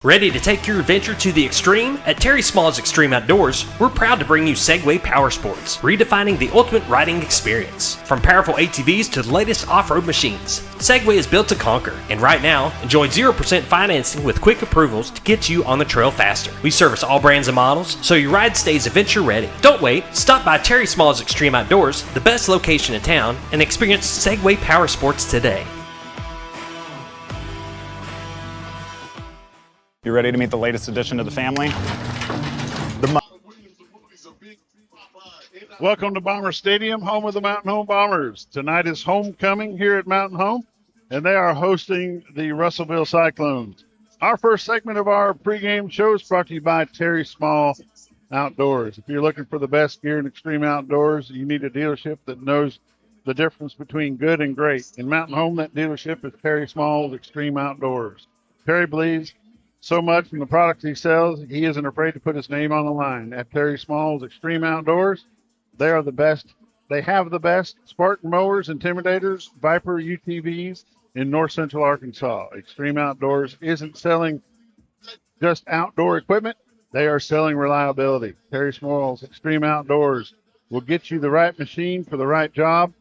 Ready to take your adventure to the extreme? At Terry Small's Extreme Outdoors, we're proud to bring you Segway Power Sports, redefining the ultimate riding experience. From powerful ATVs to the latest off-road machines, Segway is built to conquer, and right now, enjoy 0% financing with quick approvals to get you on the trail faster. We service all brands and models, so your ride stays adventure ready. Don't wait, stop by Terry Small's Extreme Outdoors, the best location in town, and experience Segway Power Sports today. You ready to meet the latest addition to the family? Welcome to Bomber Stadium, home of the Mountain Home Bombers. Tonight is homecoming here at Mountain Home, and they are hosting the Russellville Cyclones. Our first segment of our pregame show is brought to you by Terry Small Outdoors. If you're looking for the best gear in extreme outdoors, you need a dealership that knows the difference between good and great. In Mountain Home, that dealership is Terry Small's Extreme Outdoors. Terry believes so much in the products he sells, he isn't afraid to put his name on the line. At Terry Small's Extreme Outdoors, they are the best. They have the best Spartan mowers, Intimidators, Viper UTVs in north central Arkansas. Extreme Outdoors isn't selling just outdoor equipment. They are selling reliability. Terry Small's Extreme Outdoors will get you the right machine for the right job,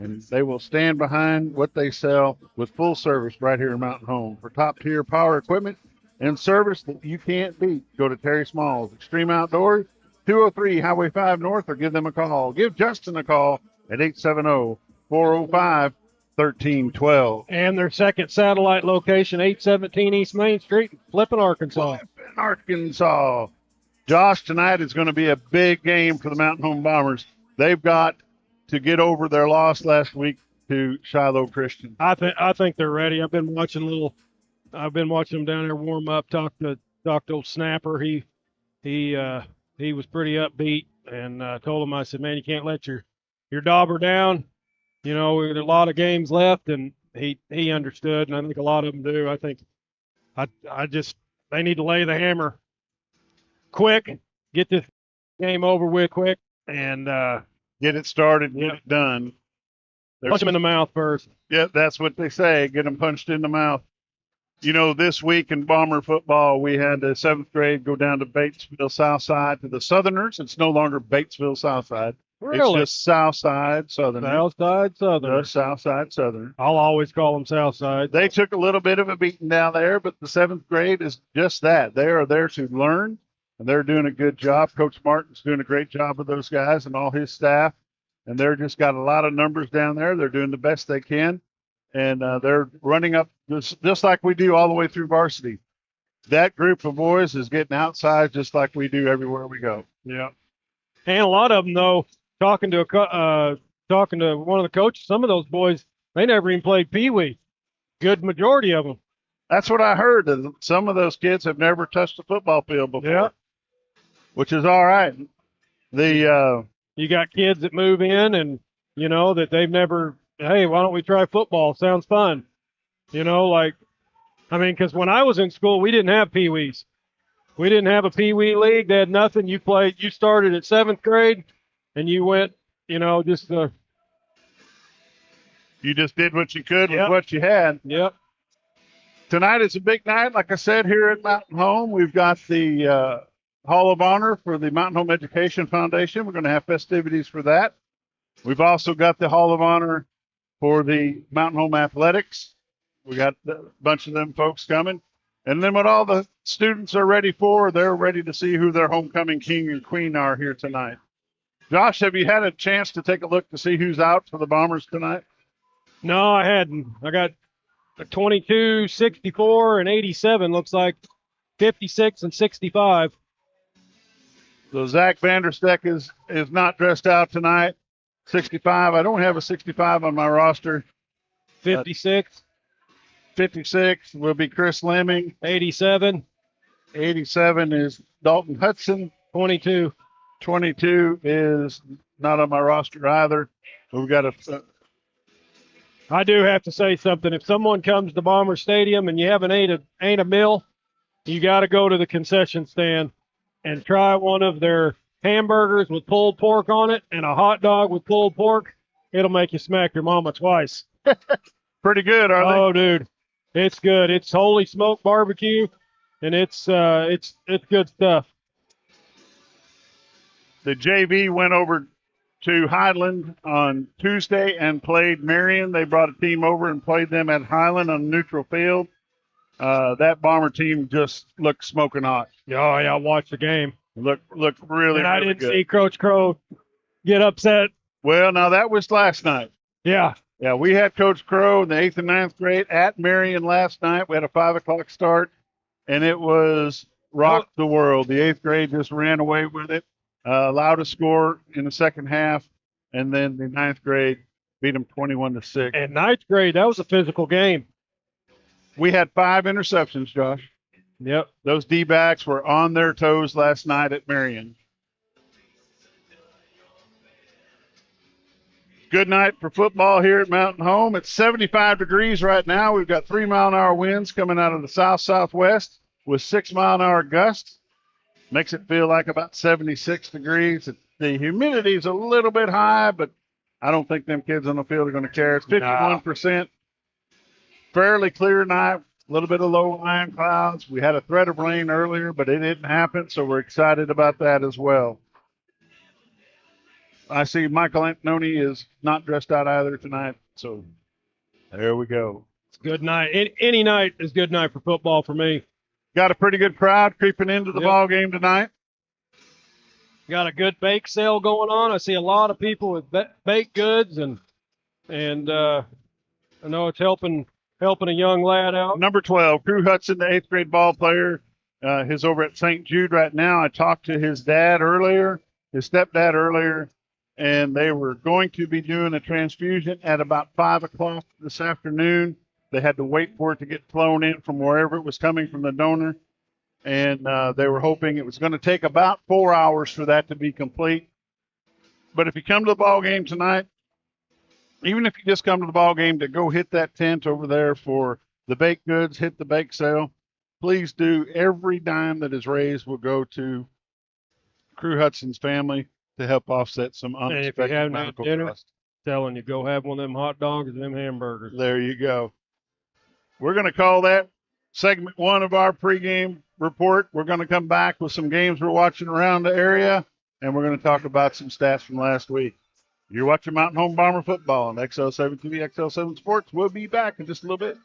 and they will stand behind what they sell with full service right here in Mountain Home. For top-tier power equipment and service that you can't beat, go to Terry Small's Extreme Outdoors, 203 Highway 5 North, or give them a call. Give Justin a call at 870-405-1312. And their second satellite location, 817 East Main Street, Flippin, Arkansas. Arkansas. Josh, tonight is going to be a big game for the Mountain Home Bombers. They've got to get over their loss last week to Shiloh Christian. I think they're ready. I've been watching them down there warm up. Talk to old Snapper. He was pretty upbeat, and told him, I said, man, you can't let your dauber down. You know, there's a lot of games left, and he understood, and I think a lot of them do. I think they need to lay the hammer quick, get this game over with quick, and get it started, get it done. Punch them in the mouth first. Yeah, that's what they say. Get them punched in the mouth. You know, this week in Bomber football, we had the 7th grade go down to Batesville Southside to the Southerners. It's no longer Batesville Southside. Really? It's just Southside Southerners. Southside Southerners. Southside Southerners. I'll always call them Southside. They took a little bit of a beating down there, but the 7th grade is just that. They are there to learn, and they're doing a good job. Coach Martin's doing a great job with those guys and all his staff, and they're just got a lot of numbers down there. They're doing the best they can. And they're running up just like we do all the way through varsity. That group of boys is getting outside just like we do everywhere we go. Yeah. And a lot of them, though, talking to one of the coaches, some of those boys, they never even played Pee Wee. Good majority of them. That's what I heard. Some of those kids have never touched a football field before. Yeah. Which is all right. You got kids that move in and, you know, that they've never – hey, why don't we try football? Sounds fun. You know, because when I was in school, we didn't have Pee Wees. We didn't have a Pee Wee league. They had nothing. You started at 7th grade, and you went, you know, you just did what you could with what you had. Yep. Tonight is a big night. Like I said, here at Mountain Home, we've got the Hall of Honor for the Mountain Home Education Foundation. We're going to have festivities for that. We've also got the Hall of Honor for the Mountain Home Athletics. We got a bunch of them folks coming. And then what all the students are ready for, they're ready to see who their homecoming king and queen are here tonight. Josh, have you had a chance to take a look to see who's out for the Bombers tonight? No, I hadn't. I got a 22, 64, and 87. Looks like 56 and 65. So Zach Vandersteck is not dressed out tonight. 65. I don't have a 65 on my roster. 56. 56 will be Chris Lemming. 87. 87 is Dalton Hudson. 22. 22 is not on my roster either. We've got I do have to say something. If someone comes to Bomber Stadium and you haven't ate a meal, you got to go to the concession stand and try one of their hamburgers with pulled pork on it and a hot dog with pulled pork. It'll make you smack your mama twice. Pretty good, are they? Oh, dude. It's good. It's Holy Smoke Barbecue. and it's good stuff. The JV went over to Highland on Tuesday and played Marion. They brought a team over and played them at Highland on neutral field. That Bomber team just looked smoking hot. Oh yeah, I watched the game. Looked really, And I really didn't good. see Coach Crow get upset. Well, now that was last night. Yeah. Yeah, we had Coach Crow in the 8th and 9th grade at Marion last night. We had a 5 o'clock start, and it was rocked the world. The 8th grade just ran away with it, allowed a score in the second half, and then the 9th grade beat them 21-6. And 9th grade, that was a physical game. We had 5 interceptions, Josh. Yep. Those D-backs were on their toes last night at Marion. Good night for football here at Mountain Home. It's 75 degrees right now. We've got 3-mile-an-hour winds coming out of the south-southwest with 6-mile-an-hour gusts. Makes it feel like about 76 degrees. The humidity is a little bit high, but I don't think them kids on the field are going to care. It's 51%. Fairly clear night. A little bit of low-lying clouds. We had a threat of rain earlier, but it didn't happen, so we're excited about that as well. I see Michael Antononi is not dressed out either tonight, so there we go. It's a good night. Any night is good night for football for me. Got a pretty good crowd creeping into the ball game tonight. Got a good bake sale going on. I see a lot of people with baked goods, and I know it's helping a young lad out. Number 12, Crew Hudson, the 8th grade ball player, is over at St. Jude right now. I talked to his stepdad earlier, and they were going to be doing a transfusion at about 5 o'clock this afternoon. They had to wait for it to get flown in from wherever it was coming from the donor, and they were hoping it was going to take about 4 hours for that to be complete. But if you come to the ball game tonight, even if you just come to the ball game to go hit that tent over there for the baked goods, hit the bake sale, please do. Every dime that is raised will go to Crew Hudson's family to help offset some unexpected and if you haven't had medical dinner, costs. telling you, go have one of them hot dogs and them hamburgers. There you go. We're going to call that segment 1 of our pregame report. We're going to come back with some games we're watching around the area, and we're going to talk about some stats from last week. You're watching Mountain Home Bomber football on XL7 TV, XL7 Sports. We'll be back in just a little bit.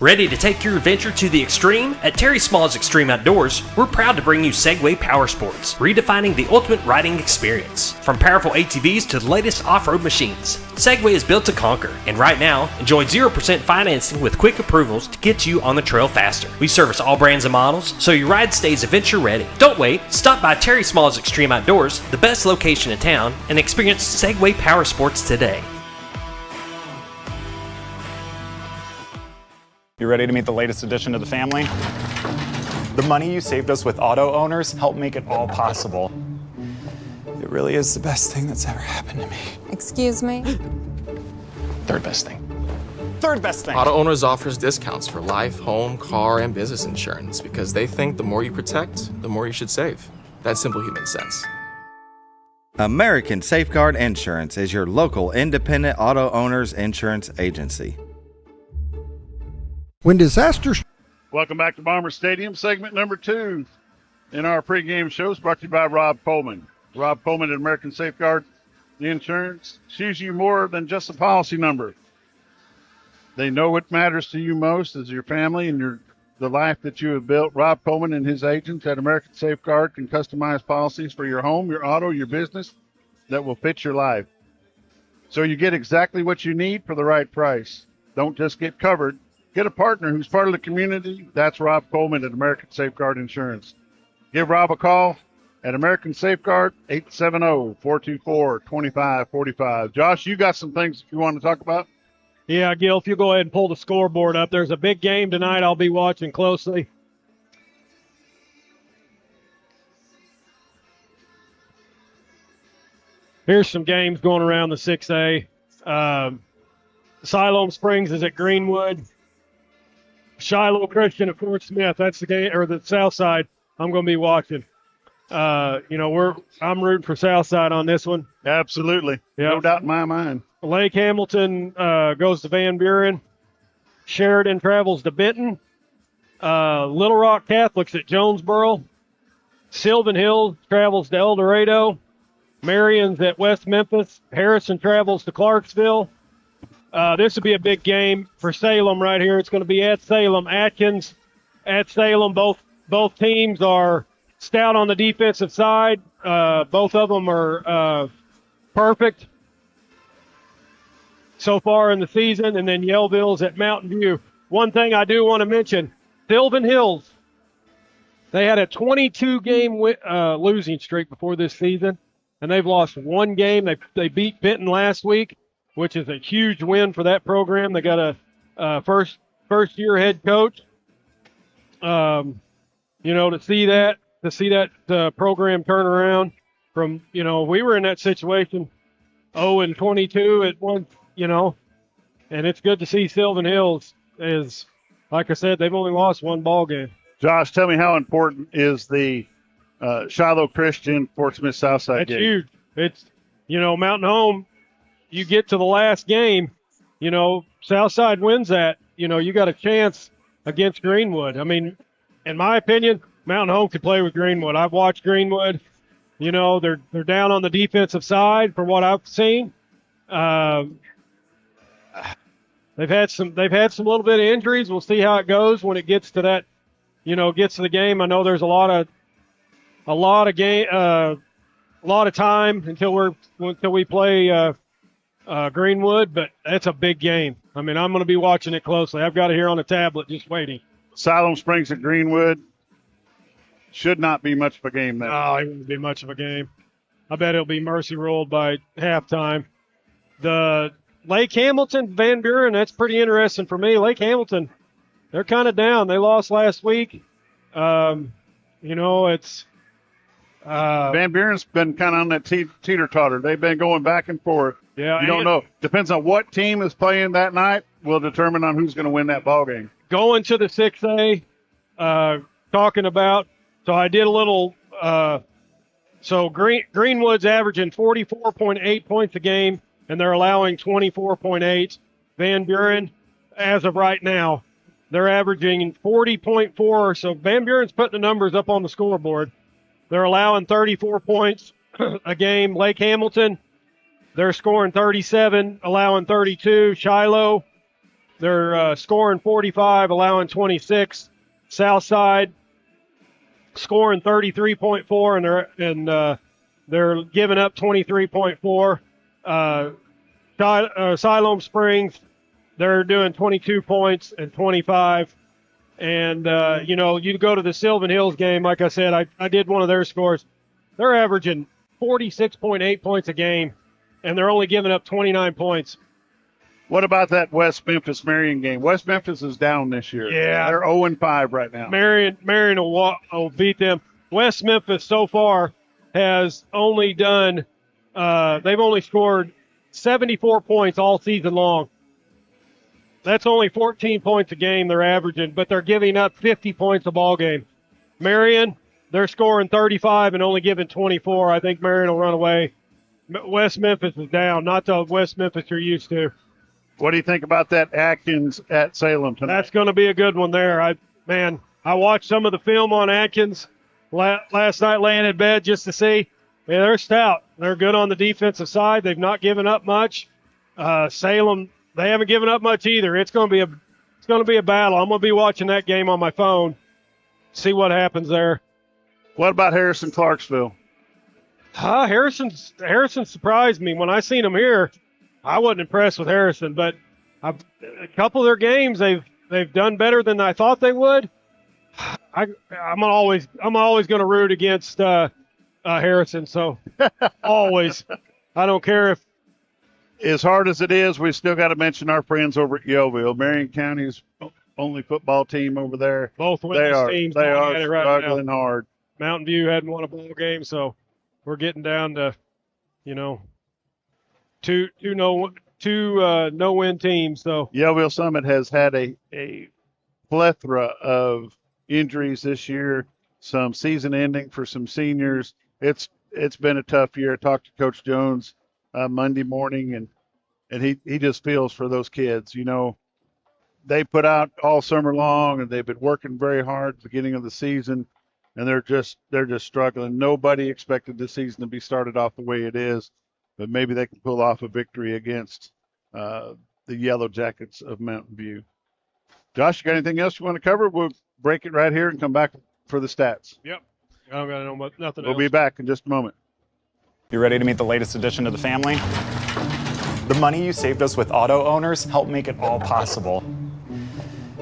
Ready to take your adventure to the extreme? At Terry Small's Extreme Outdoors, we're proud to bring you Segway Power Sports, redefining the ultimate riding experience. From powerful ATVs to the latest off-road machines, Segway is built to conquer, and right now, enjoy 0% financing with quick approvals to get you on the trail faster. We service all brands and models, so your ride stays adventure ready. Don't wait, stop by Terry Small's Extreme Outdoors, the best location in town, and experience Segway Power Sports today. You ready to meet the latest addition to the family? The money you saved us with auto owners helped make it all possible. It really is the best thing that's ever happened to me. Excuse me? Third best thing. Third best thing. Auto Owners offers discounts for life, home, car, and business insurance because they think the more you protect, the more you should save. That's simple human sense. American Safeguard Insurance is your local independent auto owners insurance agency. When disasters... Welcome back to Bomber Stadium, segment number 2 in our pregame shows, brought to you by Rob Coleman. Rob Coleman at American Safeguard Insurance sees you more than just a policy number. They know what matters to you most is your family and the life that you have built. Rob Coleman and his agents at American Safeguard can customize policies for your home, your auto, your business that will fit your life. So you get exactly what you need for the right price. Don't just get covered. Get a partner who's part of the community. That's Rob Coleman at American Safeguard Insurance. Give Rob a call at American Safeguard, 870-424-2545. Josh, you got some things you want to talk about? Yeah, Gil, if you go ahead and pull the scoreboard up, there's a big game tonight I'll be watching closely. Here's some games going around the 6A. Siloam Springs is at Greenwood. Shiloh Christian at Fort Smith. That's the game, or the South Side. I'm going to be watching. I'm rooting for South Side on this one. Absolutely. Yep. No doubt in my mind. Lake Hamilton goes to Van Buren. Sheridan travels to Benton. Little Rock Catholic's at Jonesboro. Sylvan Hills travels to El Dorado. Marion's at West Memphis. Harrison travels to Clarksville. This will be a big game for Salem right here. It's going to be at Salem. Atkins at Salem. Both teams are stout on the defensive side. Both of them are perfect so far in the season. And then Yellville's at Mountain View. One thing I do want to mention, Sylvan Hills, they had a 22-game losing streak before this season, and they've lost one game. They beat Benton last week, which is a huge win for that program. They got a first-year head coach. To see that program turn around from, we were in that situation 0-22 at one, and it's good to see Sylvan Hills is, like I said, they've only lost one ball game. Josh, tell me how important is the Shiloh Christian Fort Smith Southside That's game? huge. It's, Mountain Home, you get to the last game, Southside wins that, you got a chance against Greenwood. I mean, in my opinion, Mountain Home could play with Greenwood. I've watched Greenwood. They're down on the defensive side from what I've seen. They've had some little bit of injuries. We'll see how it goes when it gets to that, gets to the game. I know there's a lot of time until we play Greenwood, but that's a big game. I mean, I'm going to be watching it closely. I've got it here on a tablet just waiting. Siloam Springs at Greenwood should not be much of a game then. Oh, it wouldn't be much of a game. I bet it'll be mercy ruled by halftime. The Lake Hamilton, Van Buren, that's pretty interesting for me. Lake Hamilton, they're kind of down. They lost last week. It's Van Buren's been kind of on that teeter-totter. They've been going back and forth. Yeah, you don't know. Depends on what team is playing that night will determine on who's going to win that ball game. Going to the 6A, talking about, so I did a little, so Greenwood's averaging 44.8 points a game, and they're allowing 24.8. Van Buren, as of right now, they're averaging 40.4. So Van Buren's putting the numbers up on the scoreboard. They're allowing 34 points a game. Lake Hamilton, they're scoring 37, allowing 32. Shiloh, they're scoring 45, allowing 26. Southside, scoring 33.4, and they're giving up 23.4. Siloam Springs, they're doing 22 points and 25. And, you go to the Sylvan Hills game, like I said, I did one of their scores. They're averaging 46.8 points a game, and they're only giving up 29 points. What about that West Memphis Marion game? West Memphis is down this year. Yeah. They're 0-5 right now. Marion will beat them. West Memphis so far has only done they've only scored 74 points all season long. That's only 14 points a game they're averaging, but they're giving up 50 points a ball game. Marion, they're scoring 35 and only giving 24. I think Marion will run away. West Memphis is down, not the West Memphis you're used to. What do you think about that Atkins at Salem tonight? That's going to be a good one there. I watched some of the film on Atkins last night laying in bed just to see. Yeah, they're stout. They're good on the defensive side. They've not given up much. Salem, they haven't given up much either. It's going to be a battle. I'm going to be watching that game on my phone, see what happens there. What about Harrison Clarksville? Harrison surprised me. When I seen him here, I wasn't impressed with Harrison, but a couple of their games they've done better than I thought they would. I'm always going to root against Harrison. So always, I don't care if. As hard as it is, we still got to mention our friends over at Yellville, Marion County's only football team over there. Both winners teams. They are right struggling now. hard. Mountain View hadn't won a ball game, so we're getting down to, two no-win teams. So Yellville Summit has had a plethora of injuries this year. Some season ending for some seniors. It's been a tough year. I talked to Coach Jones Monday morning, and he just feels for those kids. they put out all summer long, and they've been working very hard at the beginning of the season, and they're just struggling. Nobody expected this season to be started off the way it is, but maybe they can pull off a victory against the Yellow Jackets of Mountain View. Josh, you got anything else you want to cover? We'll break it right here and come back for the stats. Yep. I don't got nothing We'll else. be back in just a moment. You ready to meet the latest addition to the family? The money you saved us with auto owners helped make it all possible.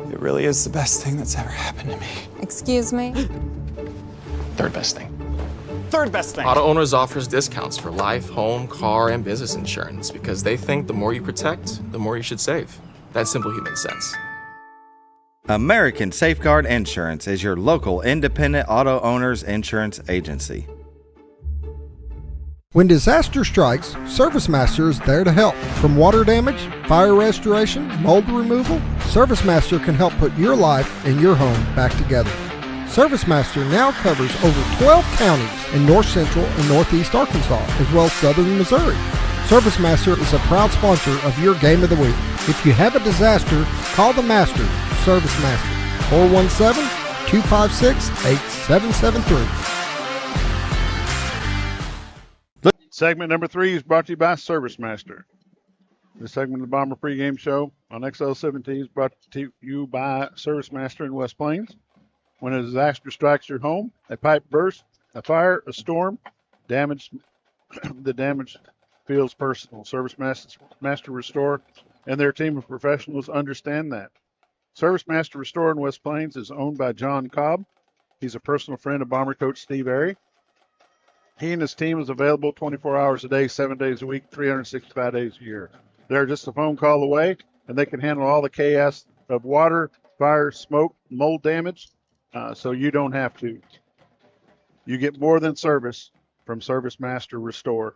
It really is the best thing that's ever happened to me. Excuse me? Third best thing. Third best thing. Auto Owners offers discounts for life, home, car, and business insurance because they think the more you protect, the more you should save. That's simple human sense. American Safeguard Insurance is your local independent auto owners insurance agency. When disaster strikes, ServiceMaster is there to help. From water damage, fire restoration, mold removal, ServiceMaster can help put your life and your home back together. ServiceMaster now covers over 12 counties in north central and northeast Arkansas, as well as southern Missouri. ServiceMaster is a proud sponsor of your Game of the Week. If you have a disaster, call the Master, ServiceMaster, 417-256-8773. Segment number 3 is brought to you by ServiceMaster. This segment of the Bomber pregame show on XL17 is brought to you by ServiceMaster in West Plains. When a disaster strikes your home, a pipe burst, a fire, a storm, the damage feels personal. ServiceMaster Restore and their team of professionals understand that. ServiceMaster Restore in West Plains is owned by John Cobb. He's a personal friend of Bomber coach Steve Airy. He and his team is available 24 hours a day, 7 days a week, 365 days a year. They're just a phone call away, and they can handle all the chaos of water, fire, smoke, mold damage, so you don't have to. You get more than service from ServiceMaster Restore.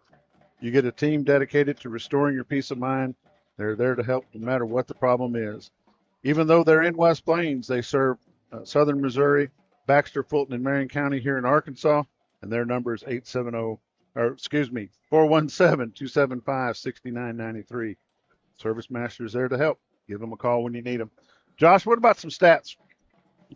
You get a team dedicated to restoring your peace of mind. They're there to help no matter what the problem is. Even though they're in West Plains, they serve southern Missouri, Baxter, Fulton, and Marion County here in Arkansas. And their number is 417-275-6993. ServiceMaster is there to help. Give them a call when you need them. Josh, what about some stats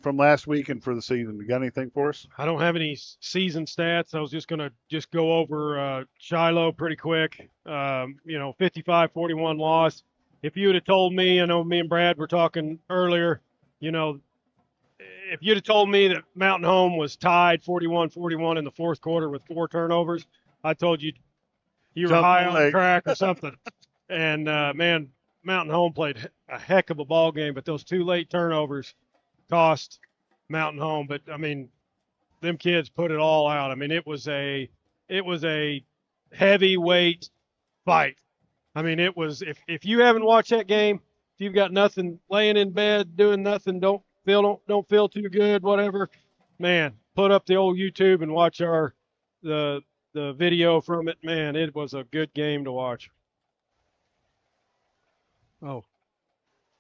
from last week and for the season? You got anything for us? I don't have any season stats. I was just going to go over Shiloh pretty quick. 55-41 loss. If you would have told me, I know me and Brad were talking earlier, if you'd have told me that Mountain Home was tied 41-41 in the fourth quarter with 4 turnovers, I told you were high on the track or something. And, man, Mountain Home played a heck of a ball game, but those 2 late turnovers cost Mountain Home. But, I mean, them kids put it all out. I mean, it was a heavyweight fight. I mean, it was, if you haven't watched that game, if you've got nothing, laying in bed, doing nothing, don't feel too good, whatever, man, put up the old YouTube and watch the video from it. Man, it was a good game to watch. That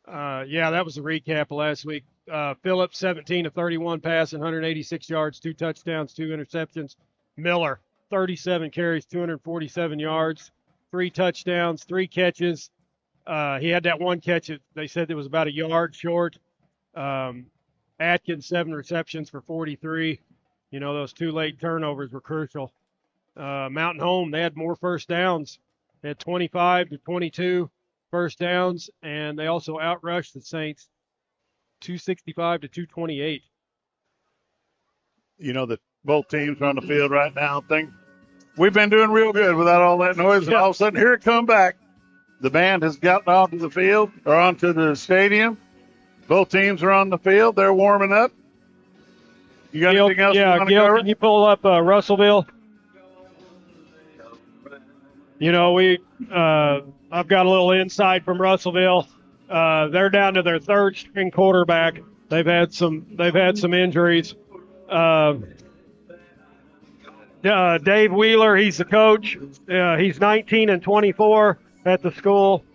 was a recap of last week. Phillips 17-31 passing, 186 yards, 2 touchdowns, 2 interceptions. Miller 37 carries, 247 yards, 3 touchdowns, 3 catches. He had that one catch that they said it was about a yard short. Atkins 7 receptions for 43. Those 2 late turnovers were crucial. Mountain Home, they had more first downs. They had 25-22 first downs, and they also outrushed the Saints 265-228. That both teams are on the field right now. Think we've been doing real good without all that noise, and all of a sudden here it come back. The band has gotten onto the field or onto the stadium. Both teams are on the field. They're warming up. You got anything else you want to cover? Can you pull up Russellville? I've got a little insight from Russellville. They're down to their 3rd string quarterback. They've had some injuries. Dave Wheeler, he's the coach. He's 19-24 at the school,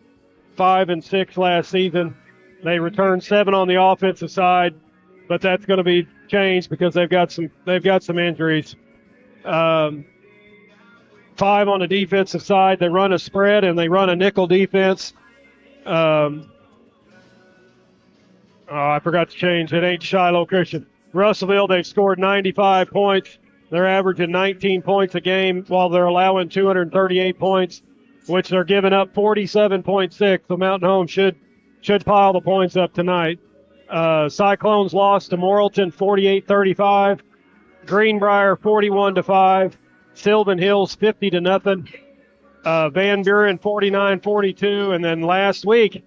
5-6 last season. They returned 7 on the offensive side, but that's going to be changed because they've got some injuries. 5 on the defensive side. They run a spread and they run a nickel defense. Oh, I forgot to change. It ain't Shiloh Christian. Russellville, they've scored 95 points. They're averaging 19 points a game while they're allowing 238 points, which they're giving up 47.6. So Mountain Home should pile the points up tonight. Cyclones lost to Morrilton 48-35. Greenbrier 41-5. Sylvan Hills 50-0. Van Buren 49-42. And then last week,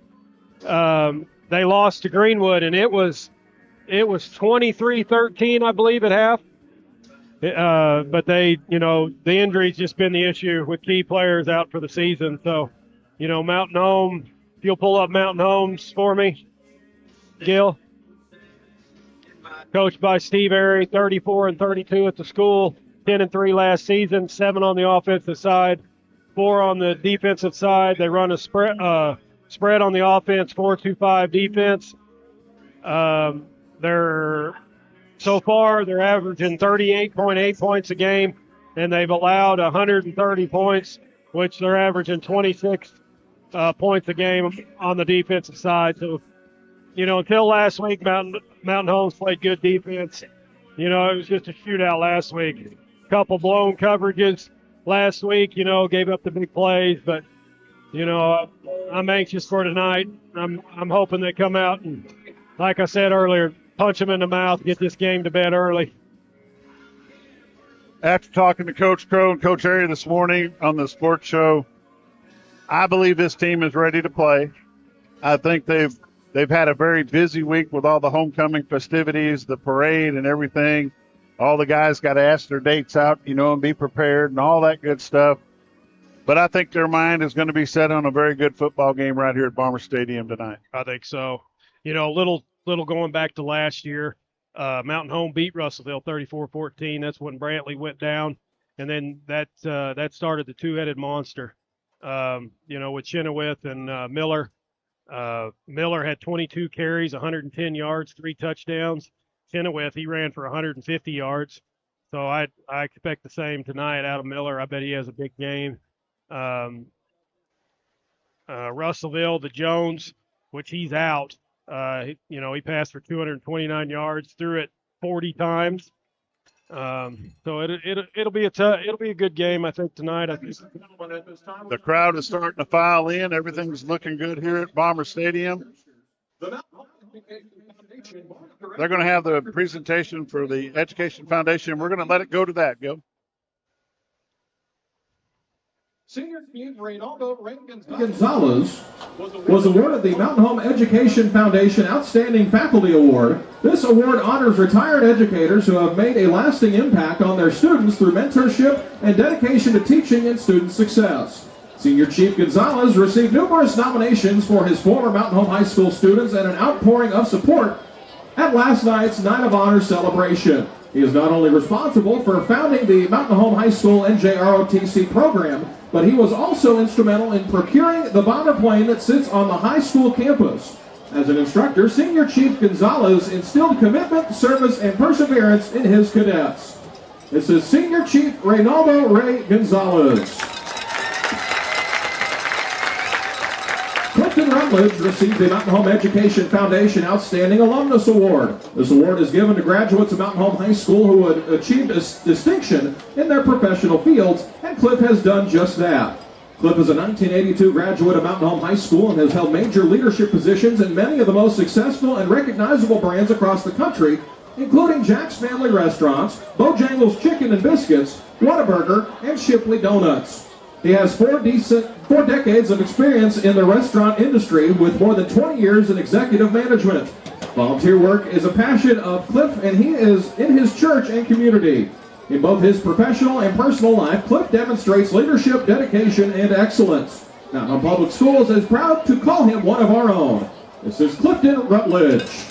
they lost to Greenwood, and it was 23-13, I believe, at half. But they, the injury's just been the issue with key players out for the season. So, Mountain Home, if you'll pull up Mountain Homes for me, Gil. Coached by Steve Airy, 34-32 at the school, 10-3 last season, 7 on the offensive side, 4 on the defensive side. They run a spread on the offense, 4-2-5 defense. They're averaging 38.8 points a game, and they've allowed 130 points, which they're averaging 26 points a game on the defensive side. So, until last week, Mountain Homes played good defense. It was just a shootout last week. A couple blown coverages last week, gave up the big plays, but I'm anxious for tonight. I'm hoping they come out and, like I said earlier, punch them in the mouth, get this game to bed early. After talking to Coach Crow and Coach Airy this morning on the sports show, I believe this team is ready to play. I think they've had a very busy week with all the homecoming festivities, the parade and everything. All the guys got to ask their dates out, and be prepared and all that good stuff. But I think their mind is going to be set on a very good football game right here at Bomber Stadium tonight. I think so. Little going back to last year, Mountain Home beat Russellville 34-14. That's when Brantley went down, and then that started the two-headed monster. With Chenoweth and Miller. Miller had 22 carries, 110 yards, 3 touchdowns. Chenoweth, he ran for 150 yards. So I expect the same tonight out of Miller. I bet he has a big game. Russellville, the Jones, which he's out. He passed for 229 yards, threw it 40 times. So it'll be a good game, I think, tonight. I think the crowd is starting to file in. Everything's looking good here at Bomber Stadium. They're going to have the presentation for the Education Foundation. We're going to let it go to that, Gil. Senior Reynaldo Ray Gonzalez was awarded the Mountain Home Education Foundation Outstanding Faculty Award. This award honors retired educators who have made a lasting impact on their students through mentorship and dedication to teaching and student success. Senior Chief Gonzalez received numerous nominations for his former Mountain Home High School students and an outpouring of support at last night's Night of Honor celebration. He is not only responsible for founding the Mountain Home High School NJROTC program, but he was also instrumental in procuring the bomber plane that sits on the high school campus. As an instructor, Senior Chief Gonzalez instilled commitment, service, and perseverance in his cadets. This is Senior Chief Reynaldo Ray Gonzalez. Clifton Rutledge received the Mountain Home Education Foundation Outstanding Alumnus Award. This award is given to graduates of Mountain Home High School who had achieved a distinction in their professional fields, and Cliff has done just that. Cliff is a 1982 graduate of Mountain Home High School and has held major leadership positions in many of the most successful and recognizable brands across the country, including Jack's Family Restaurants, Bojangles Chicken and Biscuits, Whataburger, and Shipley Donuts. He has 4 decades of experience in the restaurant industry with more than 20 years in executive management. Volunteer work is a passion of Cliff, and he is in his church and community. In both his professional and personal life, Cliff demonstrates leadership, dedication, and excellence. Mountain Home Public Schools is proud to call him one of our own. This is Clifton Rutledge.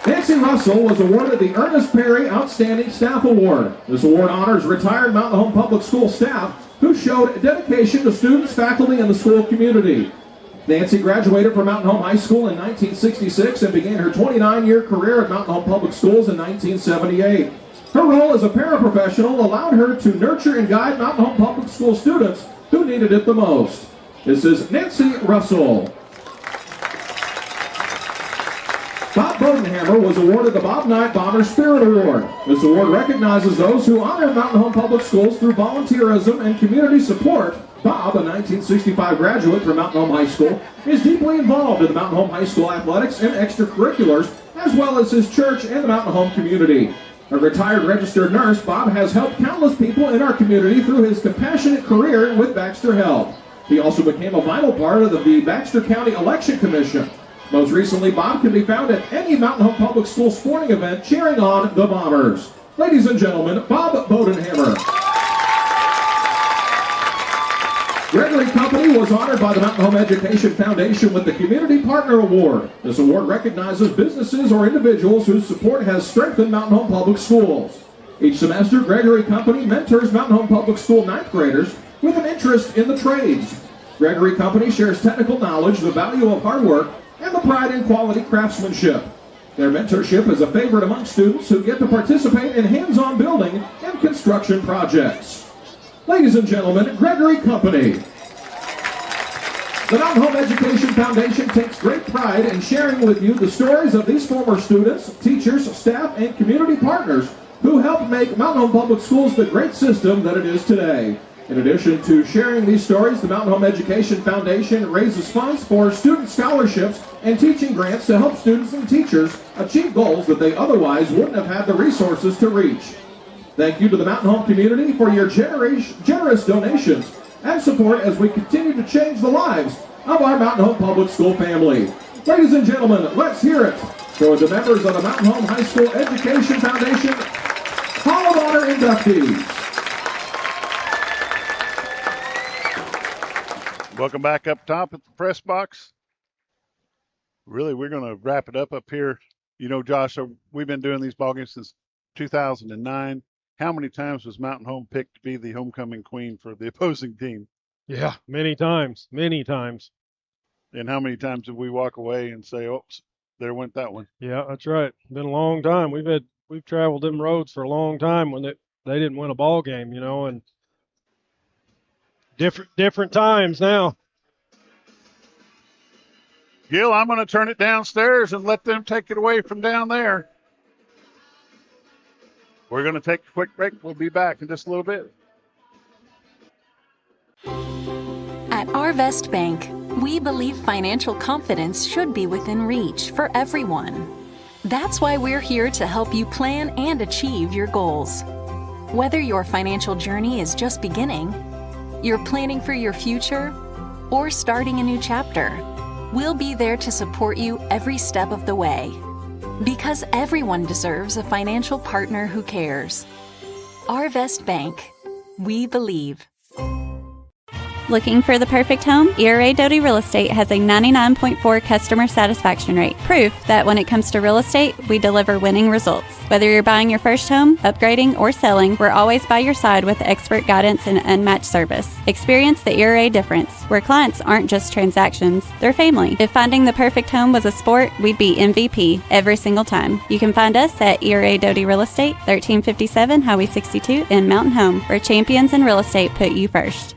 Nancy Russell was awarded the Ernest Perry Outstanding Staff Award. This award honors retired Mountain Home Public School staff who showed dedication to students, faculty, and the school community. Nancy graduated from Mountain Home High School in 1966 and began her 29-year career at Mountain Home Public Schools in 1978. Her role as a paraprofessional allowed her to nurture and guide Mountain Home Public School students who needed it the most. This is Nancy Russell. Bodenhammer was awarded the Bob Knight Bomber Spirit Award. This award recognizes those who honor Mountain Home Public Schools through volunteerism and community support. Bob, a 1965 graduate from Mountain Home High School, is deeply involved in the Mountain Home High School athletics and extracurriculars, as well as his church and the Mountain Home community. A retired registered nurse, Bob has helped countless people in our community through his compassionate career with Baxter Health. He also became a vital part of the Baxter County Election Commission. Most recently, Bob can be found at any Mountain Home Public School sporting event cheering on the Bombers. Ladies and gentlemen, Bob Bodenhammer. Gregory Company was honored by the Mountain Home Education Foundation with the Community Partner Award. This award recognizes businesses or individuals whose support has strengthened Mountain Home Public Schools. Each semester, Gregory Company mentors Mountain Home Public School ninth graders with an interest in the trades. Gregory Company shares technical knowledge, the value of hard work, and the pride in quality craftsmanship. Their mentorship is a favorite among students who get to participate in hands-on building and construction projects. Ladies and gentlemen, Gregory Company. The Mountain Home Education Foundation takes great pride in sharing with you the stories of these former students, teachers, staff, and community partners who helped make Mountain Home Public Schools the great system that it is today. In addition to sharing these stories, the Mountain Home Education Foundation raises funds for student scholarships and teaching grants to help students and teachers achieve goals that they otherwise wouldn't have had the resources to reach. Thank you to the Mountain Home community for your generous donations and support as we continue to change the lives of our Mountain Home Public School family. Ladies and gentlemen, let's hear it for the members of the Mountain Home High School Education Foundation Hall of Honor inductees. Welcome back up top at the press box. Really, we're going to wrap it up here. You know, Josh, we've been doing these ball games since 2009. How many times was Mountain Home picked to be the homecoming queen for the opposing team? Yeah, many times. And how many times did we walk away and say, oops, there went that one? Yeah, that's right. Been a long time. We've traveled them roads for a long time when they didn't win a ball game, you know, and different times now. Gil, I'm going to turn it downstairs and let them take it away from down there. We're going to take a quick break. We'll be back in just a little bit. At Arvest Bank, we believe financial confidence should be within reach for everyone. That's why we're here to help you plan and achieve your goals. Whether your financial journey is just beginning, you're planning for your future, or starting a new chapter, we'll be there to support you every step of the way. Because everyone deserves a financial partner who cares. Arvest Bank. We believe. Looking for the perfect home? ERA Doty Real Estate has a 99.4 customer satisfaction rate. Proof that when it comes to real estate, we deliver winning results. Whether you're buying your first home, upgrading, or selling, we're always by your side with expert guidance and unmatched service. Experience the ERA difference, where clients aren't just transactions, they're family. If finding the perfect home was a sport, we'd be MVP every single time. You can find us at ERA Doty Real Estate, 1357 Highway 62 in Mountain Home, where champions in real estate put you first.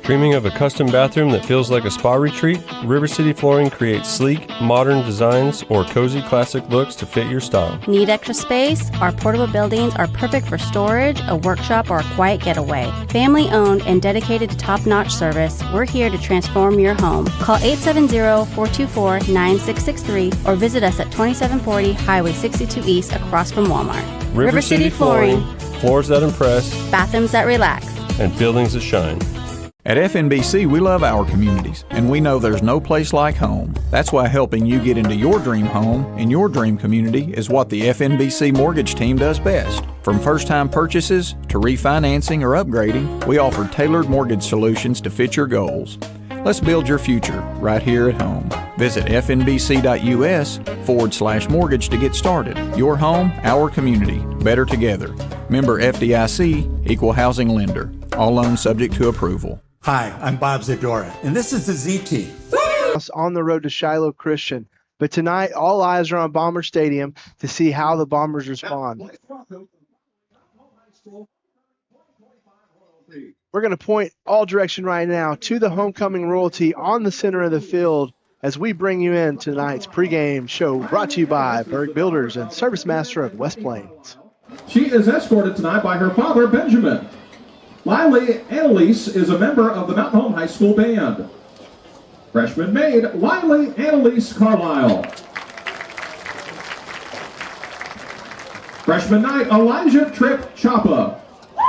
Dreaming of a custom bathroom that feels like a spa retreat? River City Flooring creates sleek, modern designs or cozy classic looks to fit your style. Need extra space? Our portable buildings are perfect for storage, a workshop, or a quiet getaway. Family owned and dedicated to top-notch service, we're here to transform your home. Call 870-424-9663 or visit us at 2740 Highway 62 East across from Walmart. River City Flooring, floors that impress, bathrooms that relax, and buildings that shine. At FNBC, we love our communities, and we know there's no place like home. That's why helping you get into your dream home in your dream community is what the FNBC mortgage team does best. From first-time purchases to refinancing or upgrading, we offer tailored mortgage solutions to fit your goals. Let's build your future right here at home. Visit fnbc.us/mortgage to get started. Your home, our community. Better together. Member FDIC, Equal Housing Lender. All loans subject to approval. Hi, I'm Bob Zadora, and this is the ZT. On the road to Shiloh Christian. But tonight, all eyes are on Bomber Stadium to see how the Bombers respond. We're going to point all direction right now to the homecoming royalty on the center of the field as we bring you in tonight's pregame show brought to you by Berg Builders and Service Master of West Plains. She is escorted tonight by her father, Benjamin. Lily Annalise is a member of the Mountain Home High School Band. Freshman maid, Lily Annalise Carlisle. Freshman night, Elijah Tripp Chapa.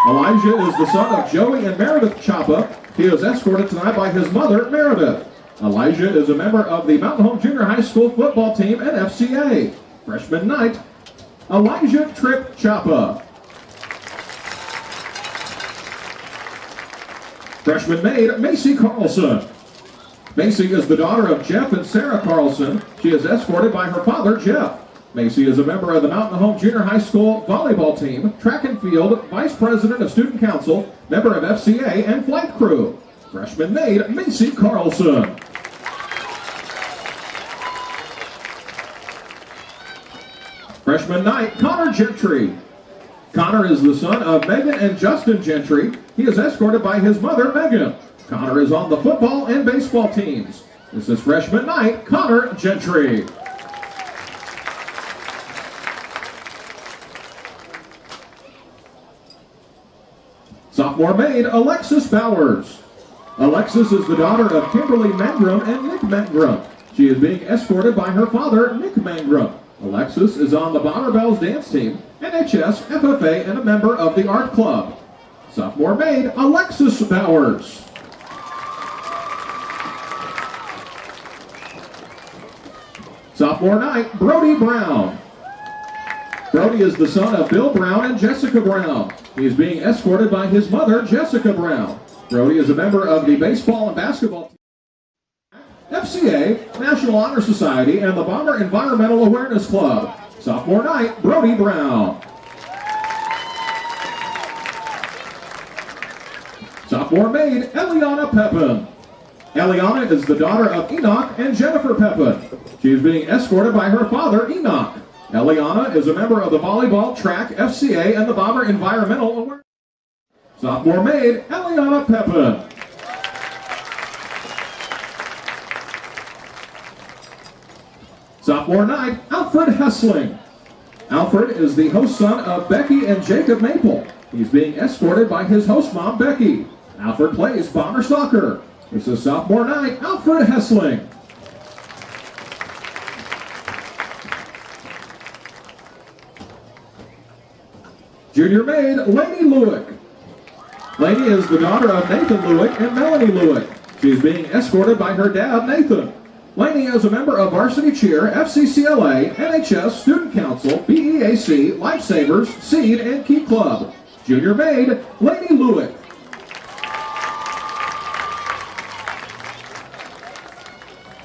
Elijah is the son of Joey and Meredith Chapa. He is escorted tonight by his mother, Meredith. Elijah is a member of the Mountain Home Junior High School football team and FCA. Freshman night, Elijah Tripp Chapa. Freshman maid, Macy Carlson. Macy is the daughter of Jeff and Sarah Carlson. She is escorted by her father, Jeff. Macy is a member of the Mountain Home Junior High School volleyball team, track and field, vice president of student council, member of FCA, and flight crew. Freshman maid, Macy Carlson. Freshman night, Connor Gentry. Connor is the son of Megan and Justin Gentry. He is escorted by his mother, Megan. Connor is on the football and baseball teams. This is freshman night, Connor Gentry. Sophomore maid, Alexis Bowers. Alexis is the daughter of Kimberly Mangrum and Nick Mangrum. She is being escorted by her father, Nick Mangrum. Alexis is on the Bomber Bells dance team, NHS, FFA, and a member of the art club. Sophomore maid, Alexis Bowers. Sophomore night, Brody Brown. Brody is the son of Bill Brown and Jessica Brown. He is being escorted by his mother, Jessica Brown. Brody is a member of the baseball and basketball team, FCA, National Honor Society, and the Bomber Environmental Awareness Club. Sophomore night, Brody Brown. Sophomore maid, Eliana Pepin. Eliana is the daughter of Enoch and Jennifer Pepin. She is being escorted by her father, Enoch. Eliana is a member of the volleyball, track, FCA, and the Bomber Environmental Awareness. Sophomore maid, Eliana Pepin. Sophomore night, Alfred Hessling. Alfred is the host son of Becky and Jacob Maple. He's being escorted by his host mom, Becky. Alfred plays Bomber soccer. This is sophomore night, Alfred Hessling. Junior maid, Lainey Lewick. Lainey is the daughter of Nathan Lewick and Melanie Lewick. She is being escorted by her dad, Nathan. Lainey is a member of Varsity Cheer, FCCLA, NHS, Student Council, BEAC, Lifesavers, Seed, and Key Club. Junior maid, Lainey Lewick.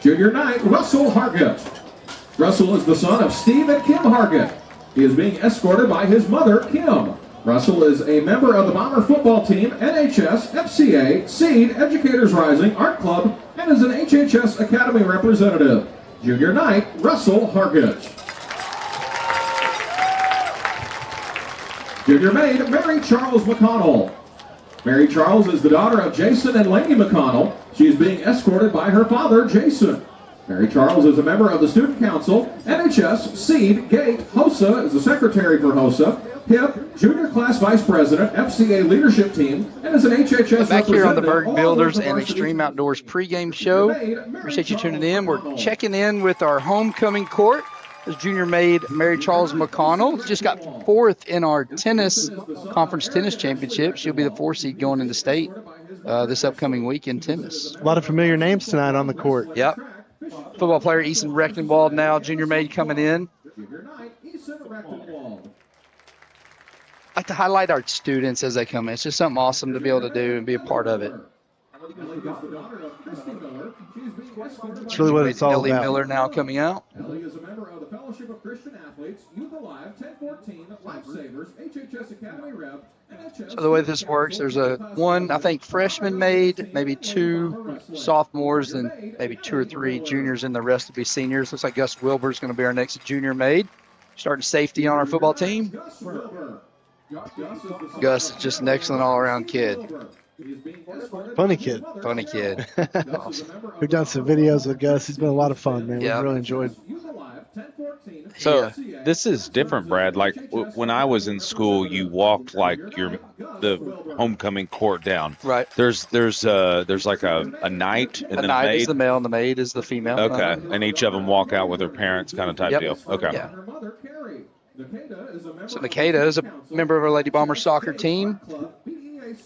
Junior night, Russell Hargett. Russell is the son of Steve and Kim Hargett. He is being escorted by his mother, Kim. Russell is a member of the Bomber football team, NHS, FCA, Seed, Educators Rising, Art Club, and is an HHS Academy representative. Junior night, Russell Hargett. Junior maid, Mary Charles McConnell. Mary Charles is the daughter of Jason and Lainey McConnell. She is being escorted by her father, Jason. Mary Charles is a member of the Student Council, NHS, Seed, Gate, HOSA is the secretary for HOSA, HIP, Junior Class Vice President, FCA Leadership Team, and is an HHS back here on the representative. Berg Builders and Extreme Outdoors pregame show. Appreciate you tuning in. We're checking in with our homecoming court. This junior maid, Mary Charles McConnell, just got fourth in our tennis conference tennis championship. She'll be the 4 seed going into state this upcoming week in tennis. A lot of familiar names tonight on the court. Yep. Football player Easton Rechtenwald now, junior maid coming in. I like to highlight our students as they come in. It's just something awesome to be able to do and be a part of it. It's really what it's all Ellie about. Miller now coming out. Ellie is a member of the Fellowship of Christian Athletes, Youth Alive, 1014, Lifesavers, HHS Academy Rep, NHS. So the way this works, there's one, I think, freshman maid, maybe 2 sophomores, and maybe 2 or 3 juniors, and the rest will be seniors. Looks like Gus Wilbur's going to be our next junior maid. Starting safety on our football team. Gus is just an excellent all-around kid. Funny kid. Funny kid. We've done some videos with Gus. He's been a lot of fun, man. Yeah. We've really enjoyed. So this is different, Brad. Like when I was in school, you walked like the homecoming court down. Right. There's like a knight and The then knight a maid. is the male and the maid is the female. Okay, and each of them walk out with their parents, kind of type Yep. deal. Okay. Yeah. So Makeda is a member of our Lady Bomber soccer team.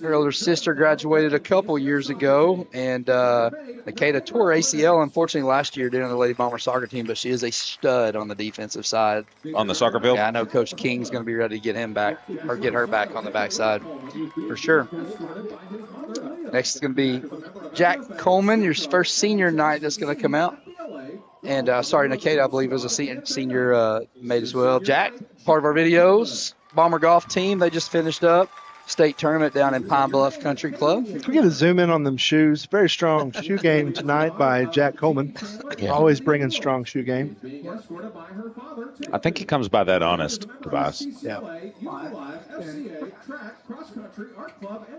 Her older sister graduated a couple years ago, and Makeda tore ACL, unfortunately, last year during the Lady Bomber soccer team, but she is a stud on the defensive side. On the soccer field? Yeah, I know Coach King's going to be ready to get him back, or get her back on the backside for sure. Next is going to be Jack Coleman, your first senior night that's going to come out. And sorry, Makeda, I believe, was a senior mate as well. Jack, part of our videos, Bomber golf team, they just finished up state tournament down in Pine Bluff Country Club. Can we get a zoom in on them shoes? Very strong shoe game tonight by Jack Coleman. Always bringing strong shoe game. I think he comes by that honest, Tobias. Yeah.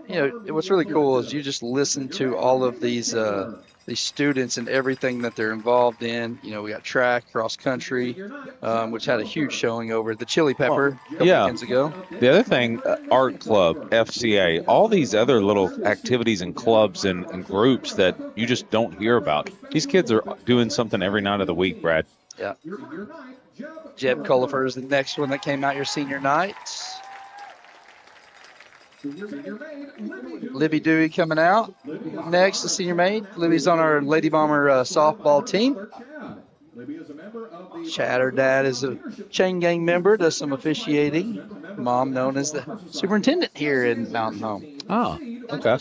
You know, what's really cool is you just listen to all of these students and everything that they're involved in. You know, we got track, cross country, which had a huge showing over at the Chili Pepper a couple weekends ago. The other thing, art club, FCA, all these other little activities and clubs and groups that you just don't hear about. These kids are doing something every night of the week, Brad. Yeah. Jeb Cullifer is the next one that came out your senior night. Libby Dewey coming out. Next, the senior maid. Libby's on our Lady Bomber softball team. Chad, her dad, is a chain gang member, does some officiating. Mom known as the superintendent here in Mountain Home. Oh, okay.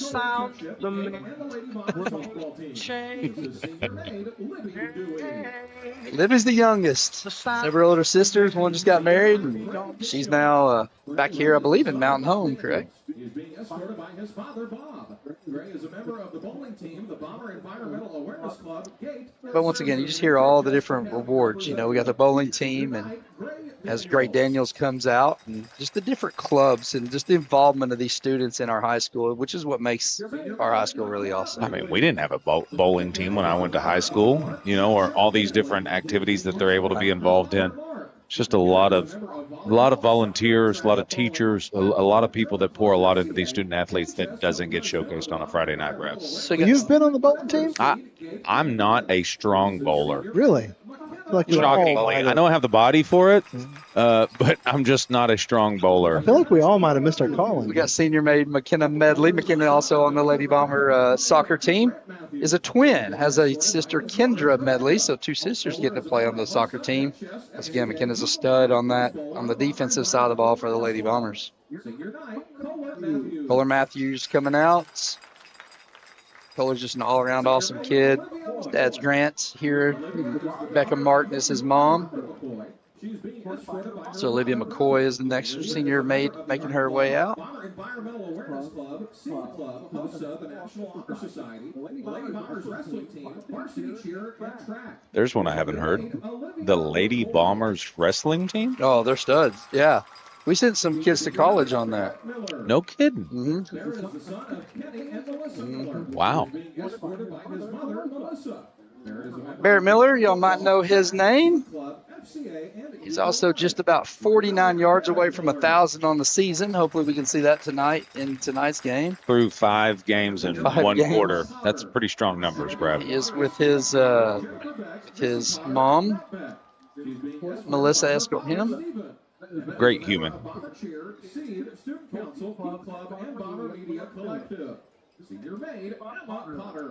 Libby's the youngest. Several older sisters. One just got married. And she's now back here, I believe, in Mountain Home, correct? He is being escorted by his father, Bob. Gray is a member of the bowling team, the Bomber Environmental Awareness Club, GATE. But once again, you just hear all the different rewards. You know, we got the bowling team, and as Gray Daniels comes out, and just the different clubs and just the involvement of these students in our high school, which is what makes our high school really awesome. I mean, we didn't have a bowling team when I went to high school, you know, or all these different activities that they're able to be involved in. It's just a lot of volunteers, a lot of teachers, a lot of people that pour a lot into these student athletes that doesn't get showcased on a Friday night, Brad. So you've been on the bowling team? I'm not a strong bowler. Really? Like Shockingly, I know I have the body for it, but I'm just not a strong bowler. I feel like we all might have missed our calling. We got senior maid McKenna Medley. McKenna also on the Lady Bomber soccer team. Is a twin, has a sister Kendra Medley, so two sisters getting to play on the soccer team. Once again, McKenna's a stud on the defensive side of the ball for the Lady Bombers. Kohler Matthews coming out. Kohler's just an all-around awesome kid. His dad's Grant here. Becca Martin is his mom. So Olivia McCoy is the next senior maid making her way out. Environmental Awareness Club, Senior Club, HOSA, the National Honor Society, Lady Bombers Wrestling Team, Varsity Cheer, and Track. There's one I haven't heard. The Lady Bombers Wrestling Team? Oh, they're studs. Yeah. We sent some kids to college on that. No kidding. Wow. Barrett Miller, y'all might know his name. He's also just about 49 yards away from 1,000 on the season. Hopefully we can see that tonight in tonight's game. Through 5 games in 1 quarter. That's pretty strong numbers, Brad. He is with his mom, Melissa, escort him. Great human.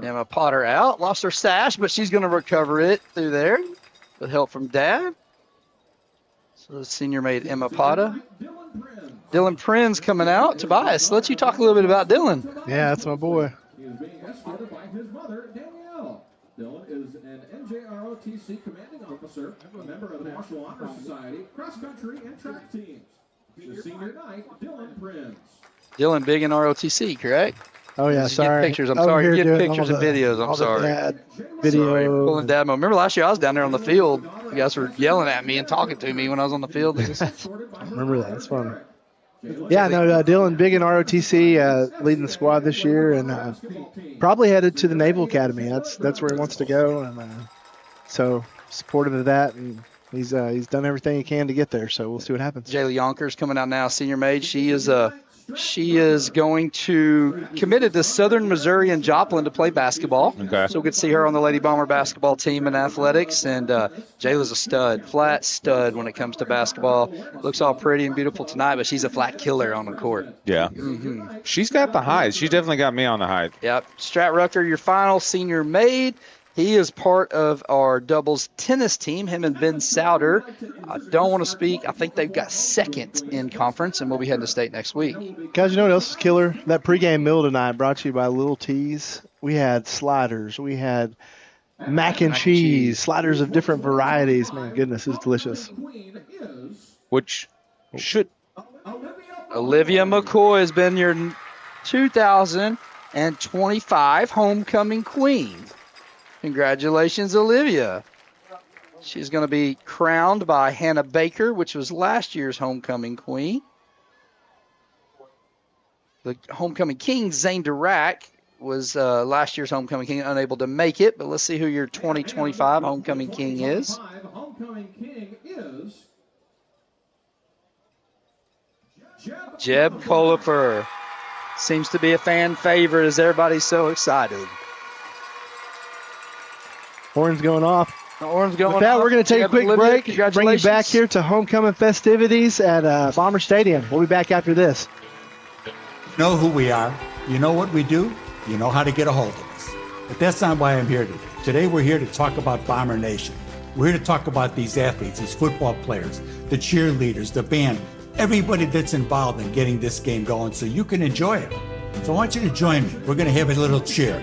Emma Potter out. Lost her sash, but she's going to recover it through there with help from Dad. So the senior maid Emma Potter. Dylan Prinz coming out. Tobias, let you talk a little bit about Dylan. Yeah, that's my boy. He is being escorted by his mother, Danielle. Dylan is an NJROTC commanding officer, a member of the National Honor Society, cross country, and track teams. The senior night, Dylan Prinz. Dylan big in ROTC, correct? Oh, yeah, sorry. Get pictures. I'm sorry. Get pictures and videos. I'm sorry. Video. Sorry. Pulling dad mode. Remember last year I was down there on the field. You guys were yelling at me and talking to me when I was on the field. I remember that. It's fun. Yeah, no, Dylan big in ROTC, leading the squad this year, and probably headed to the Naval Academy. That's where he wants to go, and so supportive of that. And he's done everything he can to get there. So we'll see what happens. Jayla Yonkers coming out now, senior maid. She is going to committed to Southern Missouri and Joplin to play basketball. Okay. So we could see her on the Lady Bomber basketball team in athletics. And Jayla's a stud, flat stud when it comes to basketball. Looks all pretty and beautiful tonight, but she's a flat killer on the court. Yeah. Mm-hmm. She's got the height. She's definitely got me on the height. Yep. Strat Rucker, your final senior maid. He is part of our doubles tennis team, him and Ben Souter. I don't want to speak. I think they've got second in conference, and we'll be heading to state next week. Guys, you know what else is killer? That pregame meal tonight brought to you by Little T's. We had sliders. We had mac and cheese, sliders of different varieties. Man, goodness, it's delicious. Which should... Olivia McCoy has been your 2025 homecoming queen. Congratulations, Olivia. She's going to be crowned by Hannah Baker, which was last year's homecoming queen. The homecoming king, Zane Dirac, was last year's homecoming king, unable to make it. But let's see who your 2025 homecoming king is. Jeb Colifer. Seems to be a fan favorite as everybody's so excited. Horns going off. The horns going off. With that, we're going to take a quick break. Bring you back Congratulations. here to homecoming festivities at Bomber Stadium. We'll be back after this. You know who we are. You know what we do. You know how to get a hold of us. But that's not why I'm here today. Today we're here to talk about Bomber Nation. We're here to talk about these athletes, these football players, the cheerleaders, the band, everybody that's involved in getting this game going so you can enjoy it. So I want you to join me. We're going to have a little cheer.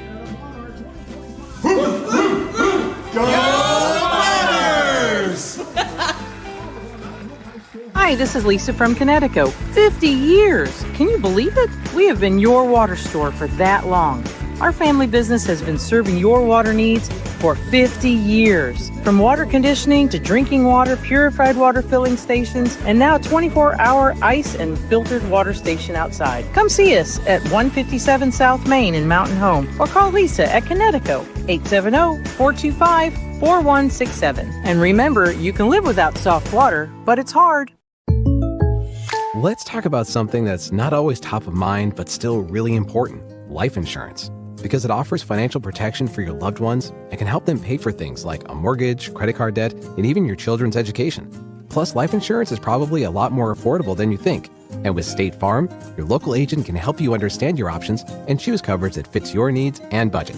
Hi, this is Lisa from Connecticut. 50 years! Can you believe it? We have been your water store for that long. Our family business has been serving your water needs for 50 years. From water conditioning to drinking water, purified water filling stations, and now a 24-hour ice and filtered water station outside. Come see us at 157 South Main in Mountain Home or call Lisa at Connecticut 870-425-4167. And remember, you can live without soft water, but it's hard. Let's talk about something that's not always top of mind, but still really important: life insurance. Because it offers financial protection for your loved ones and can help them pay for things like a mortgage, credit card debt, and even your children's education. Plus, life insurance is probably a lot more affordable than you think. And with State Farm, your local agent can help you understand your options and choose coverage that fits your needs and budget.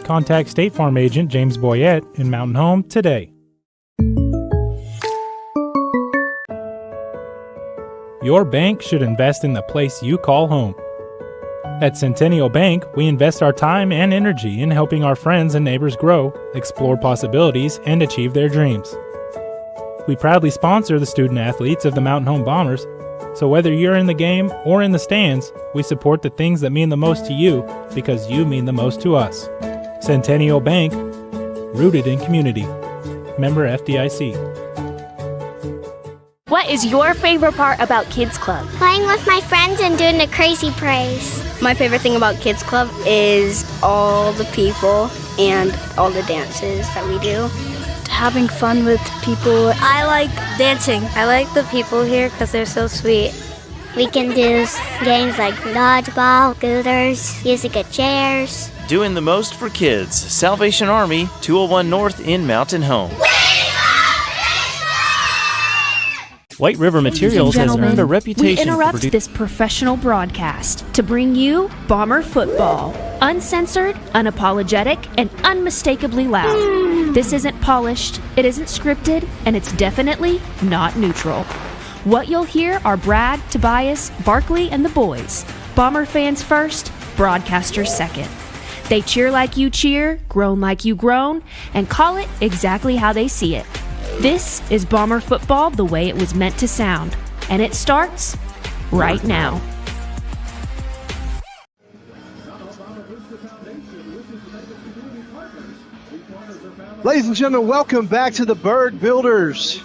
Contact State Farm agent James Boyette in Mountain Home today. Your bank should invest in the place you call home. At Centennial Bank, we invest our time and energy in helping our friends and neighbors grow, explore possibilities, and achieve their dreams. We proudly sponsor the student athletes of the Mountain Home Bombers, so whether you're in the game or in the stands, we support the things that mean the most to you because you mean the most to us. Centennial Bank, rooted in community. Member FDIC. What is your favorite part about Kids Club? Playing with my friends and doing the crazy praise. My favorite thing about Kids Club is all the people and all the dances that we do. Having fun with people. I like dancing. I like the people here because they're so sweet. We can do games like dodgeball, scooters, using chairs. Doing the most for kids. Salvation Army, 201 North in Mountain Home. White River Materials has earned a reputation. We interrupt this professional broadcast to bring you Bomber football. Uncensored, unapologetic, and unmistakably loud. This isn't polished, it isn't scripted, and it's definitely not neutral. What you'll hear are Brad, Tobias, Barkley, and the boys. Bomber fans first, broadcasters second. They cheer like you cheer, groan like you groan, and call it exactly how they see it. This is Bomber football the way it was meant to sound, and it starts right now. Ladies and gentlemen, welcome back to the Bird Builders.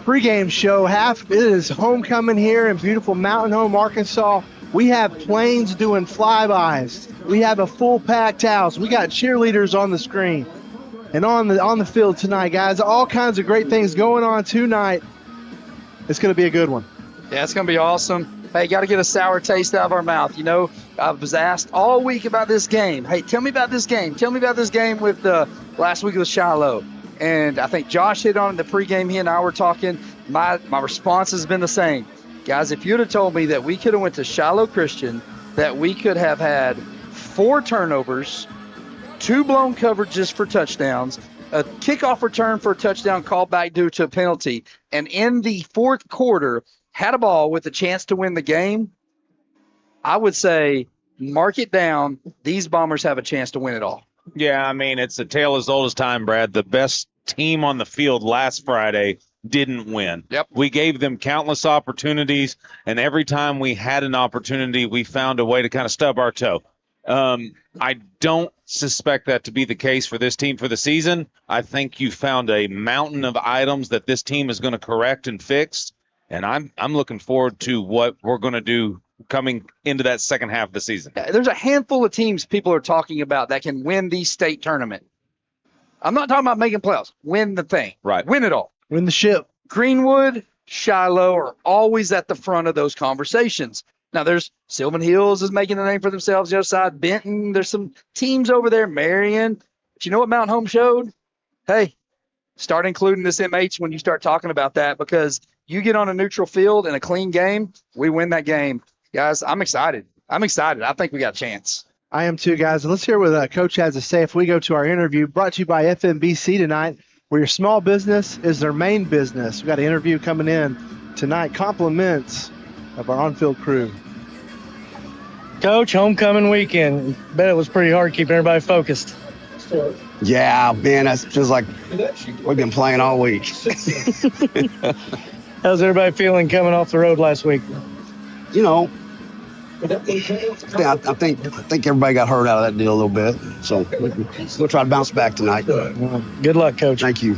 pregame show. It is homecoming here in beautiful Mountain Home, Arkansas. We have planes doing flybys. We have a full packed house. We got cheerleaders on the screen and on the field tonight, guys. All kinds of great things going on tonight. It's going to be a good one. Yeah, it's going to be awesome. Hey, got to get a sour taste out of our mouth. You know, I was asked all week about this game. Hey, tell me about this game. Tell me about this game with last week with Shiloh. And I think Josh hit on it in the pregame. He and I were talking. My response has been the same. Guys, if you'd have told me that we could have went to Shiloh Christian, that we could have had 4 turnovers, 2 blown coverages for touchdowns, a kickoff return for a touchdown called back due to a penalty, and in the fourth quarter had a ball with a chance to win the game, I would say mark it down. These Bombers have a chance to win it all. Yeah, I mean, it's a tale as old as time, Brad. The best team on the field last Friday didn't win. Yep. We gave them countless opportunities, and every time we had an opportunity, we found a way to kind of stub our toe. I don't suspect that to be the case for this team for the season. I think you found a mountain of items that this team is going to correct and fix, and I'm looking forward to what we're going to do coming into that second half of the season. There's a handful of teams people are talking about that can win the state tournament. I'm not talking about making playoffs. Win the thing. Right. Win it all. Win the ship. Greenwood, Shiloh are always at the front of those conversations. Now, there's Sylvan Hills is making a name for themselves the other side. Benton, there's some teams over there. Marion. But you know what Mountain Home showed? Hey, start including this MH when you start talking about that, because you get on a neutral field in a clean game, we win that game. Guys, I'm excited. I think we got a chance. I am too, guys. And let's hear what Coach has to say if we go to our interview brought to you by FMBC tonight, where your small business is their main business. We've got an interview coming in tonight, compliments of our on-field crew. Coach, homecoming weekend. Bet it was pretty hard keeping everybody focused. Yeah, man, that's just like we've been playing all week. How's everybody feeling coming off the road last week? You know, I think everybody got hurt out of that deal a little bit. So we'll try to bounce back tonight. Good luck, Coach. Thank you.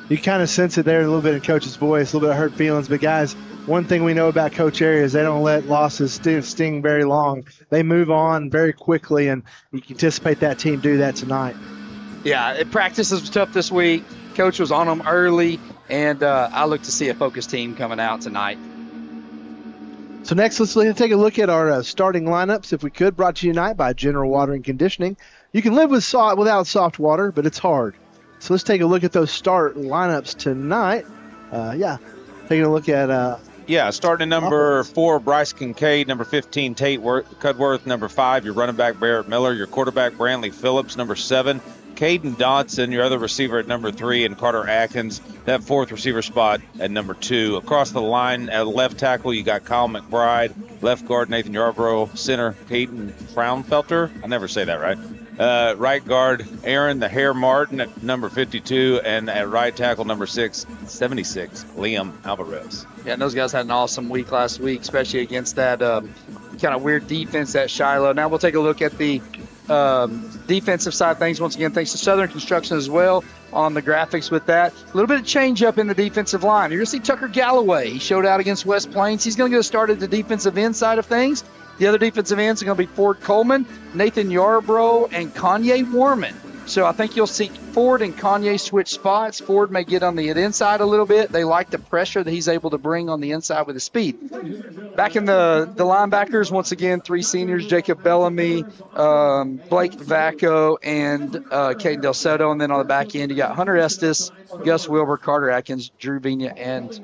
You kind of sense it there a little bit in Coach's voice, a little bit of hurt feelings. But, guys, one thing we know about Coach Area is they don't let losses sting very long. They move on very quickly, and you can anticipate that team do that tonight. Yeah, practice was tough this week. Coach was on them early, and I look to see a focused team coming out tonight. So next, let's take a look at our starting lineups, if we could, brought to you tonight by General Water and Conditioning. You can live without soft water, but it's hard. So let's take a look at those start lineups tonight. Taking a look at... starting at number 4, Bryce Kincaid. Number 15, Tate Cudworth. Number 5, your running back, Barrett Miller. Your quarterback, Brantley Phillips. Number 7, Caden Dodson. Your other receiver at number 3, and Carter Atkins. That 4th receiver spot at number 2. Across the line at left tackle, you got Kyle McBride. Left guard, Nathan Yarborough. Center, Peyton Fraunfelter. I never say that right. Right guard, Aaron the Hair Martin at number 52, and at right tackle, number 76, Liam Alvarez. Yeah, and those guys had an awesome week last week, especially against that kind of weird defense at Shiloh. Now we'll take a look at the defensive side of things. Once again, thanks to Southern Construction as well on the graphics with that. A little bit of change up in the defensive line. You're going to see Tucker Galloway. He showed out against West Plains. He's going to get started the defensive end side of things. The other defensive ends are going to be Ford Coleman, Nathan Yarbrough, and Kanye Warman. So I think you'll see Ford and Kanye switch spots. Ford may get on the inside a little bit. They like the pressure that he's able to bring on the inside with his speed. Back in the linebackers, once again, 3 seniors, Jacob Bellamy, Blake Vacco, and Caden Del Soto. And then on the back end, you got Hunter Estes, Gus Wilbur, Carter Atkins, Drew Vina, and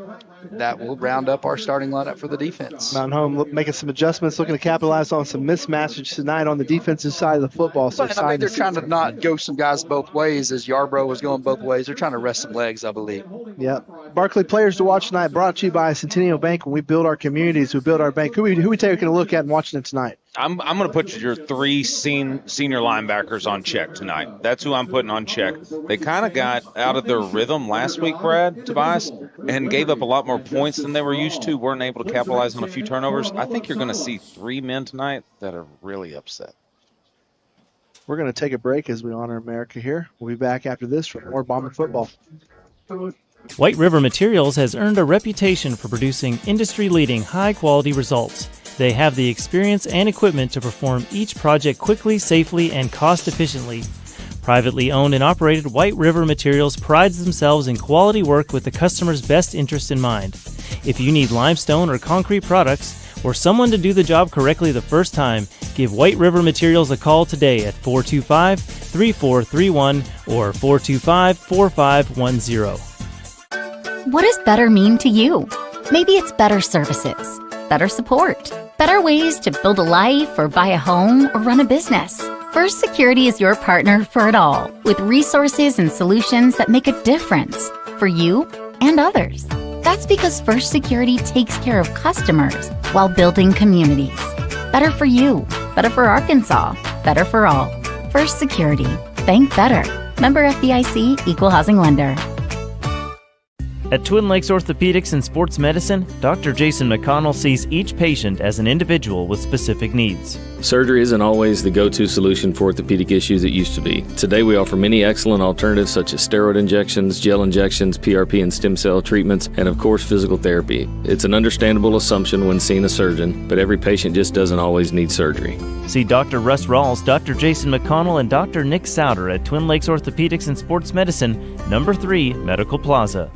that will round up our starting lineup for the defense. Mountain Home making some adjustments, looking to capitalize on some mismatches tonight on the defensive side of the football. So but I think they're trying to not go some guys both ways, as Yarbrough was going both ways. They're trying to rest some legs, I believe. Yep. Barkley players to watch tonight, brought to you by Centennial Bank. When we build our communities, we build our bank. Who we taking a look at and watching it tonight? I'm going to put your 3 senior linebackers on check tonight. That's who I'm putting on check. They kind of got out of their rhythm last week, Brad, Tobias, and gave up a lot more points than they were used to, weren't able to capitalize on a few turnovers. I think you're going to see 3 men tonight that are really upset. We're going to take a break as we honor America here. We'll be back after this for more Bomber football. White River Materials has earned a reputation for producing industry-leading, high-quality results. They have the experience and equipment to perform each project quickly, safely, and cost-efficiently. Privately owned and operated, White River Materials prides themselves in quality work with the customer's best interest in mind. If you need limestone or concrete products, or someone to do the job correctly the first time, give White River Materials a call today at 425-3431 or 425-4510. What does better mean to you? Maybe it's better services, better support, better ways to build a life or buy a home or run a business. First Security is your partner for it all, with resources and solutions that make a difference for you and others. That's because First Security takes care of customers while building communities. Better for you, better for Arkansas, better for all. First Security. Bank better. Member FDIC, Equal Housing Lender. At Twin Lakes Orthopedics and Sports Medicine, Dr. Jason McConnell sees each patient as an individual with specific needs. Surgery isn't always the go-to solution for orthopedic issues it used to be. Today we offer many excellent alternatives such as steroid injections, gel injections, PRP and stem cell treatments, and of course physical therapy. It's an understandable assumption when seeing a surgeon, but every patient just doesn't always need surgery. See Dr. Russ Rawls, Dr. Jason McConnell, and Dr. Nick Souter at Twin Lakes Orthopedics and Sports Medicine, number 3, Medical Plaza.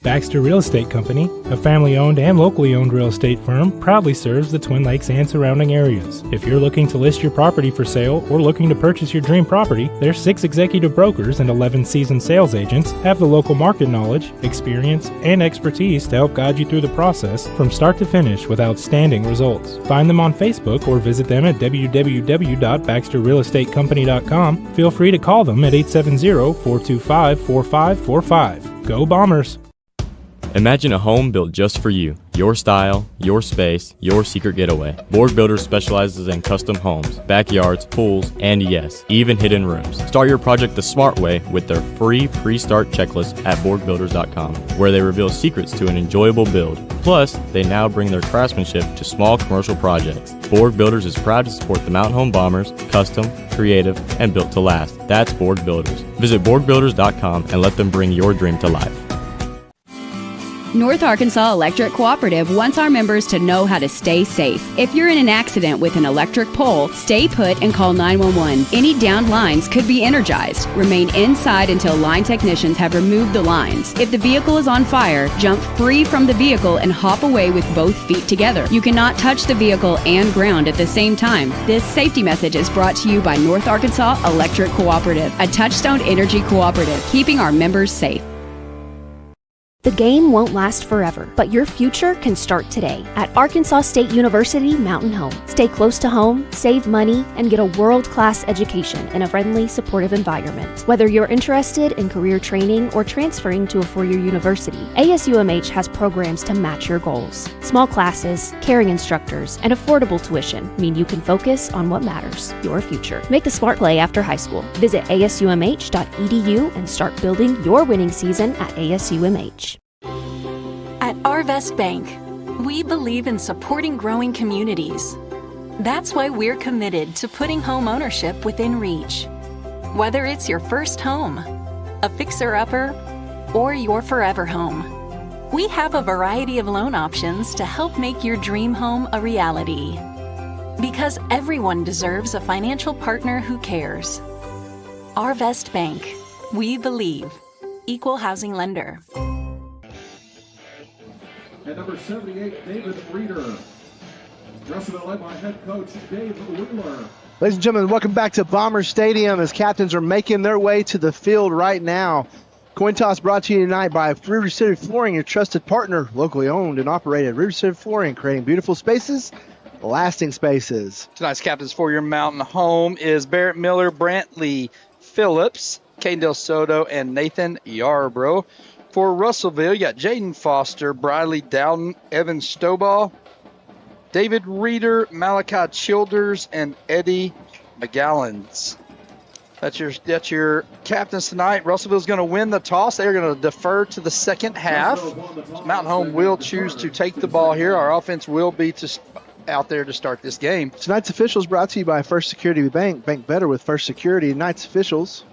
Baxter Real Estate Company, a family-owned and locally owned real estate firm, proudly serves the Twin Lakes and surrounding areas. If you're looking to list your property for sale or looking to purchase your dream property, their 6 executive brokers and 11 seasoned sales agents have the local market knowledge, experience, and expertise to help guide you through the process from start to finish with outstanding results. Find them on Facebook or visit them at www.baxterrealestatecompany.com. Feel free to call them at 870-425-4545. Go Bombers! Imagine a home built just for you. Your style, your space, your secret getaway. Borg Builders specializes in custom homes, backyards, pools, and yes, even hidden rooms. Start your project the smart way with their free pre-start checklist at BorgBuilders.com, where they reveal secrets to an enjoyable build. Plus, they now bring their craftsmanship to small commercial projects. Borg Builders is proud to support the Mountain Home Bombers, custom, creative, and built to last. That's Borg Builders. Visit BorgBuilders.com and let them bring your dream to life. North Arkansas Electric Cooperative wants our members to know how to stay safe. If you're in an accident with an electric pole, stay put and call 911. Any downed lines could be energized. Remain inside until line technicians have removed the lines. If the vehicle is on fire, jump free from the vehicle and hop away with both feet together. You cannot touch the vehicle and ground at the same time. This safety message is brought to you by North Arkansas Electric Cooperative, a Touchstone Energy cooperative, keeping our members safe. The game won't last forever, but your future can start today at Arkansas State University Mountain Home. Stay close to home, save money, and get a world-class education in a friendly, supportive environment. Whether you're interested in career training or transferring to a four-year university, ASUMH has programs to match your goals. Small classes, caring instructors, and affordable tuition mean you can focus on what matters, your future. Make the smart play after high school. Visit asumh.edu and start building your winning season at ASUMH. At Arvest Bank, we believe in supporting growing communities. That's why we're committed to putting home ownership within reach. Whether it's your first home, a fixer-upper, or your forever home, we have a variety of loan options to help make your dream home a reality. Because everyone deserves a financial partner who cares. Arvest Bank, we believe. Equal Housing Lender. And number 78, David Reeder. Russellville led by head coach Dave Wheeler. Ladies and gentlemen, welcome back to Bomber Stadium as captains are making their way to the field right now. Coin toss brought to you tonight by River City Flooring, your trusted partner, locally owned and operated. River City Flooring, creating beautiful spaces, lasting spaces. Tonight's captains for your Mountain Home is Barrett Miller, Brantley Phillips, Caden Del Soto, and Nathan Yarbrough. For Russellville, you got Jaden Foster, Briley Dowden, Evan Stovall, David Reeder, Malachi Childers, and Eddie McGallans. That's your captains tonight. Russellville's going to win the toss. They're going to defer to the second half. Mountain Home will choose to take the ball here. Our offense will be out there to start this game. Tonight's officials brought to you by First Security Bank. Bank better with First Security. Tonight's officials: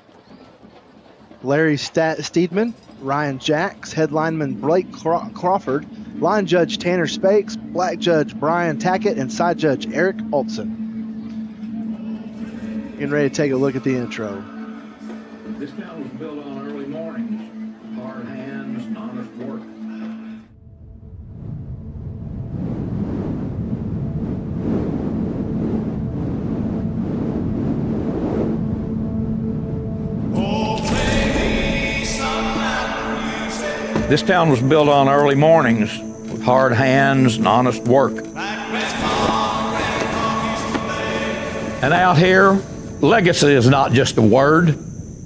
Larry Steedman, Ryan Jacks, head lineman Blake Crawford, line judge Tanner Spakes, black judge Brian Tackett, and side judge Eric Olson. Getting ready to take a look at the intro. This town was built on early mornings, hard hands, honest work. This town was built on early mornings with hard hands and honest work. And out here, legacy is not just a word,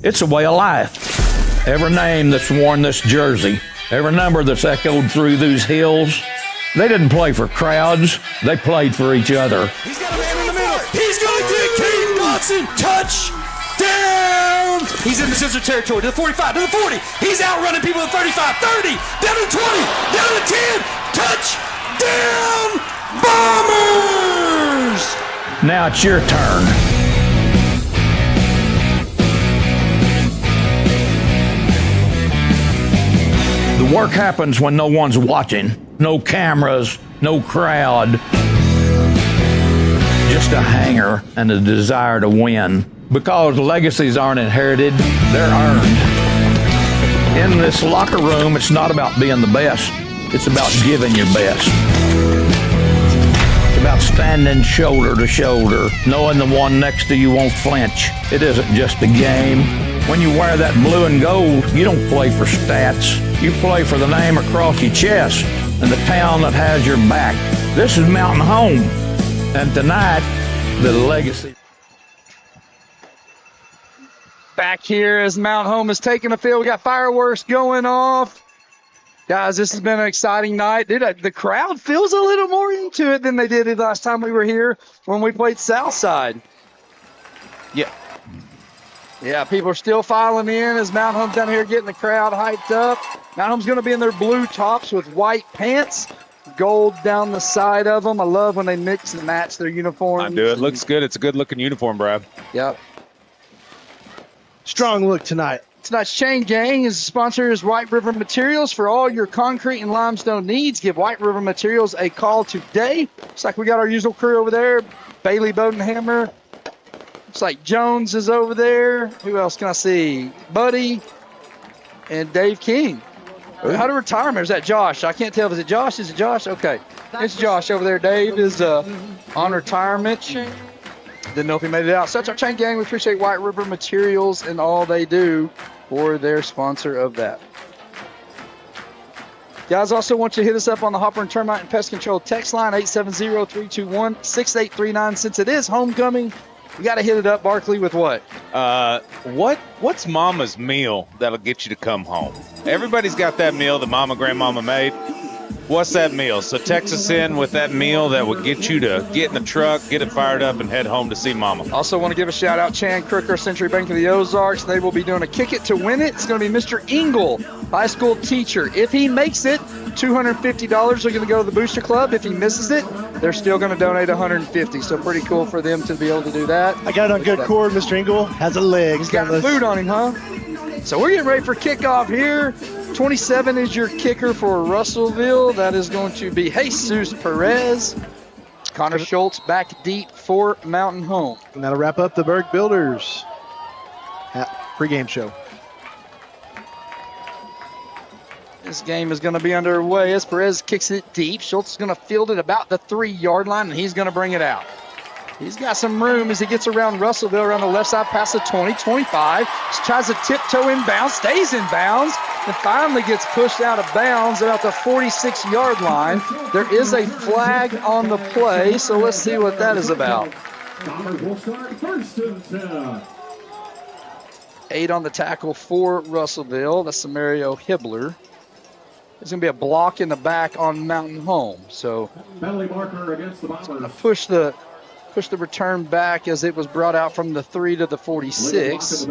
it's a way of life. Every name that's worn this jersey, every number that's echoed through these hills, they didn't play for crowds, they played for each other. He's got a man in the middle. He's going to get Caden Dodson. Touchdown! He's in the scissor territory to the 45, to the 40. He's outrunning people at 35, 30, down to 20, down to 10. Touchdown, Bombers! Now it's your turn. The work happens when no one's watching. No cameras, no crowd. Just a hanger and a desire to win. Because legacies aren't inherited, they're earned. In this locker room, it's not about being the best. It's about giving your best. It's about standing shoulder to shoulder, knowing the one next to you won't flinch. It isn't just a game. When you wear that blue and gold, you don't play for stats. You play for the name across your chest and the town that has your back. This is Mountain Home. And tonight, the legacy. Back here as Mount Home is taking the field. We got fireworks going off. Guys, this has been an exciting night. Dude, the crowd feels a little more into it than they did the last time we were here when we played Southside. Yeah, people are still filing in as Mount Home's down here getting the crowd hyped up. Mount Home's going to be in their blue tops with white pants, gold down the side of them. I love when they mix and match their uniforms. I do. It looks good. It's a good-looking uniform, Brad. Yep. Strong look tonight. Tonight's Chain Gang is sponsor is White River Materials. For all your concrete and limestone needs, give White River Materials a call today. Looks like we got our usual crew over there. Bailey Bodenhammer. Looks like Jones is over there. Who else can I see? Buddy and Dave King. How to retirement? Is that Josh? I can't tell. Is it Josh? Is it Josh? Okay. It's Josh over there. Dave is on retirement. Didn't know if he made it out. So that's our Chain Gang. We appreciate White River Materials and all they do for their sponsor of that. Guys, also want you to hit us up on the Hopper and Termite and Pest Control text line, 870-321-6839. Since it is homecoming, we got to hit it up, Barkley, with what? What's Mama's meal that'll get you to come home? Everybody's got that meal that Mama, Grandmama made. What's that meal? So text us in with that meal that would get you to get in the truck, get it fired up, and head home to see Mama. Also want to give a shout-out, Chan Crooker, Century Bank of the Ozarks. They will be doing a Kick It to Win It. It's going to be Mr. Engel, high school teacher. If he makes it, $250 are going to go to the Booster Club. If he misses it, they're still going to donate $150. So pretty cool for them to be able to do that. I got it on good cord. Mr. Engel has a leg. He's got food on him, huh? So we're getting ready for kickoff here. 27 is your kicker for Russellville. That is going to be Jesus Perez. Connor Schultz back deep for Mountain Home. And that'll wrap up the Berg Builders pregame show. This game is going to be underway as Perez kicks it deep. Schultz is going to field it about the 3-yard line, and he's going to bring it out. He's got some room as he gets around Russellville around the left side past the 20, 25. Just tries to tiptoe in bounds, stays in bounds, and finally gets pushed out of bounds about the 46-yard line. There is a flag on the play, so let's see what that is about. 8 on the tackle for Russellville. That's Samario Hibbler. There's going to be a block in the back on Mountain Home. So penalty marker against the Bombers. Going to push the return back as it was brought out from the 3 to the 46.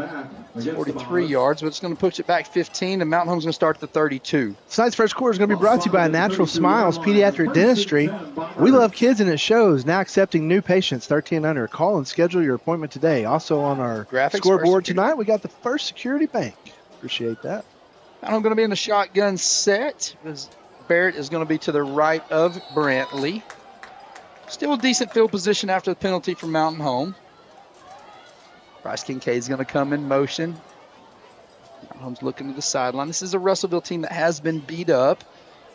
It's 43 yards, but it's going to push it back 15, and Mountain Home's going to start at the 32. Tonight's first quarter is going to be brought to you by Natural Smiles Pediatric Dentistry. We love kids and it shows. Now accepting new patients 13 and under. Call and schedule your appointment today. Also on our graphics scoreboard tonight, we got the First Security Bank. Appreciate that. I'm going to be in the shotgun set. Barrett is going to be to the right of Brantley. Still a decent field position after the penalty from Mountain Home. Bryce Kincaid's going to come in motion. Mountain Home's looking to the sideline. This is a Russellville team that has been beat up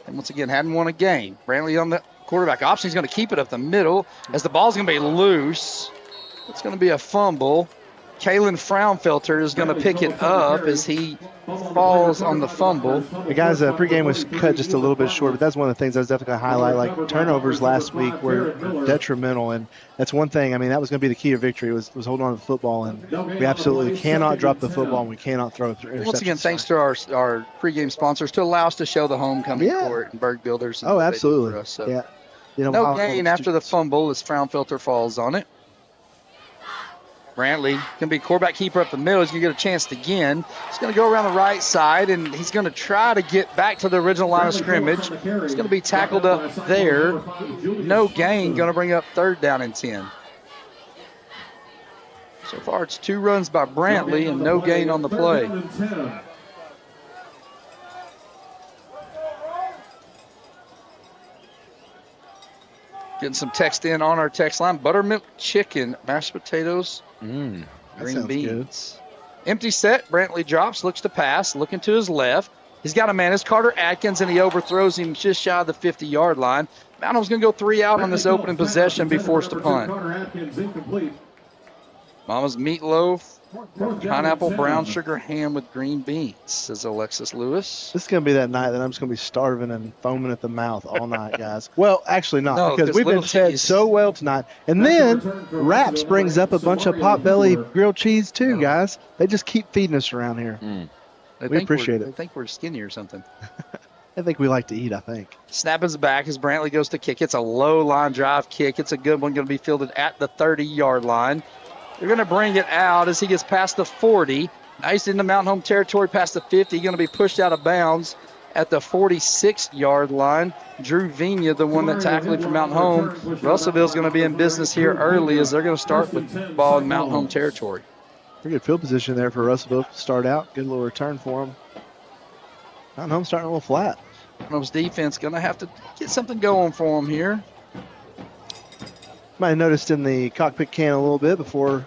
and once again hadn't won a game. Brantley on the quarterback option. He's going to keep it up the middle as the ball's going to be loose. It's going to be a fumble. Kalen Fraunfelter is going to pick it up as he falls on the fumble. The guys, pregame was cut just a little bit short, but that's one of the things I was definitely going to highlight. Like, turnovers last week were detrimental, and that's one thing. I mean, that was going to be the key to victory was holding on to the football, and we absolutely cannot drop the football, and we cannot throw interceptions. Once again, thanks to our pregame sponsors to allow us to show the homecoming court and Berg Builders. And absolutely. For us, so. Yeah. No gain after the fumble as Fraunfelter falls on it. Brantley going to be quarterback keeper up the middle. He's going to get a chance again. He's going to go around the right side, and he's going to try to get back to the original line of scrimmage. He's going to be tackled up there. No gain. Going to bring up 3rd down and 10. So far, it's 2 runs by Brantley and no gain on the play. Getting some text in on our text line. Buttermilk chicken, mashed potatoes, green beans. Good. Empty set. Brantley drops, looks to pass, looking to his left. He's got a man. It's Carter Atkins, and he overthrows him just shy of the 50-yard line. Mountain's going to go 3 out on this opening possession, be forced to punt. Mama's meatloaf, pineapple brown sugar ham with green beans, says Alexis Lewis. This is going to be that night that I'm just going to be starving and foaming at the mouth all night, guys. Well, actually not, because we've been fed so well tonight. And then Raps brings up a bunch of Potbelly grilled cheese too, guys. They just keep feeding us around here. We appreciate it. They think we're skinny or something. I think we like to eat, I think. Snap is back as Brantley goes to kick. It's a low line drive kick. It's a good one, going to be fielded at the 30-yard line. They're going to bring it out as he gets past the 40. Nice into Mountain Home territory past the 50. Going to be pushed out of bounds at the 46-yard line. Drew Vigna, the one that tackled him from Mountain Home. Russellville's going to be in business here early as they're going to start with ball in Mountain Home territory. Pretty good field position there for Russellville to start out. Good little return for them. Mountain Home starting a little flat. Mountain Home's defense going to have to get something going for them here. Might have noticed in the cockpit can a little bit before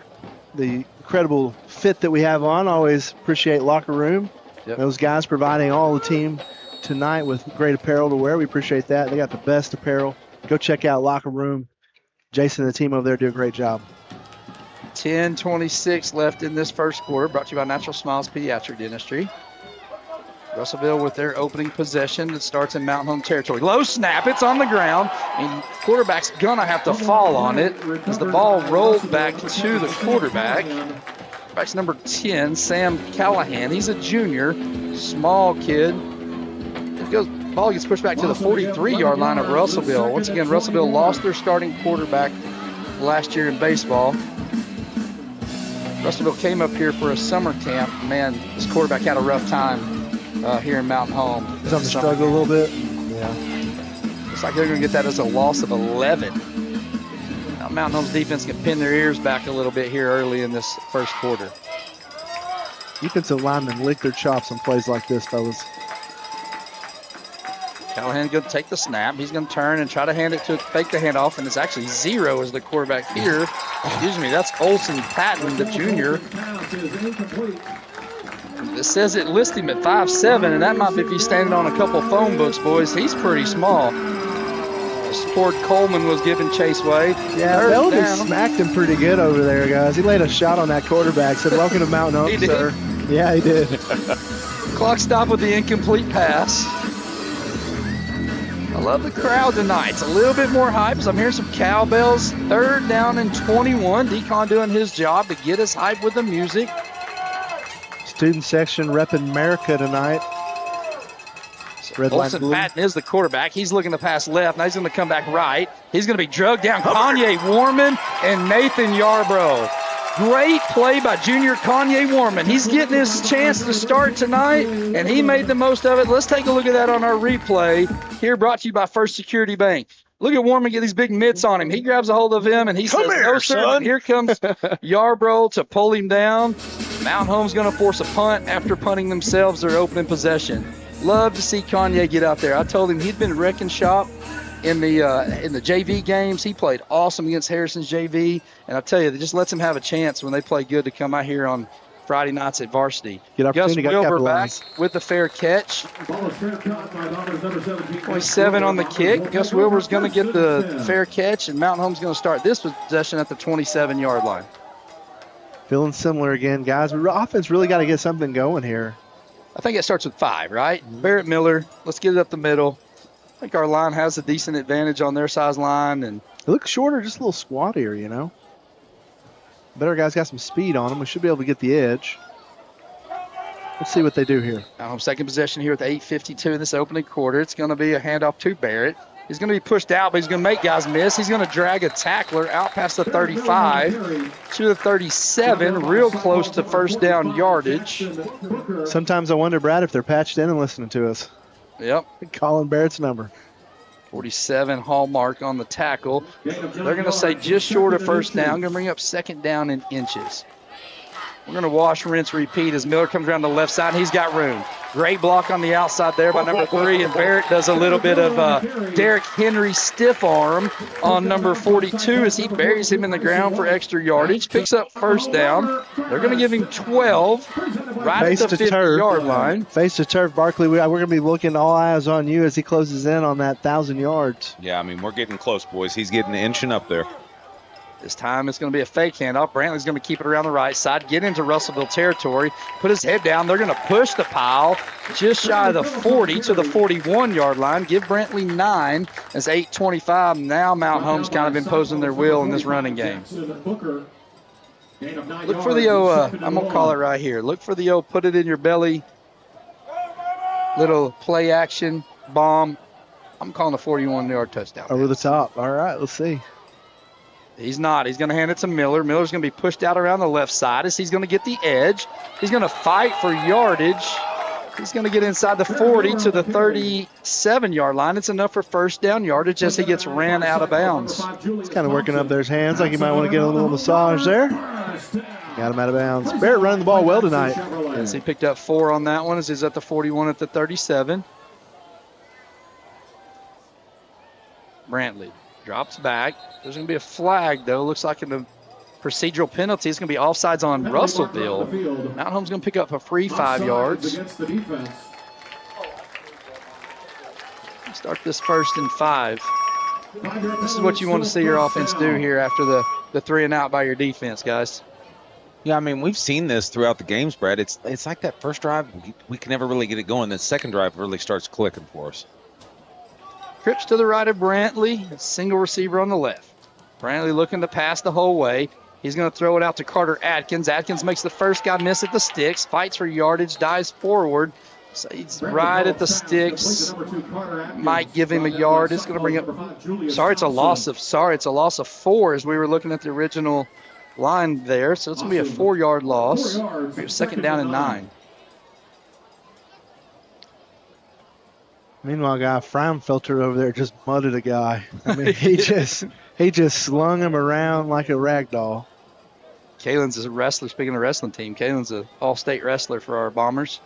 the incredible fit that we have on. Always appreciate Locker Room. Yep. Those guys providing all the team tonight with great apparel to wear. We appreciate that. They got the best apparel. Go check out Locker Room. Jason and the team over there do a great job. 10:26 left in this first quarter. Brought to you by Natural Smiles Pediatric Dentistry. Russellville with their opening possession that starts in Mountain Home territory. Low snap, it's on the ground, and quarterback's gonna have to fall on it as the ball rolls back to the quarterback. Quarterback's number 10, Sam Callahan. He's a junior, small kid. Ball gets pushed back to the 43-yard line of Russellville. Once again, Russellville lost their starting quarterback last year in baseball. Russellville came up here for a summer camp. Man, this quarterback had a rough time here in Mountain Home. He's on the struggle a little bit. Yeah. Looks like they're going to get that as a loss of 11. Now Mountain Home's defense can pin their ears back a little bit here early in this first quarter. Defensive linemen lick their chops on plays like this, fellas. Callahan's going to take the snap. He's going to turn and try to fake the handoff, and it's actually zero as the quarterback here. Excuse me, that's Olson Patton, the junior. It says it lists him at 5'7", and that might be if he's standing on a couple phone books, boys. He's pretty small. Ford Coleman was giving chase way. Yeah, Belden smacked him pretty good over there, guys. He laid a shot on that quarterback. Said, "Welcome to Mountain Home, sir." Yeah, he did. Clock stop with the incomplete pass. I love the crowd tonight. It's a little bit more hype as I'm hearing some cowbells. 3rd down and 21. Decon doing his job to get us hype with the music. Student section repping America tonight. Olson Patton is the quarterback. He's looking to pass left. Now he's going to come back right. He's going to be drugged down. Kanye Warman and Nathan Yarbrough. Great play by junior Kanye Warman. He's getting his chance to start tonight, and he made the most of it. Let's take a look at that on our replay. Here brought to you by First Security Bank. Look at Warman get these big mitts on him. He grabs a hold of him, and he says, here, no, sir. son. Here comes Yarbrough to pull him down. Mount Home's going to force a punt after punting themselves their opening possession. Love to see Kanye get out there. I told him he'd been wrecking shop in the JV games. He played awesome against Harrison's JV, and I tell you, it just lets him have a chance when they play good to come out here on Friday nights at varsity. Gus Wilbur back with the fair catch. 27 on the kick. Gus Wilbur's going to get the fair catch, and Mountain Home's going to start this possession at the 27-yard line. Feeling similar again, guys. Offense really got to get something going here. I think it starts with 5, right? Barrett Miller. Let's get it up the middle. I think our line has a decent advantage on their size line. And it looks shorter, just a little squattier, you know. Better guys got some speed on them. We should be able to get the edge. Let's see what they do here. Second possession here with 8:52 in this opening quarter. It's going to be a handoff to Barrett. He's going to be pushed out, but he's going to make guys miss. He's going to drag a tackler out past the 35 to the 37, real close to first down yardage. Sometimes I wonder, Brad, if they're patched in and listening to us. Yep. Calling Barrett's number. 47 hallmark on the tackle. They're going to say just short of first down. Going to bring up second down in inches. We're going to wash, rinse, repeat as Miller comes around the left side. He's got room. Great block on the outside there by number 3, and Barrett does a little bit of Derrick Henry stiff arm on number 42 as he buries him in the ground for extra yardage. Picks up first down. They're going to give him 12 right at the 50-yard line. Face to turf, Barkley. We're going to be looking all eyes on you as he closes in on that 1,000 yards. Yeah, I mean, we're getting close, boys. He's getting inching up there. This time it's going to be a fake handoff. Brantley's going to keep it around the right side, get into Russellville territory, put his head down. They're going to push the pile just shy of the 40 to the 41-yard line. Give Brantley 9 as 8:25. Now Mount Home's kind of imposing their will in this running game. Look for the I'm going to call it right here. Look for the put it in your belly, little play action bomb. I'm calling a 41-yard touchdown. Over the top. All right, let's see. He's not. He's going to hand it to Miller. Miller's going to be pushed out around the left side as he's going to get the edge. He's going to fight for yardage. He's going to get inside the 40 to the 37-yard line. It's enough for first down yardage as he gets ran out of bounds. He's kind of working up their hands like he might want to get a little massage there. Got him out of bounds. Barrett running the ball well tonight. Yes, he picked up 4 on that one as he's at the 41 at the 37. Brantley drops back. There's going to be a flag, though. Looks like in the procedural penalty, it's going to be offsides on Russellville. Mount Home's going to pick up a free 5 yards. Start this 1st and 5. This is what you want to see your offense do here after the 3 and out by your defense, guys. Yeah, I mean, we've seen this throughout the games, Brad. It's like that first drive, we can never really get it going. The second drive really starts clicking for us. Trips to the right of Brantley, single receiver on the left. Brantley looking to pass the whole way. He's going to throw it out to Carter Atkins. Atkins makes the first guy miss at the sticks, fights for yardage, dives forward. So he's right at the sticks. Might give him a yard. It's going to bring up. Sorry, it's a loss of 4 as we were looking at the original line there. So it's going to be a 4-yard loss. Second down and 9. Meanwhile, guy Fraunfelter over there just mudded a guy. I mean, he just slung him around like a rag doll. Kalen's a wrestler. Speaking of wrestling team, Kalen's an all-state wrestler for our Bombers.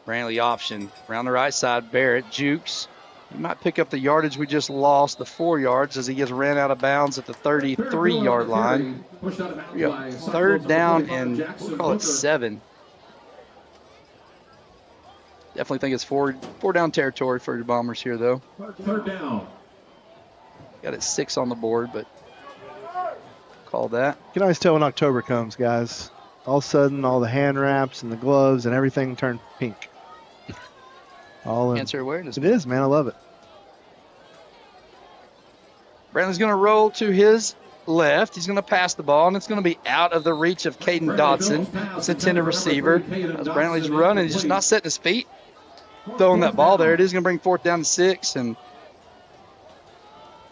Brantley option around the right side. Barrett jukes. He might pick up the yardage we just lost, the 4 yards, as he gets ran out of bounds at the 33-yard line. Third down and we'll call it 7. Definitely think it's four down territory for your Bombers here, though. Third down. Got it 6 on the board, but call that. You can always tell when October comes, guys. All of a sudden, all the hand wraps and the gloves and everything turn pink. All in. Cancer awareness. It is, man. I love it. Brandon's going to roll to his left. He's going to pass the ball, and it's going to be out of the reach of Caden Dodson. It's intended receiver. As Brantley's running, he's just not setting his feet. Throwing that ball there. It is going to bring 4th down and 6, and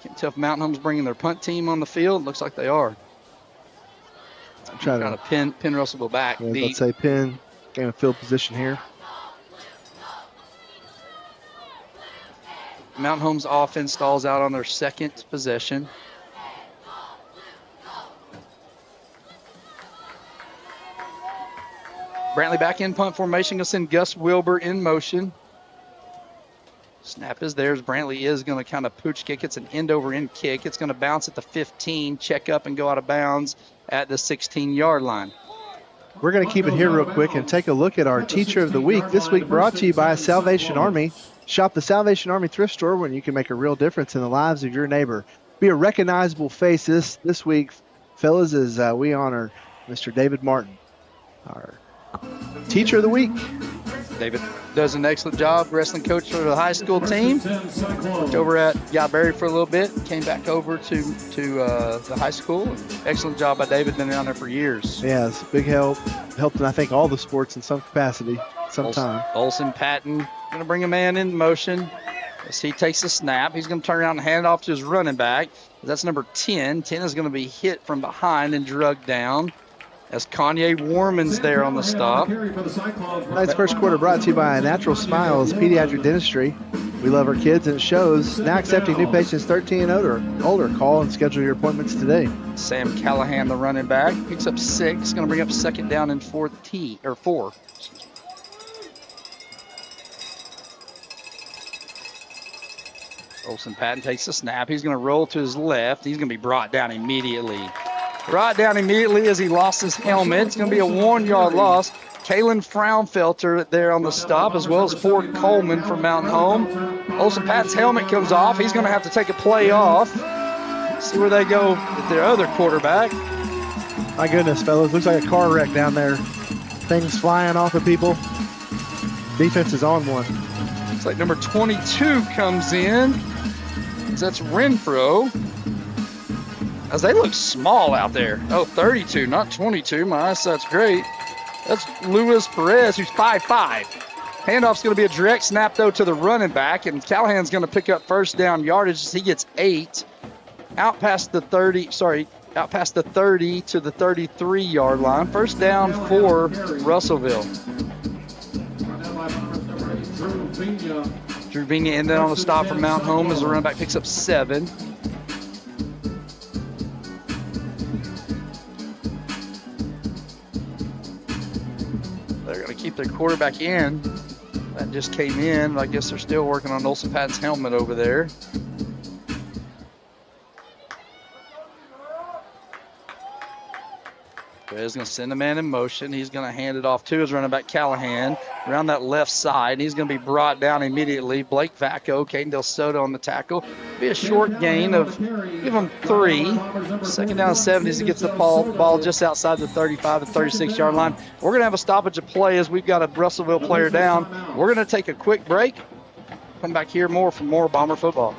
can't tell if Mountain Home's bringing their punt team on the field. Looks like they are. I'm trying to pin Russellville back. Yeah, let's say pin. Game of field position here. Mount Home's offense stalls out on their second possession. Brantley back in punt formation. Going to send Gus Wilbur in motion. Snap is there as Brantley is going to kind of pooch kick. It's an end-over-end kick. It's going to bounce at the 15, check up and go out of bounds at the 16-yard line. We're going to keep it here real quick and take a look at our Teacher of the Week. This week brought to you by Salvation Army. Shop the Salvation Army thrift store when you can make a real difference in the lives of your neighbor. Be a recognizable face this week, fellas, as we honor Mr. David Martin, our Teacher of the Week. David does an excellent job, wrestling coach for the high school team. Worked over at Yabberry for a little bit, came back over to the high school. Excellent job by David, been down there for years. Yeah, it's a big help. Helped in, I think, all the sports in some capacity, sometime. Olsen Patton going to bring a man in motion. As he takes the snap, he's going to turn around and hand it off to his running back. That's number 10. 10 is going to be hit from behind and drugged down. As Kanye Warman's there on the stop. Tonight's first quarter brought to you by Natural Smiles Pediatric Dentistry. We love our kids and it shows. Now accepting new patients 13 and older. Call and schedule your appointments today. Sam Callahan, the running back, picks up 6. Going to bring up second down and 4. Olsen Patton takes the snap. He's going to roll to his left. He's going to be brought down immediately. As he lost his helmet. It's going to be a 1-yard loss. Kalen Fraunfelter there on the stop, as well as Ford Coleman from Mountain Home. Olsen Patton's helmet comes off. He's going to have to take a play off. See where they go with their other quarterback. My goodness, fellas. Looks like a car wreck down there. Things flying off of people. Defense is on one. Looks like number 22 comes in. That's Renfro. As they look small out there. Oh, 32, not 22. My eyesight's great. That's Luis Perez, who's 5'5". Handoff's going to be a direct snap, though, to the running back, and Callahan's going to pick up first down yardage as he gets 8. Out past the 30 to the 33-yard line. First down for Russellville. Drew Vigna ended on a stop from Mount Home as the running back picks up 7. Keep their quarterback in. That just came in. I guess they're still working on Olsen Patton's helmet over there. Perez going to send a man in motion. He's going to hand it off to his running back, Callahan, around that left side. And he's going to be brought down immediately. Blake Vacco, Caden Del Soto on the tackle. Be a short gain of, give him 3. Second down 7 as he gets the ball just outside the 35 to 36-yard line. We're going to have a stoppage of play as we've got a Russellville player down. We're going to take a quick break. Come back here for more Bomber football.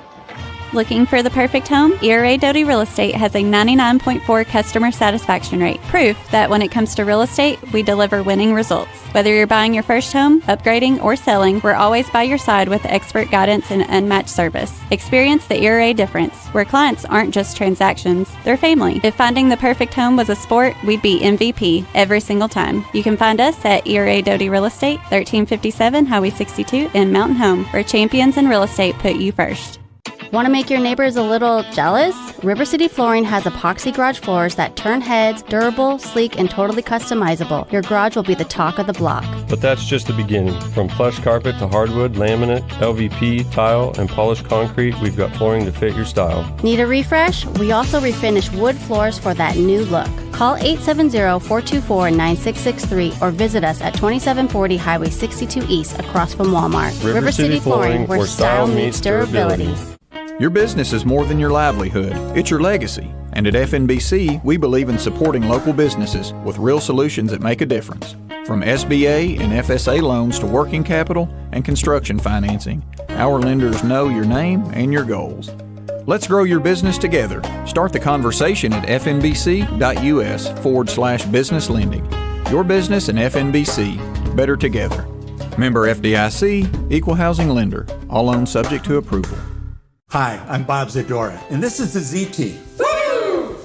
Looking for the perfect home? ERA Doty Real Estate has a 99.4 customer satisfaction rate. Proof that when it comes to real estate, we deliver winning results. Whether you're buying your first home, upgrading, or selling, we're always by your side with expert guidance and unmatched service. Experience the ERA difference, where clients aren't just transactions, they're family. If finding the perfect home was a sport, we'd be MVP every single time. You can find us at ERA Doty Real Estate, 1357 Highway 62 in Mountain Home, where champions in real estate put you first. Want to make your neighbors a little jealous? River City Flooring has epoxy garage floors that turn heads, durable, sleek, and totally customizable. Your garage will be the talk of the block. But that's just the beginning. From plush carpet to hardwood, laminate, LVP, tile, and polished concrete, we've got flooring to fit your style. Need a refresh? We also refinish wood floors for that new look. Call 870-424-9663 or visit us at 2740 Highway 62 East across from Walmart. River City Flooring, where style meets durability. Your business is more than your livelihood, it's your legacy. And at FNBC, we believe in supporting local businesses with real solutions that make a difference. From SBA and FSA loans to working capital and construction financing, our lenders know your name and your goals. Let's grow your business together. Start the conversation at fnbc.us/business lending. Your business and FNBC, better together. Member FDIC, Equal Housing Lender. All loans subject to approval. Hi, I'm Bob Zadora, and this is the ZT. Woo!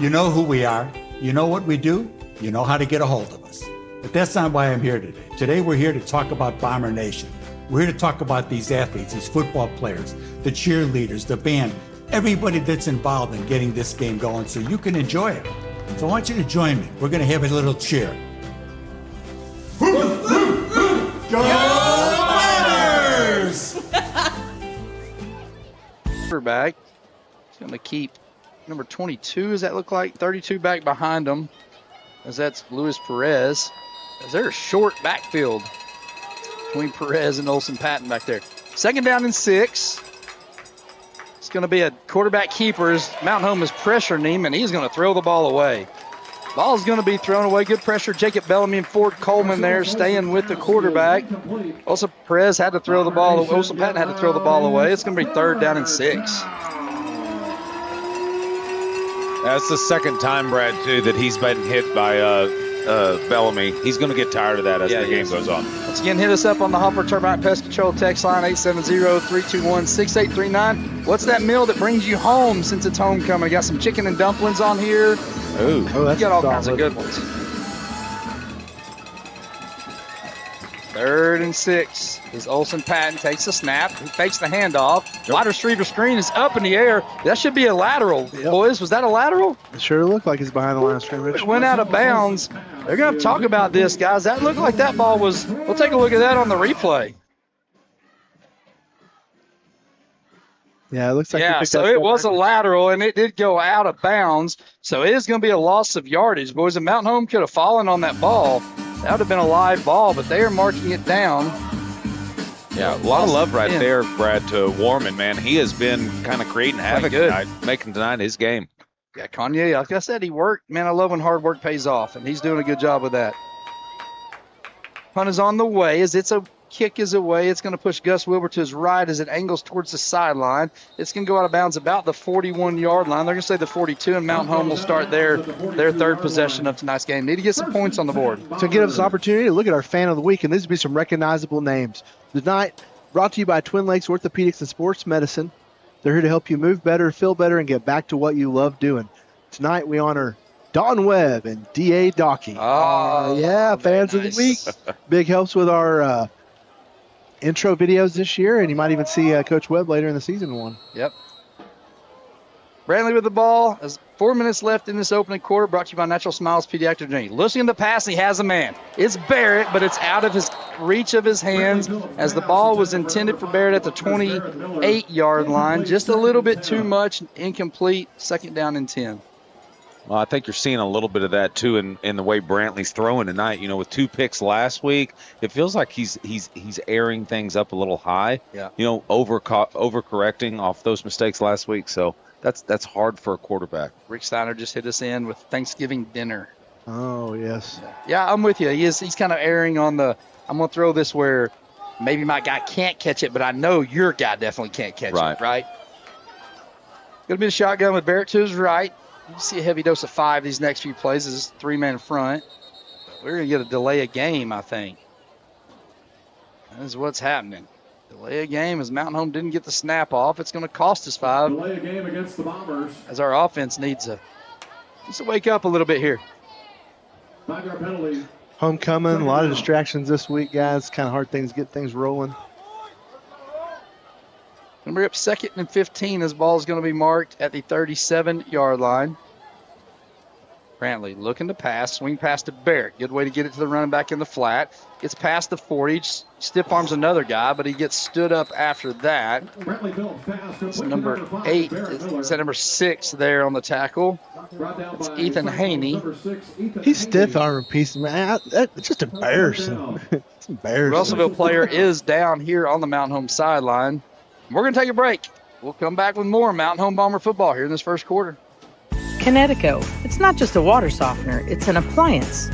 You know who we are, you know what we do, you know how to get a hold of us. But that's not why I'm here today. Today we're here to talk about Bomber Nation. We're here to talk about these athletes, these football players, the cheerleaders, the band, everybody that's involved in getting this game going so you can enjoy it. So I want you to join me. We're going to have a little cheer. Quarterback. He's going to keep number 22, does that look like? 32 back behind him, as that's Luis Perez. As they're a short backfield between Perez and Olsen Patton back there. 2nd down and 6. It's going to be a quarterback keeper as Mountain Home is pressuring him, and he's going to throw the ball away. Ball's going to be thrown away. Good pressure. Jacob Bellamy and Ford Coleman there staying with the quarterback. Also, Perez had to throw the ball. Olsen Patton had to throw the ball away. It's going to be 3rd down and 6. That's the second time, Brad, too, that he's been hit by Bellamy. He's going to get tired of that as the game goes on. Once again, hit us up on the Hopper Turbine Pest Control text line, 870-321-6839. What's that meal that brings you home since it's homecoming? I got some chicken and dumplings on here. Ooh. You got all kinds of good ones. 3rd and 6 as Olsen Patton takes the snap. He fakes the handoff. Wide receiver screen is up in the air. That should be a lateral, boys. Was that a lateral? It sure looked like he's behind the line of scrimmage. It went out of bounds. They're going to talk about this, guys. That looked like that ball was. We'll take a look at that on the replay. Yeah, it looks like. Yeah, so it was a lateral, and it did go out of bounds. So it is going to be a loss of yardage, boys. And Mountain Home could have fallen on that ball. That would have been a live ball, but they are marking it down. Yeah, a lot of love right there, Brad, to Warman, man. He has been kind of creating havoc tonight, making tonight his game. Yeah, Kanye, like I said, he worked. Man, I love when hard work pays off, and he's doing a good job with that. Punt is on the way as it's a kick is away. It's going to push Gus Wilbur to his right as it angles towards the sideline. It's going to go out of bounds about the 41-yard line. They're going to say the 42, and Mountain Home will start their 3rd possession of tonight's game. Need to get some points on the board. To give us an opportunity to look at our fan of the week, and these would be some recognizable names. Tonight, brought to you by Twin Lakes Orthopedics and Sports Medicine. They're here to help you move better, feel better, and get back to what you love doing. Tonight, we honor Don Webb and D.A. Dockey. Oh, yeah, fans of the week. Big helps with our intro videos this year, and you might even see Coach Webb later in the season one. Yep. Brantley with the ball. There's 4 minutes left in this opening quarter, brought to you by Natural Smiles Pediatric Clinic. Looking to pass, he has a man. It's Barrett, but it's out of his reach of his hands as the ball was intended for Barrett at the 28-yard line. Just a little bit too much, incomplete, 2nd down and 10. Well, I think you're seeing a little bit of that, too, in the way Brantley's throwing tonight. You know, with 2 picks last week, it feels like he's airing things up a little high. Yeah. You know, overcorrecting off those mistakes last week. So that's hard for a quarterback. Rick Steiner just hit us in with Thanksgiving dinner. Oh, yes. Yeah, I'm with you. He's kind of erring on the, I'm going to throw this where maybe my guy can't catch it, but I know your guy definitely can't catch it, right? Going to be the shotgun with Barrett to his right. You see a heavy dose of 5 these next few plays. This is 3-man front. We're going to get a delay of game, I think. That is what's happening. Delay of game as Mountain Home didn't get the snap off. It's going to cost us 5. Delay of game against the Bombers. As our offense needs to wake up a little bit here. 5-yard penalty. Homecoming, a lot of distractions this week, guys. Kind of hard things to get things rolling. Going to bring up 2nd and 15 as ball is going to be marked at the 37-yard line. Brantley looking to pass, swing pass to Barrett. Good way to get it to the running back in the flat. Gets past the 40, stiff arms another guy, but he gets stood up after that. It's number 8, is that number 6 there on the tackle? It's Ethan Haney. He's stiff arm piece, man. It's just embarrassing. It's embarrassing. Russellville player is down here on the Mountain Home sideline. We're going to take a break. We'll come back with more Mountain Home Bomber football here in this first quarter. Kinetico. It's not just a water softener, it's an appliance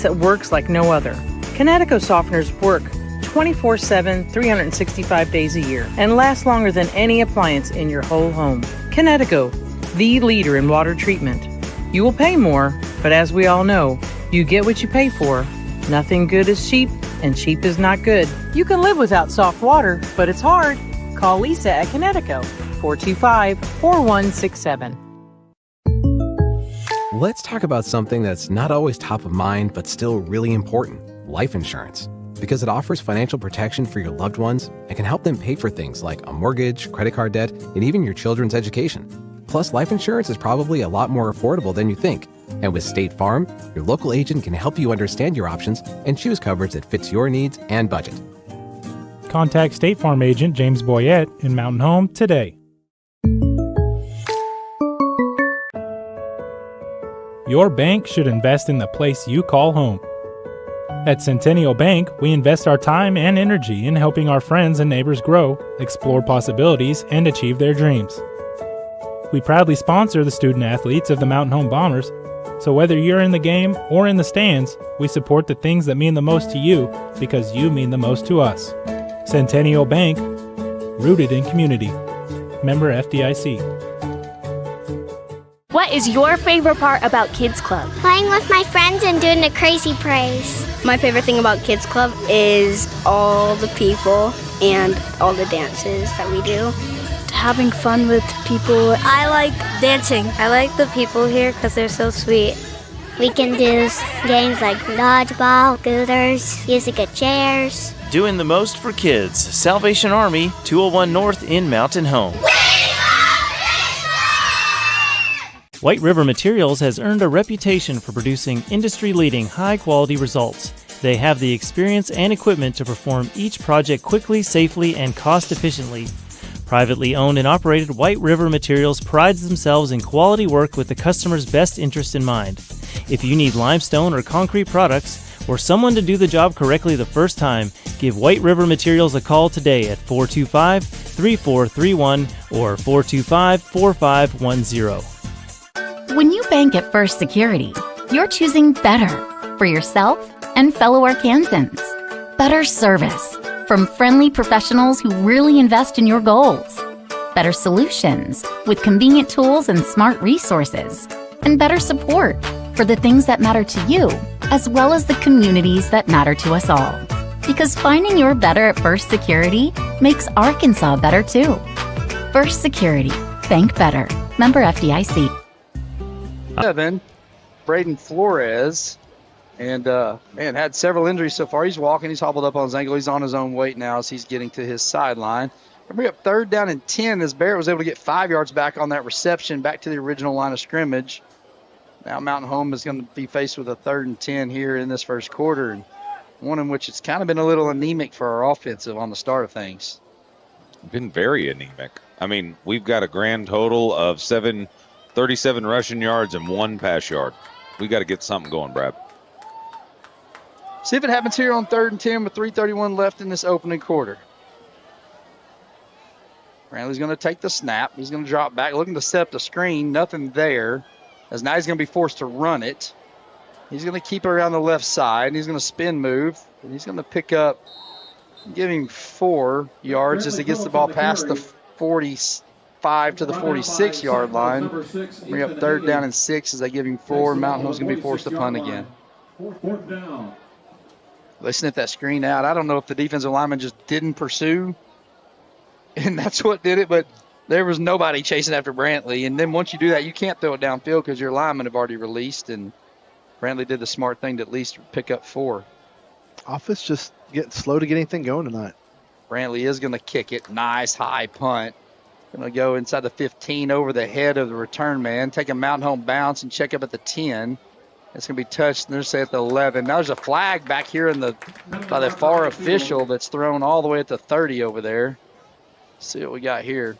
that works like no other. Kinetico softeners work 24/7, 365 days a year, and last longer than any appliance in your whole home. Kinetico, the leader in water treatment. You will pay more, but as we all know, you get what you pay for. Nothing good is cheap, and cheap is not good. You can live without soft water, but it's hard. Call Lisa at Kinetico, 425-4167. Let's talk about something that's not always top of mind, but still really important: life insurance. because it offers financial protection for your loved ones and can help them pay for things like a mortgage, credit card debt, and even your children's education. Plus, life insurance is probably a lot more affordable than you think. And with State Farm, your local agent can help you understand your options and choose coverage that fits your needs and budget. Contact State Farm agent James Boyette in Mountain Home today. Your bank should invest in the place you call home. At Centennial Bank, we invest our time and energy in helping our friends and neighbors grow, explore possibilities, and achieve their dreams. We proudly sponsor the student athletes of the Mountain Home Bombers, so whether you're in the game or in the stands, we support the things that mean the most to you because you mean the most to us. Centennial Bank, rooted in community. Member FDIC. What is your favorite part about Kids Club? Playing with my friends and doing the crazy praise. My favorite thing about Kids Club is all the people and all the dances that we do. Having fun with people. I like dancing. I like the people here because they're so sweet. We can do games like dodgeball, scooters, using chairs. Doing the most for kids. Salvation Army, 201 North in Mountain Home. White River Materials has earned a reputation for producing industry-leading high-quality results. They have the experience and equipment to perform each project quickly, safely, and cost-efficiently. Privately owned and operated, White River Materials prides themselves in quality work with the customer's best interest in mind. If you need limestone or concrete products, or someone to do the job correctly the first time, give White River Materials a call today at 425-3431 or 425-4510. When you bank at First Security, you're choosing better for yourself and fellow Arkansans. Better service from friendly professionals who really invest in your goals. Better solutions with convenient tools and smart resources. And better support for the things that matter to you, as well as the communities that matter to us all. Because finding your better at First Security makes Arkansas better too. First Security. Bank better. Member FDIC. 7, Braden Flores, and had several injuries so far. He's walking. He's hobbled up on his ankle. He's on his own weight now as he's getting to his sideline. Bring up 3rd down and 10 as Barrett was able to get 5 yards back on that reception back to the original line of scrimmage. Now Mountain Home is going to be faced with a 3rd and 10 here in this first quarter, and one in which it's kind of been a little anemic for our offensive on the start of things. Been very anemic. I mean, we've got a grand total of 37 rushing yards and 1 pass yard. We got to get something going, Brad. See if it happens here on 3rd and 10 with 3:31 left in this opening quarter. Brantley's going to take the snap. He's going to drop back, looking to set up the screen. Nothing there, as now he's going to be forced to run it. He's going to keep it around the left side, and he's going to spin move. And he's going to pick up, give him 4 yards as he gets the ball past the 45 to the 46-yard line. Bring up 3rd down and 6 as they give him 4. Mountain Home's going to be forced to punt again. They sniffed that screen out. I don't know if the defensive lineman just didn't pursue, and that's what did it, but there was nobody chasing after Brantley. And then once you do that, you can't throw it downfield because your linemen have already released, and Brantley did the smart thing to at least pick up 4. Offense just getting slow to get anything going tonight. Brantley is going to kick it. Nice high punt. Going to go inside the 15 over the head of the return man. Take a Mountain Home bounce and check up at the 10. It's going to be touched, and they're say at the 11. Now there's a flag back here by the far official that's thrown all the way at the 30 over there. Let's see what we got here.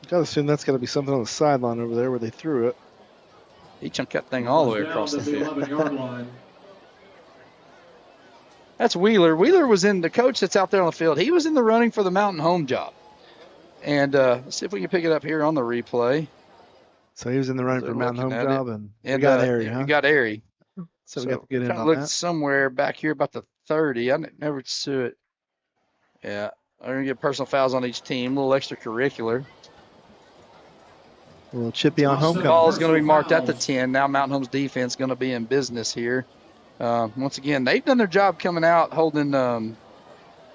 Got to assume that's got to be something on the sideline over there where they threw it. He chunked that thing all the way across the field. That's Wheeler. Wheeler was in, the coach that's out there on the field, he was in the running for the Mountain Home job. And let's see if we can pick it up here on the replay. So he was in the running for Mountain Home job, and we got Airy, huh? We got Airy. So we got to get in on look that. Somewhere back here about the 30. I never saw it. Yeah, they're going to get personal fouls on each team, a little extracurricular. A little chippy on homecoming. The ball is going to be marked at the 10. Now Mountain Home's defense going to be in business here. Once again, they've done their job coming out, holding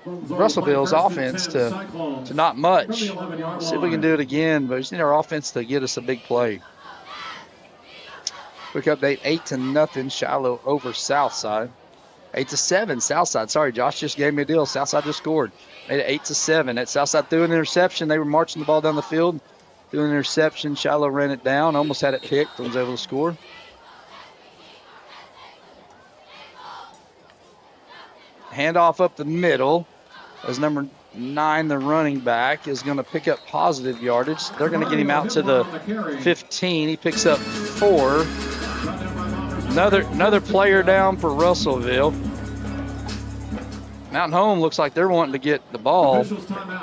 Russellville's offense to not much. Let's see if we can do it again, but we just need our offense to get us a big play. Quick update, 8-0, Shiloh over Southside. 8-7, Southside. Sorry, Josh just gave me a deal. Southside just scored. Made it 8-7. At Southside threw an interception. They were marching the ball down the field. Threw an interception. Shiloh ran it down. Almost had it picked. Was able to score. Handoff up the middle as number 9, the running back, is going to pick up positive yardage. They're going to get him out to the 15. He picks up 4. Another player down for Russellville. Mountain Home looks like they're wanting to get the ball.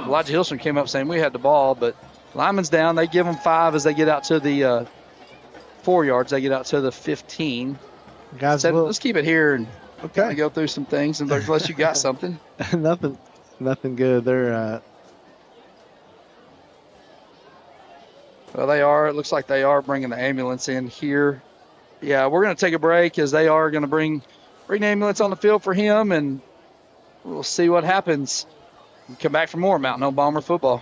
Elijah Hilson came up saying we had the ball, but lineman's down. They give them 5 as they get out to the 4 yards. They get out to the 15. Guys, Said, let's keep it here and okay. go through some things unless you got something. Nothing good. They're well, they are. It looks like they are bringing the ambulance in here. Yeah, we're going to take a break as they are going to bring the ambulance on the field for him, and we'll see what happens. We'll come back for more Mountain Home Bomber football.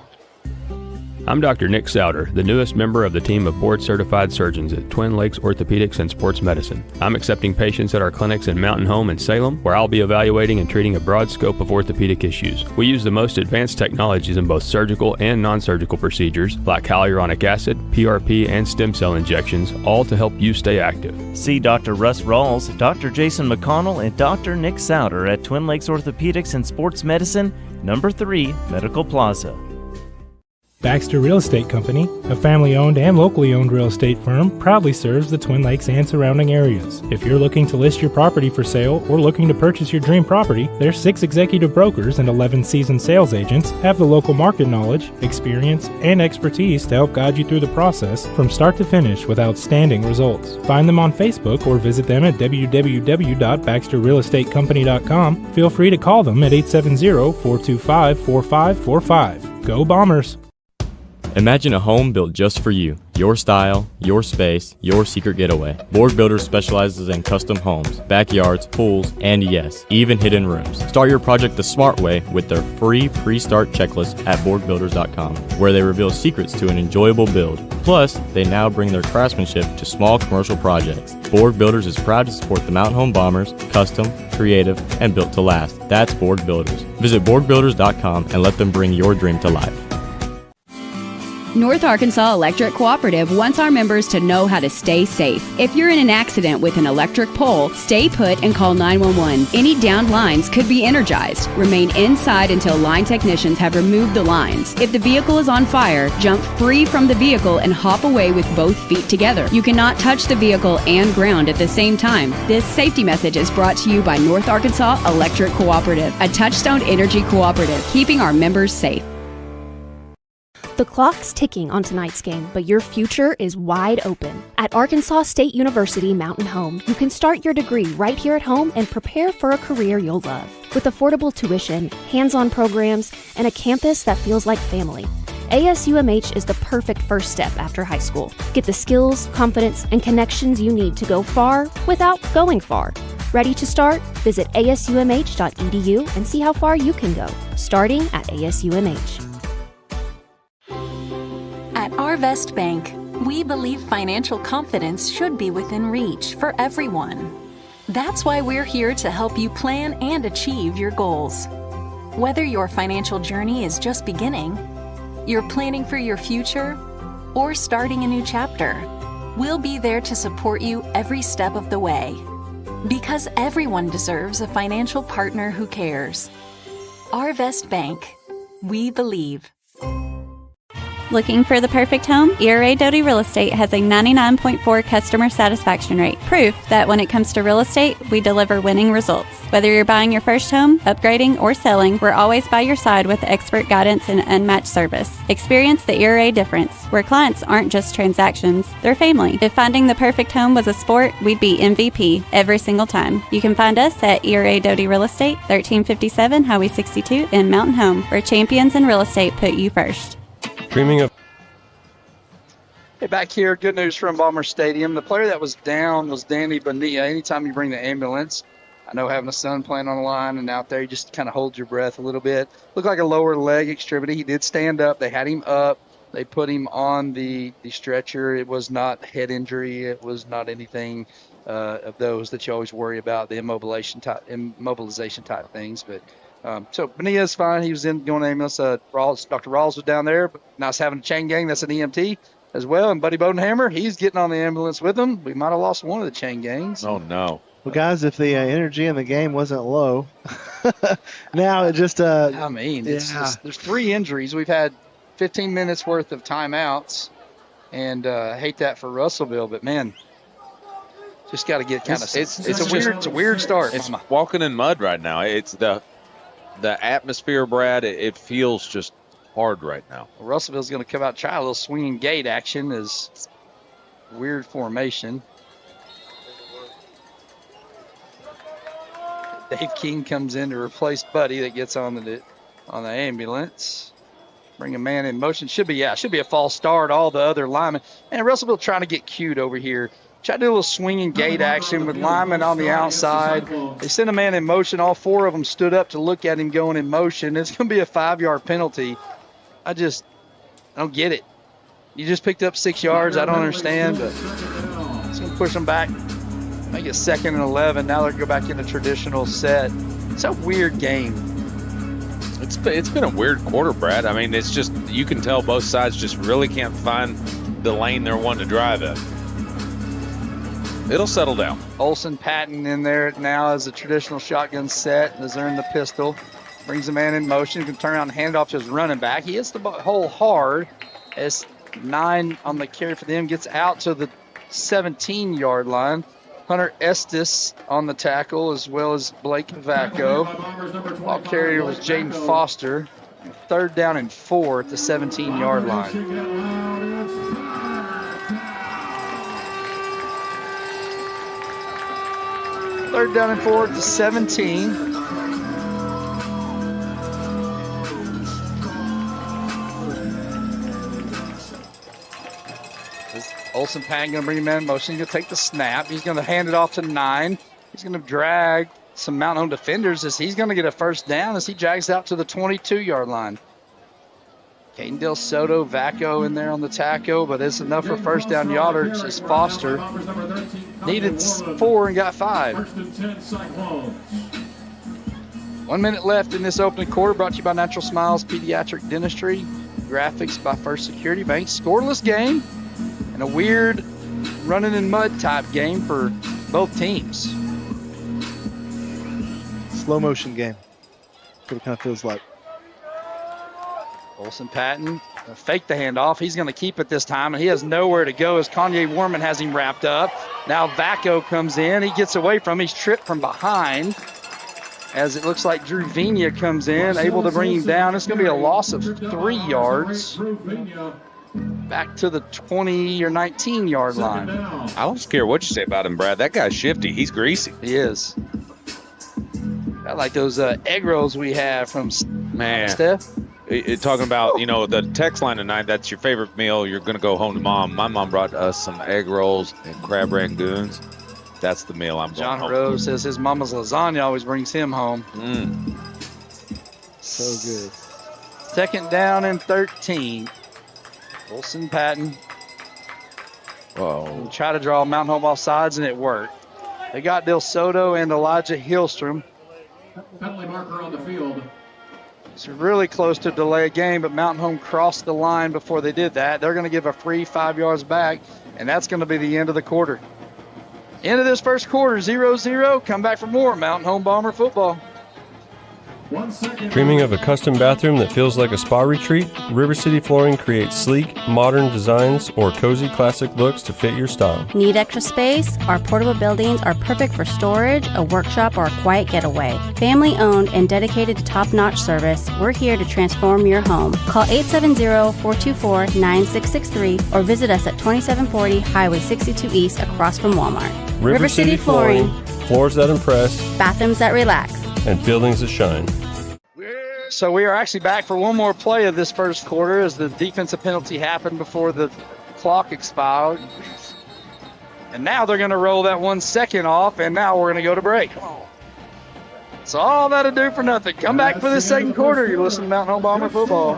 I'm Dr. Nick Souter, the newest member of the team of board-certified surgeons at Twin Lakes Orthopedics and Sports Medicine. I'm accepting patients at our clinics in Mountain Home and Salem, where I'll be evaluating and treating a broad scope of orthopedic issues. We use the most advanced technologies in both surgical and non-surgical procedures, like hyaluronic acid, PRP, and stem cell injections, all to help you stay active. See Dr. Russ Rawls, Dr. Jason McConnell, and Dr. Nick Souter at Twin Lakes Orthopedics and Sports Medicine, number 3, Medical Plaza. Baxter Real Estate Company, a family-owned and locally owned real estate firm, proudly serves the Twin Lakes and surrounding areas. If you're looking to list your property for sale or looking to purchase your dream property, their 6 executive brokers and 11 seasoned sales agents have the local market knowledge, experience, and expertise to help guide you through the process from start to finish with outstanding results. Find them on Facebook or visit them at www.baxterrealestatecompany.com. Feel free to call them at 870-425-4545. Go Bombers! Imagine a home built just for you. Your style, your space, your secret getaway. Borg Builders specializes in custom homes, backyards, pools, and yes, even hidden rooms. Start your project the smart way with their free pre-start checklist at BorgBuilders.com, where they reveal secrets to an enjoyable build. Plus, they now bring their craftsmanship to small commercial projects. Borg Builders is proud to support the Mountain Home Bombers, custom, creative, and built to last. That's Borg Builders. Visit BorgBuilders.com and let them bring your dream to life. North Arkansas Electric Cooperative wants our members to know how to stay safe. If you're in an accident with an electric pole, stay put and call 911. Any downed lines could be energized. Remain inside until line technicians have removed the lines. If the vehicle is on fire, jump free from the vehicle and hop away with both feet together. You cannot touch the vehicle and ground at the same time. This safety message is brought to you by North Arkansas Electric Cooperative, a Touchstone Energy cooperative, keeping our members safe. The clock's ticking on tonight's game, but your future is wide open. At Arkansas State University Mountain Home, you can start your degree right here at home and prepare for a career you'll love. With affordable tuition, hands-on programs, and a campus that feels like family, ASUMH is the perfect first step after high school. Get the skills, confidence, and connections you need to go far without going far. Ready to start? Visit asumh.edu and see how far you can go, starting at ASUMH. At Arvest Bank, we believe financial confidence should be within reach for everyone. That's why we're here to help you plan and achieve your goals. Whether your financial journey is just beginning, you're planning for your future, or starting a new chapter, we'll be there to support you every step of the way. Because everyone deserves a financial partner who cares. Arvest Bank, we believe. Looking for the perfect home? ERA Doty Real Estate has a 99.4 customer satisfaction rate. Proof that when it comes to real estate, we deliver winning results. Whether you're buying your first home, upgrading, or selling, we're always by your side with expert guidance and unmatched service. Experience the ERA difference, where clients aren't just transactions, they're family. If finding the perfect home was a sport, we'd be MVP every single time. You can find us at ERA Doty Real Estate, 1357 Highway 62 in Mountain Home, where champions in real estate put you first. Streaming of Hey, back here, good news from Bomber Stadium. The player that was down was Danny Bonilla. Anytime you bring the ambulance, I know having a son playing on the line and out there, you just kind of hold your breath a little bit. Looked like a lower leg extremity. He did stand up. They had him up. They put him on the stretcher. It was not head injury. It was not anything of those that you always worry about, the immobilization type things. But so Bonilla's fine. He was going to ambulance. Dr. Rawls was down there. But nice having a chain gang. That's an EMT as well. And Buddy Bodenhammer, he's getting on the ambulance with them. We might have lost one of the chain gangs. Oh, no. Well, guys, if the energy in the game wasn't low, now it just I mean, there's 3 injuries. We've had 15 minutes worth of timeouts, and I hate that for Russellville, but man, just got to get kind of. It's a weird start. It's walking in mud right now. It's the atmosphere, Brad. It feels just hard right now. Well, Russellville's going to come out and try a little swinging gate action. Is weird formation. Dave King comes in to replace Buddy that gets on the ambulance. Bring a man in motion. Should be a false start. All the other linemen. And Russellville trying to get cute over here. Try to do a little swinging gate action with linemen on the outside. They sent a man in motion. All 4 of them stood up to look at him going in motion. It's going to be a 5-yard penalty. I don't get it. You just picked up 6 yards. I don't understand, but it's going to push them back. Make it 2nd and 11. Now they're going to go back in the traditional set. It's a weird game. It's been a weird quarter, Brad. I mean, it's just, you can tell both sides just really can't find the lane they're wanting to drive in. It'll settle down. Olsen Patton in there now as a traditional shotgun set as they're in the pistol. Brings the man in motion. Can turn around and hand it off to his running back. He hits the hole hard as 9 on the carry for them. Gets out to the 17-yard line. Hunter Estes on the tackle, as well as Blake Vacco. Ball carrier was Jaden Foster. 3rd down and 4 at the 17-yard line. 3rd down and 4 at the 17. Olsen Patton going to bring him in motion. He's going to take the snap. He's going to hand it off to 9. He's going to drag some Mountain Home defenders as he's going to get a 1st down as he drags out to the 22-yard line. Caden Del Soto, Vacco in there on the tackle, but it's enough for 1st down yardage as Foster needed 4 and got 5. 1 minute left in this opening quarter, brought to you by Natural Smiles Pediatric Dentistry. Graphics by First Security Bank. Scoreless game. And a weird running in mud type game for both teams. Slow motion game. That's what it kind of feels like. Olsen Patton fake the handoff. He's going to keep it this time, and he has nowhere to go as Kanye Warman has him wrapped up. Now Vacco comes in. He gets away from him. He's tripped from behind as it looks like Drew Vigna comes in, able to bring him down. It's going to be a loss of 3 yards. Back to the 20 or 19-yard line. I don't care what you say about him, Brad. That guy's shifty. He's greasy. He is. I like those egg rolls we have from Steph. Talking about, the text line tonight, that's your favorite meal. You're going to go home to Mom. My mom brought us some egg rolls and crab rangoons. That's the meal I'm going John home. Rose says his mama's lasagna always brings him home. So good. 2nd down and 13. Olsen Patton. Whoa. Try to draw Mountain Home off sides, and it worked. They got Del Soto and Elijah Hillstrom. Penalty marker on the field. It's really close to delay a game, but Mountain Home crossed the line before they did that. They're going to give a free 5 yards back, and that's going to be the end of the quarter. End of this first quarter, 0-0. Come back for more Mountain Home Bomber football. Dreaming of a custom bathroom that feels like a spa retreat? River City Flooring creates sleek, modern designs or cozy classic looks to fit your style. Need extra space? Our portable buildings are perfect for storage, a workshop, or a quiet getaway. Family owned and dedicated to top-notch service, we're here to transform your home. Call 870-424-9663 or visit us at 2740 Highway 62 East across from Walmart. River City Flooring, floors that impress, bathrooms that relax, and buildings that shine. So we are actually back for one more play of this first quarter as the defensive penalty happened before the clock expired. And now they're going to roll that 1 second off, and now we're going to go to break. That's all that'll do for nothing. Come back for the second quarter. You're listening to Mountain Home Bomber Football.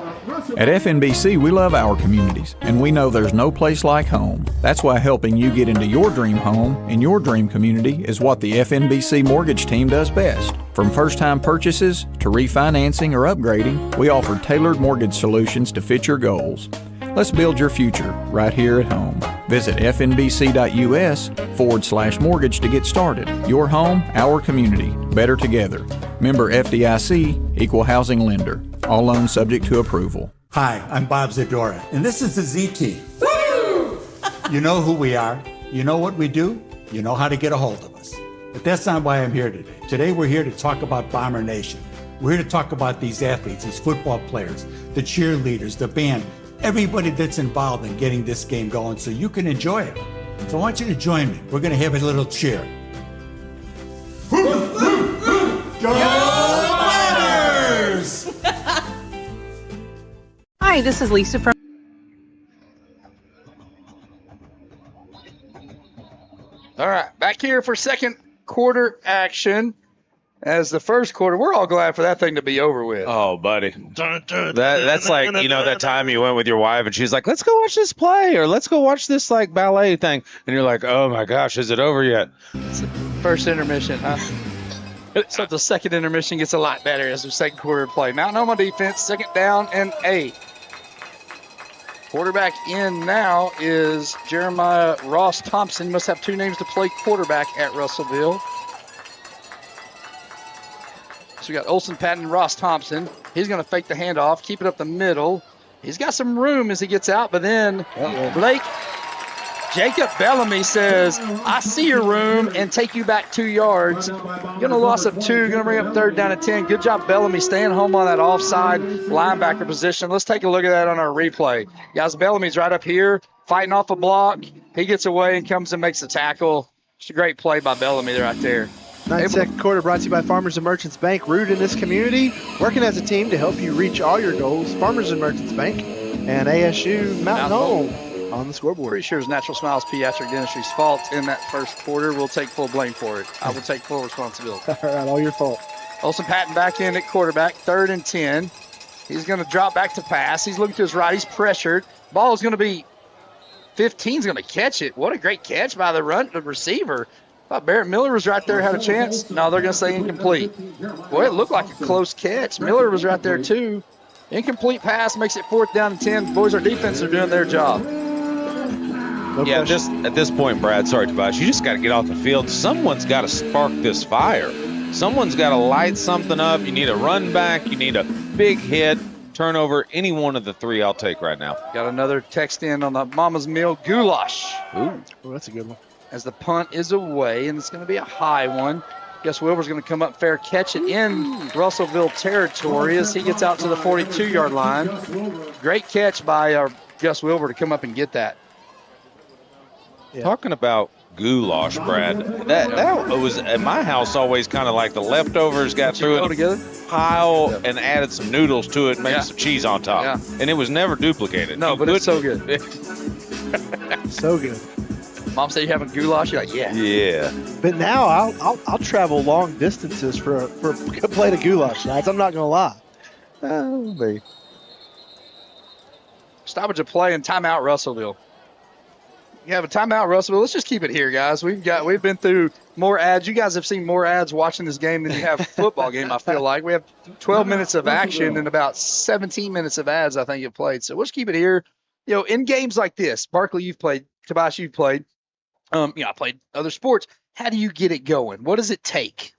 At FNBC, we love our communities, and we know there's no place like home. That's why helping you get into your dream home in your dream community is what the FNBC Mortgage Team does best. From first-time purchases to refinancing or upgrading, we offer tailored mortgage solutions to fit your goals. Let's build your future right here at home. Visit fnbc.us/mortgage to get started. Your home, our community. Better together. Member FDIC, Equal Housing Lender. All loans subject to approval. Hi, I'm Bob Zadora, and this is the Z Team. You know who we are. You know what we do. You know how to get a hold of us. But that's not why I'm here today. Today we're here to talk about Bomber Nation. We're here to talk about these athletes, these football players, the cheerleaders, the band, everybody that's involved in getting this game going so you can enjoy it. So I want you to join me. We're going to have a little cheer. Go Bombers! Hi, this is Lisa from... All right, back here for second quarter action. As the first quarter, we're all glad for that thing to be over with. Oh, buddy. That's like, that time you went with your wife and she's like, let's go watch this play or let's go watch this like ballet thing. And you're like, oh my gosh, is it over yet? First intermission, huh? So the second intermission gets a lot better as the second quarter play. Mountain Home on defense, 2nd down and 8. Quarterback in now is Jeremiah Ross Thompson. Must have 2 names to play quarterback at Russellville. So we got Olson Patton and Ross Thompson. He's going to fake the handoff, keep it up the middle. He's got some room as he gets out, but then Jacob Bellamy says, I see your room and take you back 2 yards. Going to loss of 2, going to bring up 3rd down and 10. Good job, Bellamy, staying home on that offside linebacker position. Let's take a look at that on our replay. Guys, Bellamy's right up here, fighting off a block. He gets away and comes and makes the tackle. It's a great play by Bellamy right there. Second quarter brought to you by Farmers and Merchants Bank. Rooted in this community, working as a team to help you reach all your goals. Farmers and Merchants Bank and ASU Mountain Home on the scoreboard. Pretty sure it was Natural Smiles Pediatric Dentistry's fault in that first quarter. We'll take full blame for it. I will take full responsibility. All right, all your fault. Olson Patton back in at quarterback, 3rd and 10. He's going to drop back to pass. He's looking to his right. He's pressured. Ball is going to be 15's going to catch it. What a great catch by the receiver. Thought Barrett Miller was right there, had a chance. No, they're going to say incomplete. Boy, it looked like a close catch. Miller was right there, too. Incomplete pass makes it 4th down and 10. Boys, our defense are doing their job. At this point, Brad, sorry, Tobias, you just got to get off the field. Someone's got to spark this fire. Someone's got to light something up. You need a run back. You need a big hit, turnover. Any one of the 3 I'll take right now. Got another text in on the Mama's Meal goulash. Ooh, that's a good one. As the punt is away, and it's going to be a high one. Gus Wilbur's going to come up fair, catch it in Russellville territory as he gets out to the 42-yard line. Great catch by Gus Wilbur to come up and get that. Yeah. Talking about goulash, Brad, that was at my house always kind of like the leftovers got through it, pile and added some noodles to it, maybe some cheese on top, and it was never duplicated. No, but it's so good. So good. Mom said you're having goulash. You're like, yeah. But now I'll travel long distances for a plate of goulash nights. I'm not gonna lie. Stoppage of play and timeout, Russellville. You have a timeout, Russellville. Let's just keep it here, guys. We've been through more ads. You guys have seen more ads watching this game than you have football game. I feel like we have 12 minutes of action and about 17 minutes of ads. I think you've played. So let's keep it here. In games like this, Barkley, you've played. Tobias, you've played. I played other sports. How do you get it going? What does it take?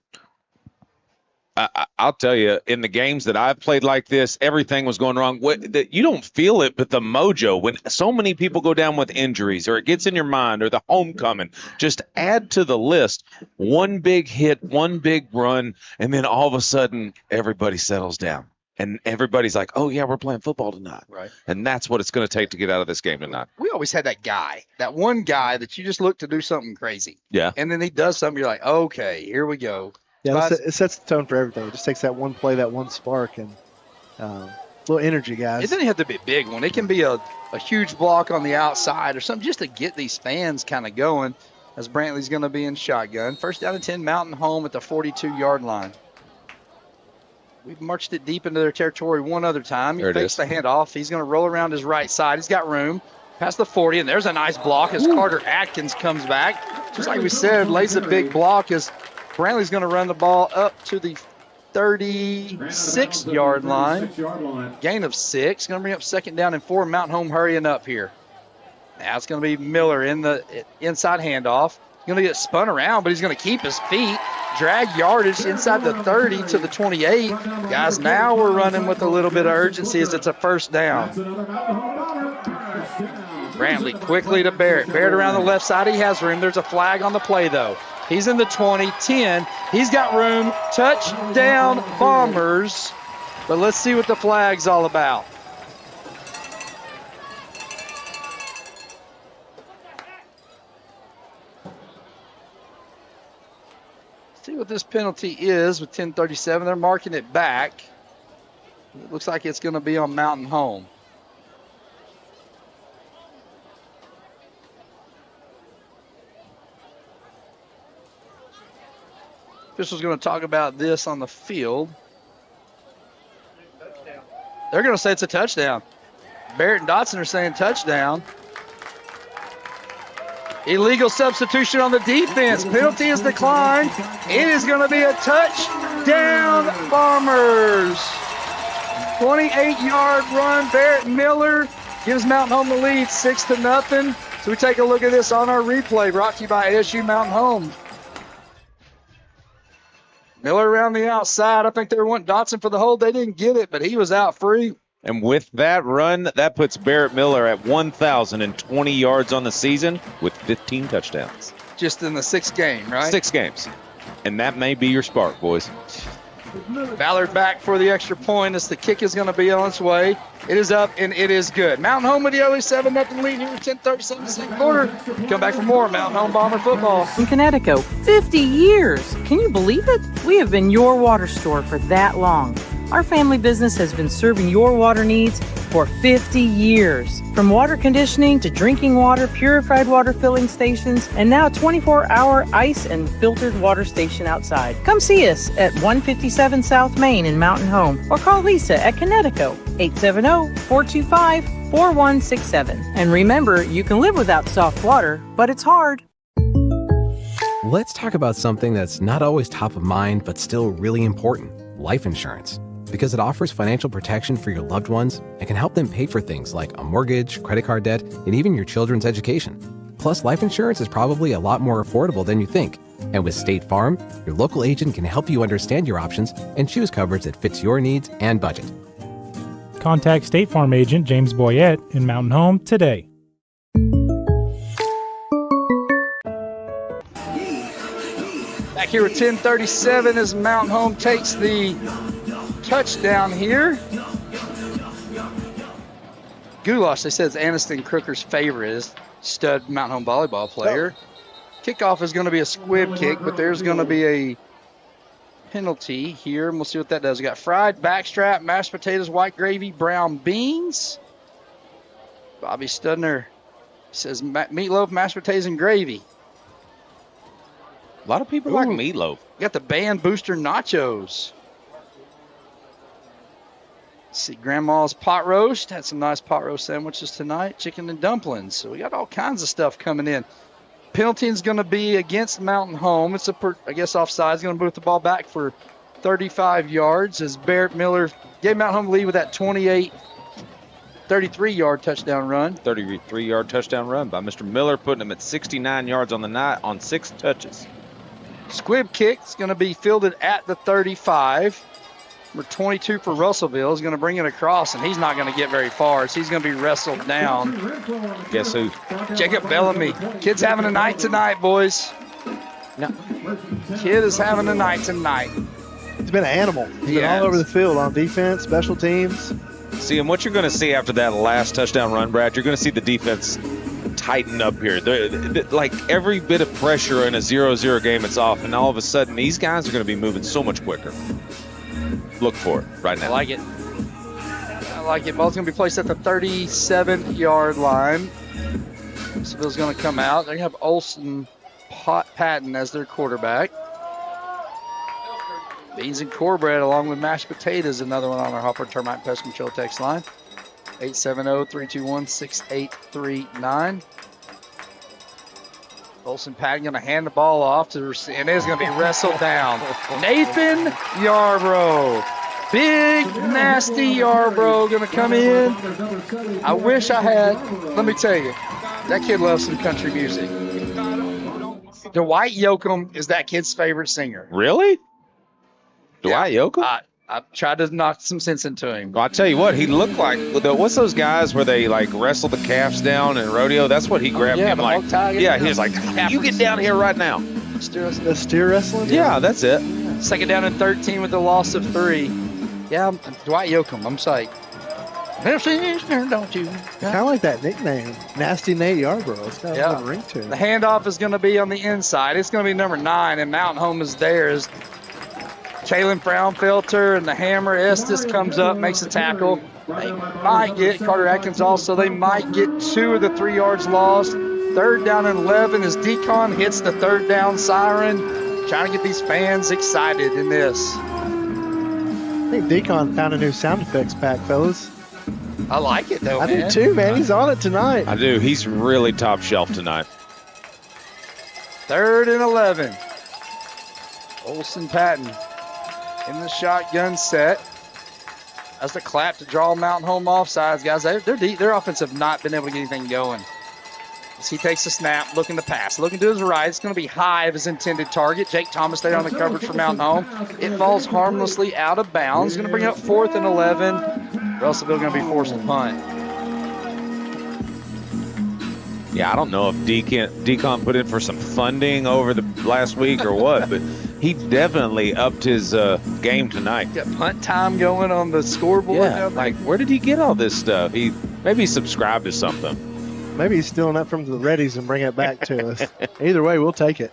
I'll tell you, in the games that I've played like this, everything was going wrong. You don't feel it, but the mojo, when so many people go down with injuries or it gets in your mind or the homecoming, just add to the list one big hit, one big run, and then all of a sudden everybody settles down. And everybody's like, oh, yeah, we're playing football tonight. Right. And that's what it's going to take to get out of this game tonight. We always had that guy, that one guy that you just look to do something crazy. Yeah. And then he does something, you're like, okay, here we go. Yeah, it sets the tone for everything. It just takes that one play, that one spark, and a little energy, guys. It doesn't have to be a big one. It can be a huge block on the outside or something just to get these fans kind of going as Brantley's going to be in shotgun. 1st down and 10, Mountain Home at the 42-yard line. We've marched it deep into their territory one other time. He There it fakes is. the handoff. He's going to roll around his right side. He's got room. Past the 40, and there's a nice block as Carter Atkins comes back. Just like we said, lays a big block as Brantley's going to run the ball up to the 36-yard line. Gain of 6. Going to bring up 2nd down and 4. Mountain Home hurrying up here. Now it's going to be Miller in the inside handoff. He's going to get spun around, but he's going to keep his feet. Drag yardage inside the 30 to the 28. Guys, now we're running with a little bit of urgency as it's a 1st down. Brantley quickly to Barrett. Barrett around the left side. He has room. There's a flag on the play, though. He's in the 20, 10. He's got room. Touchdown, Bombers. But let's see what the flag's all about. See what this penalty is with 10:37. They're marking it back. It looks like it's going to be on Mountain Home. Officials going to talk about this on the field. They're going to say it's a touchdown. Barrett and Dotson are saying touchdown. Illegal substitution on the defense. Penalty is declined. It is going to be a touchdown, Bombers. 28-yard run. Barrett Miller gives Mountain Home the lead 6-0. So we take a look at this on our replay, brought to you by ASU Mountain Home. Miller around the outside. I think they were wanting Dotson for the hold. They didn't get it, but he was out free. And with that run, that puts Barrett Miller at 1,020 yards on the season with 15 touchdowns. Just in the 6th game, right? 6 games. And that may be your spark, boys. Ballard back for the extra point as the kick is going to be on its way. It is up, and it is good. Mountain Home with the early 7-0 lead here with 10:37 second quarter. Come back for more Mountain Home Bomber football. In Connecticut, 50 years. Can you believe it? We have been your water store for that long. Our family business has been serving your water needs for 50 years. From water conditioning to drinking water, purified water filling stations, and now a 24-hour ice and filtered water station outside. Come see us at 157 South Main in Mountain Home or call Lisa at Connecticut, 870-425-4167. And remember, you can live without soft water, but it's hard. Let's talk about something that's not always top of mind, but still really important: life insurance. Because it offers financial protection for your loved ones and can help them pay for things like a mortgage, credit card debt, and even your children's education. Plus, life insurance is probably a lot more affordable than you think. And with State Farm, your local agent can help you understand your options and choose coverage that fits your needs and budget. Contact State Farm agent James Boyette in Mountain Home today. Back here with 10:37 as Mountain Home takes the touchdown here. Goulash, they said, is Aniston Crooker's favorite, is stud Mountain Home volleyball player. Kickoff is going to be a squib kick, but there's going to be a penalty here, and we'll see what that does. We got fried backstrap, mashed potatoes, white gravy, brown beans. Bobby Studner says meatloaf, mashed potatoes, and gravy. A lot of people like meatloaf. We got the band booster nachos. Let's see, Grandma's pot roast. Had some nice pot roast sandwiches tonight. Chicken and dumplings. So we got all kinds of stuff coming in. Penalty is going to be against Mountain Home. It's I guess offside. He's going to move the ball back for 35 yards as Barrett Miller gave Mountain Home the lead with that 33-yard touchdown run. 33-yard touchdown run by Mr. Miller, putting him at 69 yards on the night on 6 touches. Squib kick is going to be fielded at the 35. Number 22 for Russellville is going to bring it across, and he's not going to get very far, so he's going to be wrestled down. Guess who? Jacob Bellamy. Kid's having a night tonight, boys. No. Kid is having a night tonight. He's been an animal. He's been all over the field on defense, special teams. See, and what you're going to see after that last touchdown run, Brad, you're going to see the defense tighten up here. Like every bit of pressure in a 0-0 game, it's off, and all of a sudden these guys are going to be moving so much quicker. Look for it right now. I like it. I like it. Ball's going to be placed at the 37-yard line. Russellville's going to come out. They have Olson Patton as their quarterback. Beans and cornbread along with mashed potatoes, another one on our Hopper Termite Pest Control text line. 870-321-6839. Olsen Patton going to hand the ball off and it's going to be wrestled down. Nathan Yarbrough. Big, nasty Yarbrough going to come in. I wish I had, let me tell you, that kid loves some country music. Dwight Yoakam is that kid's favorite singer. Really? Dwight Yoakam? I tried to knock some sense into him. Well, I'll tell you what, he looked like, what's those guys where they like wrestle the calves down in rodeo? That's what he grabbed him like. Yeah, he was like, you get down here right now. The steer wrestling? Yeah, that's it. Second down and 13 with the loss of 3. Yeah, Dwight Yoakam. I'm psyched. Don't you? Kind of like that nickname, Nasty Nate Yarbrough. It's got a ring to it. The handoff is going to be on the inside. It's going to be number 9, and Mountain Home is there as Jalen Brownfilter and the Hammer Estes comes up, makes a tackle. They might get Carter Atkins also. They might get 2 of the 3 yards lost. Third down and 11 as Decon hits the third down siren, trying to get these fans excited in this. I think Decon found a new sound effects pack, fellas. I like it, though, I man. do too, man. He's on it tonight. I do. He's really top shelf tonight. 3rd and 11. Olsen Patton in the shotgun set. That's the clap to draw Mountain Home offsides, guys. Their offense have not been able to get anything going. As he takes the snap, looking to pass. Looking to his right. It's going to be high of his intended target. Jake Thomas there on the coverage for Mountain Home. It falls harmlessly out of bounds. Going to bring up 4th and 11. Russellville going to be forced to punt. Yeah, I don't know if Decon put in for some funding over the last week or what, but he definitely upped his game tonight. Got punt time going on the scoreboard. Yeah, like where did he get all this stuff? Maybe he subscribed to something. Maybe he's stealing that from the Reddies and bringing it back to us. Either way, we'll take it.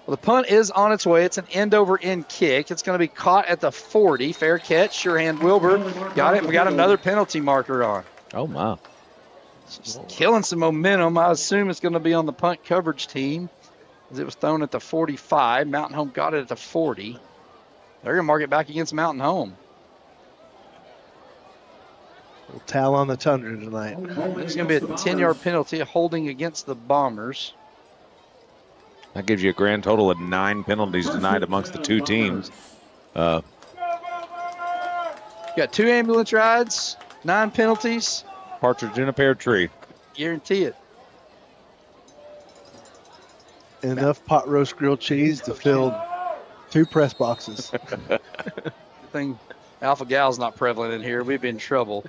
Well, the punt is on its way. It's an end-over-end kick. It's going to be caught at the 40. Fair catch. Sure hand Wilbur. Got it. We got another penalty marker on. Oh, my. Just killing some momentum. I assume it's going to be on the punt coverage team as it was thrown at the 45. Mountain Home got it at the 40. They're going to mark it back against Mountain Home. We'll towel on the Tundra tonight. There's going to be a 10-yard penalty holding against the Bombers. That gives you a grand total of 9 penalties tonight amongst the 2 teams. You got 2 ambulance rides, 9 penalties. Partridge in a pear tree. Guarantee it. Enough pot roast grilled cheese to fill 2 press boxes. Good thing Alpha Gal's not prevalent in here. We'd be in trouble.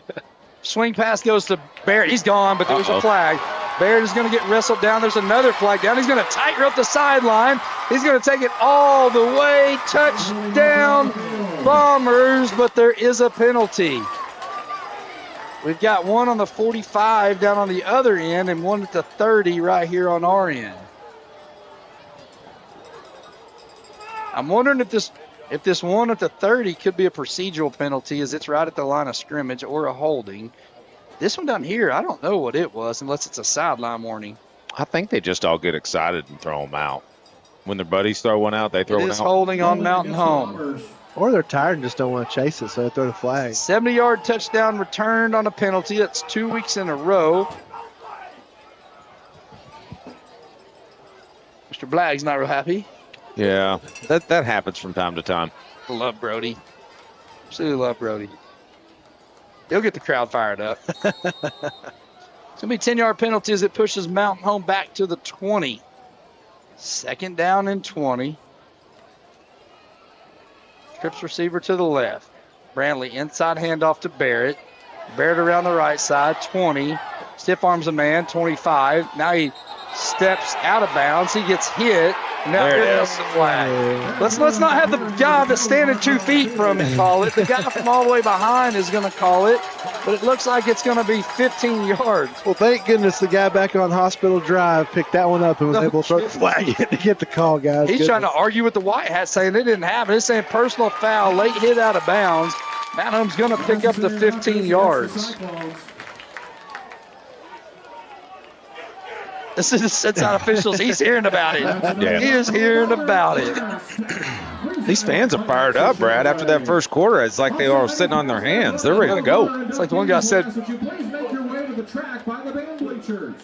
Swing pass goes to Barrett. He's gone, but there was a flag. Barrett is going to get wrestled down. There's another flag down. He's going to tightrope the sideline. He's going to take it all the way. Touchdown, Bombers, but there is a penalty. We've got one on the 45 down on the other end and one at the 30 right here on our end. I'm wondering if this one at the 30 could be a procedural penalty as it's right at the line of scrimmage or a holding. This one down here, I don't know what it was unless it's a sideline warning. I think they just all get excited and throw them out. When their buddies throw one out, they throw it out. It is holding on Mountain Home. Or they're tired and just don't want to chase it, so they throw the flag. 70-yard touchdown returned on a penalty. That's 2 weeks in a row. Mr. Blagg's not real happy. Yeah, that happens from time to time. Love Brody. Absolutely love Brody. He'll get the crowd fired up. It's going to be 10-yard penalty as it pushes Mountain Home back to the 20. 2nd down and 20. Trips receiver to the left. Brantley inside handoff to Barrett. Barrett around the right side, 20. Stiff arms a man, 25. Now he steps out of bounds. He gets hit. Now there's the flag. Let's not have the guy that's standing 2 feet from him call it. The guy from all the way behind is going to call it, but it looks like it's going to be 15 yards. Well, thank goodness the guy back on Hospital Drive picked that one up and was able to throw the flag to get the call, guys. He's trying to argue with the White Hat, saying they didn't have it. It's saying personal foul, late hit out of bounds. Mountain Home's going to pick up the 15 yards. That's not officials. He's hearing about it. Yeah. He is hearing about it. These fans are fired up, Brad. After that first quarter, it's like they are sitting on their hands. They're ready to go. It's like the one guy said,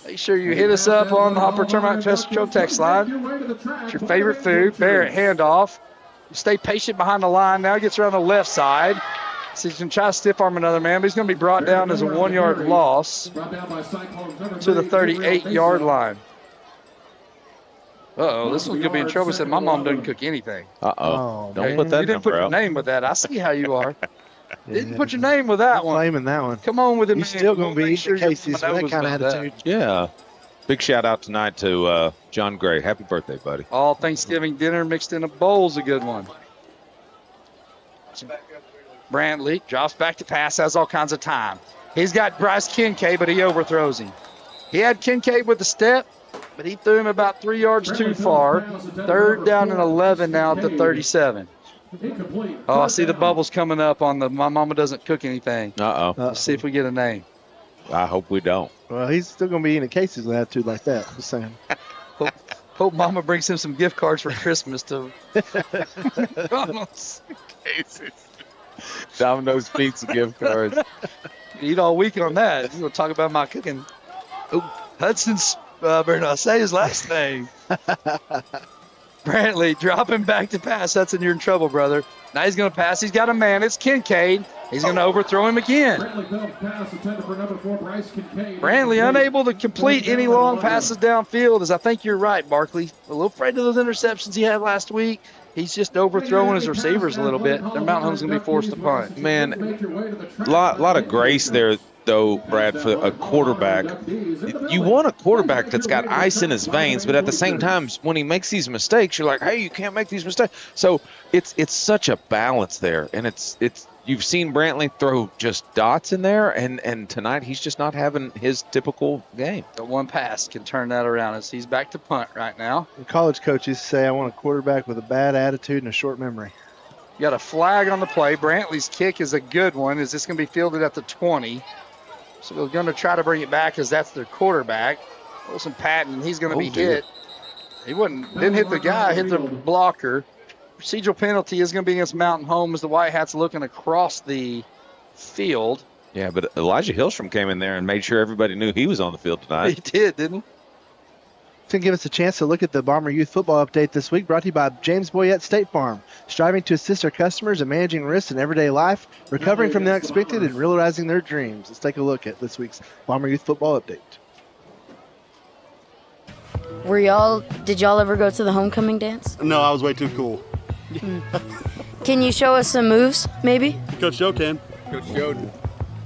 make sure you hit us up on the Hopper Termite Pest Control text line. It's your favorite food. Barrett, handoff. You stay patient behind the line. Now he gets around the left side. So he's going to try to stiff arm another man, but he's going to be brought down as a 1-yard loss to the 38-yard line. Uh-oh, this one's going to be in trouble. He said, my mom doesn't cook anything. Uh-oh. Don't put that You didn't put your name with that. I see how you are. Didn't put your name with that one. Claiming that one. Come on with it. He's still going to be eating Casey's with that kind of attitude. Yeah. Big shout out tonight to John Gray. Happy birthday, buddy. All Thanksgiving dinner mixed in a bowl's a good one. Brantley drops back to pass, has all kinds of time. He's got Bryce Kincaid, but he overthrows him. He had Kincaid with the step, but he threw him about 3 yards too far. 3rd down and 11 now at the 37. Oh, I see the bubbles coming up on the my mama doesn't cook anything. Uh-oh. Let's see if we get a name. I hope we don't. Well, he's still going to be eating Casey's with an attitude like that. Just saying. Hope mama brings him some gift cards for Christmas to Domino's pizza gift cards. Eat all week on that. You're going to talk about my cooking. Oh, Hudson's, better not say his last name. Brantley dropping back to pass. Hudson, you're in trouble, brother. Now he's going to pass. He's got a man. It's Kincaid. He's going to overthrow him again. Brantley unable to complete any long passes downfield, as I think you're right, Barkley. A little afraid of those interceptions he had last week. He's just overthrowing his receivers a little bit. Their Mountain Home's going to be forced to punt. Man, a lot of grace there, though, Brad, for a quarterback. You want a quarterback that's got ice in his veins, but at the same time, when he makes these mistakes, you're like, hey, you can't make these mistakes. So it's such a balance there, and it's you've seen Brantley throw just dots in there, and tonight he's just not having his typical game. The one pass can turn that around as he's back to punt right now. The college coaches say, I want a quarterback with a bad attitude and a short memory. You got a flag on the play. Brantley's kick is a good one. Is this going to be fielded at the 20? So we're going to try to bring it back as that's their quarterback. Wilson Patton, he's going to be hit. He didn't hit the guy, hit the blocker. Procedural penalty is going to be against Mountain Home as the White Hats looking across the field. Yeah, but Elijah Hillstrom came in there and made sure everybody knew he was on the field tonight. He did, didn't he? It's going to give us a chance to look at the Bomber Youth Football Update this week, brought to you by James Boyette State Farm, striving to assist our customers in managing risks in everyday life, recovering from the unexpected, and realizing their dreams. Let's take a look at this week's Bomber Youth Football Update. Did y'all ever go to the homecoming dance? No, I was way too cool. Can you show us some moves, maybe? Coach Joe can. Coach Joe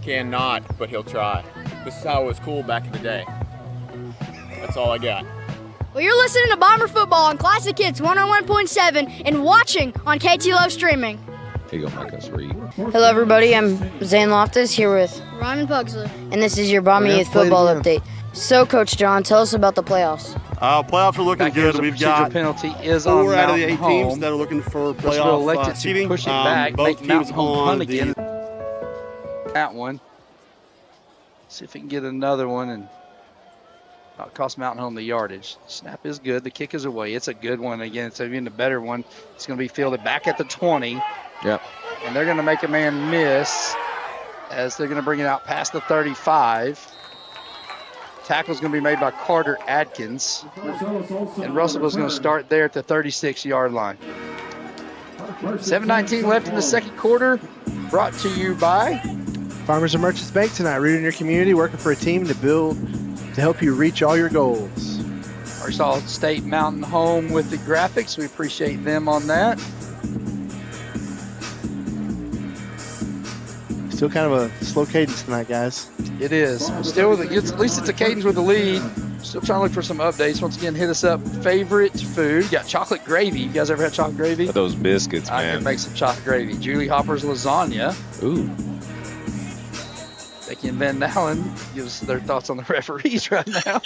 cannot, but he'll try. This is how it was cool back in the day. That's all I got. Well, you're listening to Bomber Football on Classic Hits 101.7 and watching on KTLO Streaming. Here you go, Mike. That's read. Hello, everybody. I'm Zane Loftus here with Ryman Pugsley. And this is your Bomber Youth Football Update. So, Coach John, tell us about the playoffs. Playoffs are looking good. We've got penalty is 4 on out of the 8 Mountain teams Home. that are looking for Russellville playoff elected seeding. to push it back, Both make Mountain teams Home on punt again. That one. See if we can get another one and not cost Mountain Home the yardage. Snap is good. The kick is away. It's a good one. Again, it's even a better one. It's going to be fielded back at the 20. Yep. And they're going to make a man miss as they're going to bring it out past the 35. Tackle's going to be made by Carter Adkins. And Russellville's going to start there at the 36-yard line. 7:19 left in the second quarter. Brought to you by Farmers and Merchants Bank tonight, rooted in your community, working for a team to help you reach all your goals. Arkansas State Mountain Home with the graphics. We appreciate them on that. Still kind of a slow cadence tonight, guys. It is. Still, at least it's a cadence with the lead. Still trying to look for some updates. Once again, hit us up. Favorite food. You got chocolate gravy. You guys ever had chocolate gravy? Those biscuits, man. I can make some chocolate gravy. Julie Hopper's lasagna. Ooh. Becky and Van Dalen gives their thoughts on the referees right now.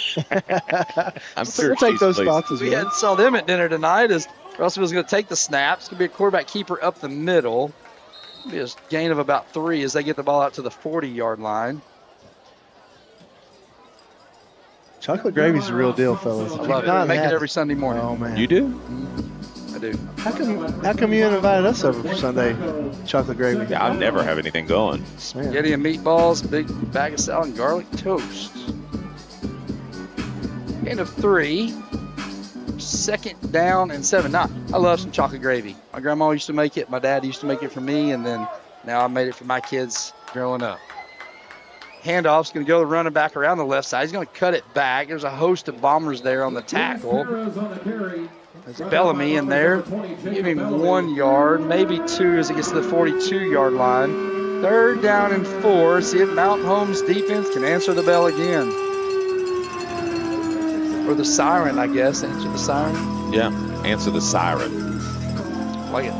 I'm sure we'll take those thoughts as well. We saw them at dinner tonight as Russellville's going to take the snaps. It's going to be a quarterback keeper up the middle. It'll be a gain of about 3 as they get the ball out to the 40-yard line. Chocolate gravy's a real deal, fellas. I love it. I make it every Sunday morning. Oh, man. You do? I do. How come you invited us over for Sunday chocolate gravy? Yeah, I never have anything going. Spaghetti and meatballs, big bag of salad, and garlic toast. End of 3. 2nd down and 7. Now, I love some chocolate gravy. My grandma used to make it. My dad used to make it for me, and then now I made it for my kids growing up. Handoff's going to go running back around the left side. He's going to cut it back. There's a host of Bombers there on the tackle. There's Bellamy in there. Give him 1 yard, maybe 2 as it gets to the 42-yard line. 3rd down and 4. See if Mountain Home's defense can answer the bell again. Or the siren, I guess. Answer the siren? Yeah, answer the siren. Like it.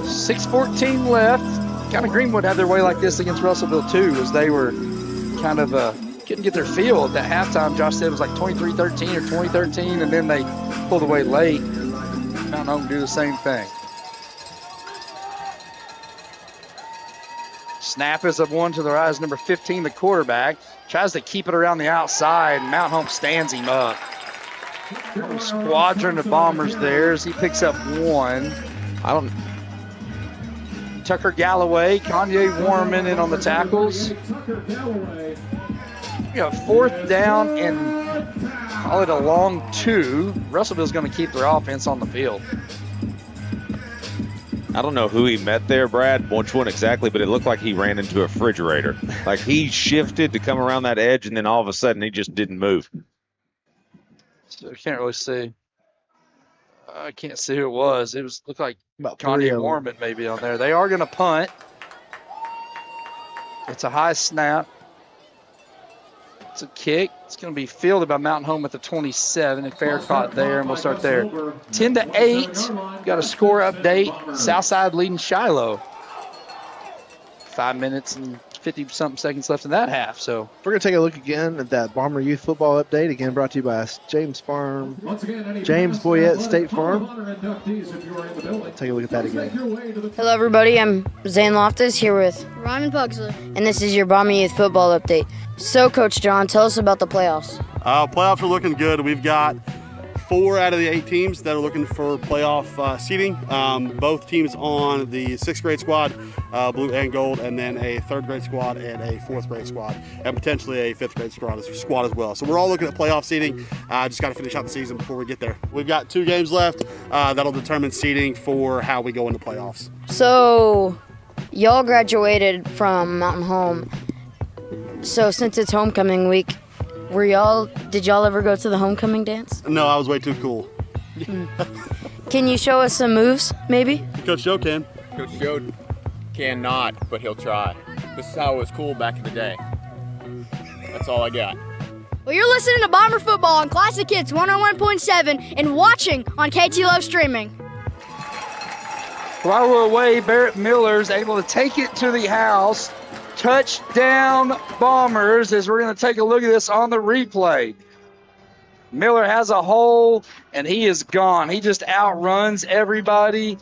6:14 left. Kind of Greenwood had their way like this against Russellville too, as they were kind of couldn't get their feel at that halftime. Josh said it was like 23-13 or 20-13, and then they pulled away late. Mountain Home do the same thing. Snap is of one to the right as number 15, the quarterback. Tries to keep it around the outside, and Mountain Home stands him up. Squadron of Bombers there as he picks up 1. Tucker Galloway, Kanye Warman in on the tackles. We got 4th down and call it a long 2. Russellville's going to keep their offense on the field. I don't know who he met there, Brad, which one exactly, but it looked like he ran into a refrigerator. Like he shifted to come around that edge, and then all of a sudden he just didn't move. So I can't really see. I can't see who it was. It looked like Kanye Warman maybe on there. They are going to punt. It's a high snap. It's a kick. It's going to be fielded by Mountain Home at the 27. And fair caught there, and we'll start there. 10-8. Got a score update. Southside leading Shiloh. 5 minutes and 50-something seconds left in that half. So we're going to take a look again at that Bomber Youth Football update. Again, brought to you by James Boyette State Farm. Take a look at that again. Hello, everybody. I'm Zane Loftus here with Ryan Pugsley. And this is your Bomber Youth Football update. So, Coach John, tell us about the playoffs. Playoffs are looking good. We've got 4 out of the 8 teams that are looking for playoff seeding. Both teams on the 6th grade squad, blue and gold, and then a 3rd grade squad and a 4th grade squad, and potentially a 5th grade squad as well. So we're all looking at playoff seeding. Just got to finish out the season before we get there. We've got 2 games left. That'll determine seeding for how we go into playoffs. So, y'all graduated from Mountain Home. So since it's homecoming week, did y'all ever go to the homecoming dance? No, I was way too cool. Can you show us some moves, maybe? Coach Joe can. Coach Joe cannot, but he'll try. This is how it was cool back in the day. That's all I got. Well, you're listening to Bomber Football on Classic Hits 101.7 and watching on KTLO Streaming. While we're away, Barrett Miller's able to take it to the house. Touchdown Bombers, as we're going to take a look at this on the replay. Miller has a hole, and he is gone. He just outruns everybody.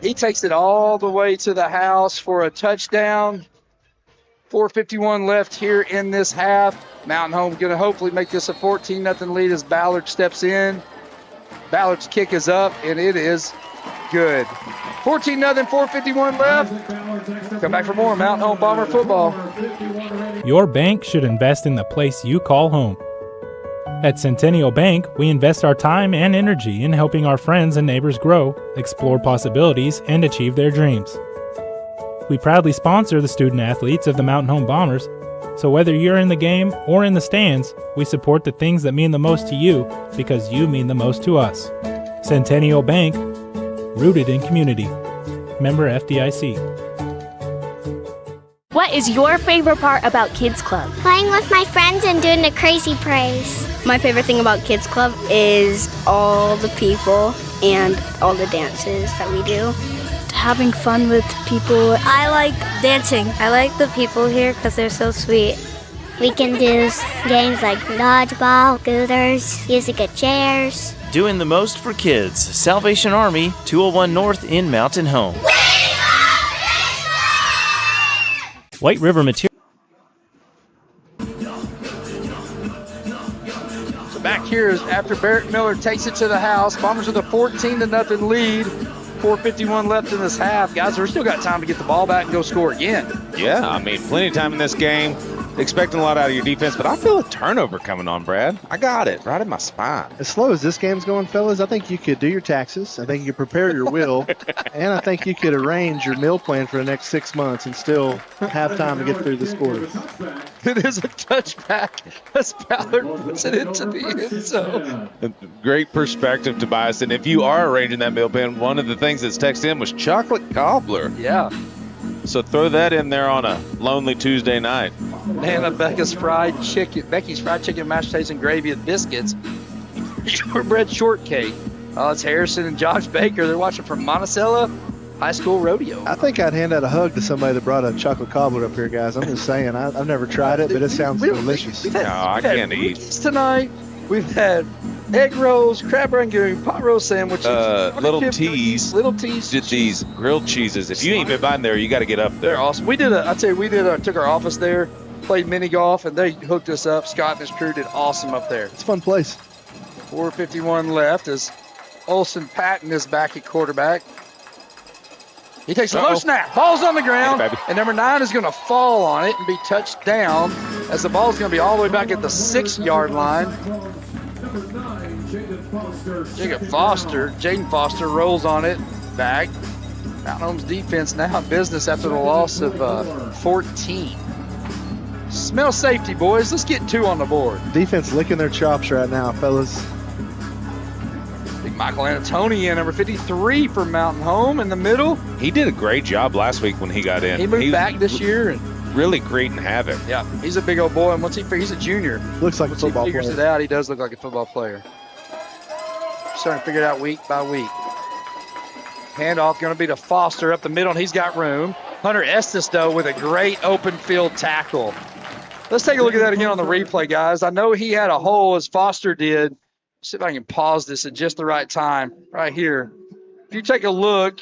He takes it all the way to the house for a touchdown. 4:51 left here in this half. Mountain Home going to hopefully make this a 14-0 lead as Ballard steps in. Ballard's kick is up, and it is good. 14-0, 4:51 left. Come back for more Mountain Home Bomber Football. Your bank should invest in the place you call home. At Centennial Bank, we invest our time and energy in helping our friends and neighbors grow, explore possibilities, and achieve their dreams. We proudly sponsor the student athletes of the Mountain Home Bombers, so whether you're in the game or in the stands, we support the things that mean the most to you because you mean the most to us. Centennial Bank, rooted in community. Member FDIC. What is your favorite part about Kids Club? Playing with my friends and doing the crazy praise. My favorite thing about Kids Club is all the people and all the dances that we do. Having fun with people. I like dancing. I like the people here because they're so sweet. We can do games like dodgeball, scooters, using good chairs. Doing the most for kids. Salvation Army, 201 North in Mountain Home. White River Material. So back here is after Barrett Miller takes it to the house. Bombers with a 14-0 lead. 4:51 left in this half. Guys, we've still got time to get the ball back and go score again. Yeah, I mean, plenty of time in this game. Expecting a lot out of your defense, but I feel a turnover coming on, Brad. I got it right in my spine. As slow as this game's going, fellas, I think you could do your taxes. I think you could prepare your will. And I think you could arrange your meal plan for the next 6 months and still have time to get through this quarter. It is a touchback as Ballard puts it into the end zone. Great perspective, Tobias. And if you are arranging that meal plan, one of the things that's texted in was chocolate cobbler. Yeah. So throw that in there on a lonely Tuesday night. Man, Becky's fried chicken, mashed potatoes and gravy and biscuits. Shortbread shortcake. It's Harrison and Josh Baker. They're watching from Monticello High School Rodeo. I think I'd hand out a hug to somebody that brought a chocolate cobbler up here, guys. I'm just saying, I've never tried it, but it sounds delicious. No, I can't eat. Tonight, we've had egg rolls, crab rangoon, pot roast sandwiches. Little T's. Little T's. Did these grilled cheeses. If you ain't been by there, you got to get up there. They're awesome. Took our office there, played mini golf, and they hooked us up. Scott and his crew did awesome up there. It's a fun place. 4:51 left as Olson Patton is back at quarterback. He takes a low snap. Ball's on the ground, and number 9 is going to fall on it and be touched down as the ball's going to be all the way back at the 6-yard line. Jaden Foster rolls on it back. Mount Home's defense now in business after the loss of 14. Smell safety, boys. Let's get 2 on the board. Defense licking their chops right now, fellas. Big Michael Antonian, number 53 for Mountain Home in the middle. He did a great job last week when he got in. He moved back this year and really creating havoc. Yeah, he's a big old boy, and he's a junior. Looks like a football player. He figures it out, he does look like a football player. Starting to figure it out week by week. Handoff going to be to Foster up the middle, and he's got room. Hunter Estes, though, with a great open field tackle. Let's take a look at that again on the replay, guys. I know he had a hole as Foster did. Let's see if I can pause this at just the right time right here. If you take a look,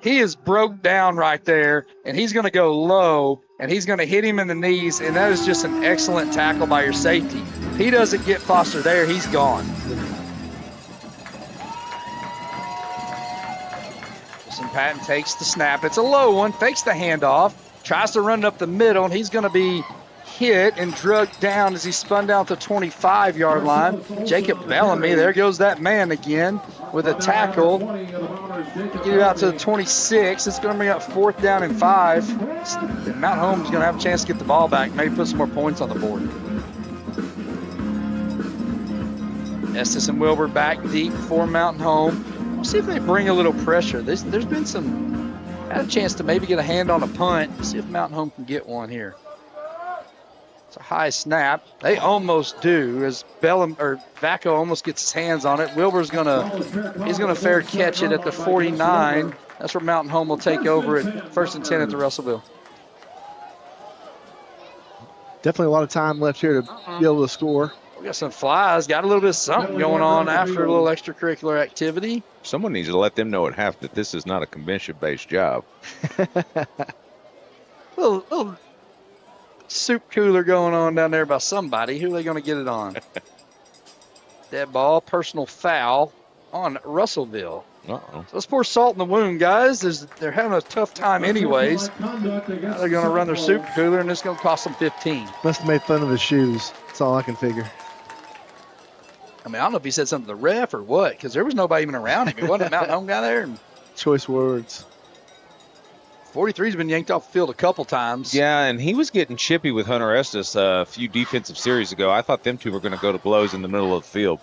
he is broke down right there, and he's going to go low, and he's going to hit him in the knees, and that is just an excellent tackle by your safety. If he doesn't get Foster there, he's gone. Patton takes the snap. It's a low one, fakes the handoff, tries to run it up the middle, and he's going to be hit and drugged down as he spun down to the 25-yard line. Jacob Bellamy, there goes that man again with a tackle. Get it out to the 26. It's going to bring up 4th down and 5. Mount Home's going to have a chance to get the ball back, maybe put some more points on the board. Estes and Wilbur back deep for Mountain Home. Let's see if they bring a little pressure. There's been had a chance to maybe get a hand on a punt. Let's see if Mountain Home can get one here. It's a high snap. They almost do as Vaco almost gets his hands on it. Wilbur's he's gonna fair catch it at the 49. That's where Mountain Home will take over at 1st and 10 at the Russellville. Definitely a lot of time left here to be able to score. We got some flies, got a little bit of something going on after a little extracurricular activity. Someone needs to let them know at half that this is not a commission-based job. little soup cooler going on down there by somebody. Who are they going to get it on? Dead ball, personal foul on Russellville. Uh-oh. So let's pour salt in the wound, guys. They're having a tough time anyways. Now they're going to run their soup cooler, and it's going to cost them 15. Must have made fun of his shoes. That's all I can figure. I mean, I don't know if he said something to the ref or what, because there was nobody even around him. He wasn't a Mountain Home guy there. Choice words. 43's been yanked off the field a couple times. Yeah, and he was getting chippy with Hunter Estes a few defensive series ago. I thought them two were going to go to blows in the middle of the field.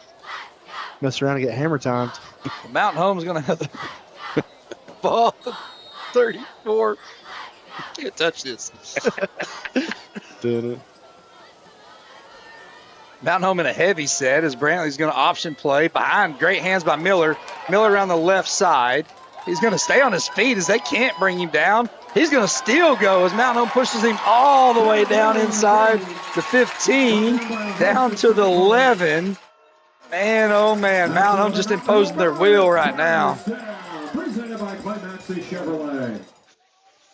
Mess around and get hammer timed. Mountain Home's going to have the ball. 34. Can't touch this. Did it. Mountain Home in a heavy set as Brantley's going to option play behind. Great hands by Miller. Miller around the left side. He's going to stay on his feet as they can't bring him down. He's going to still go as Mountain Home pushes him all the way down inside the 15, down to the 11. Man, oh man, Mountain Home just imposing their will right now.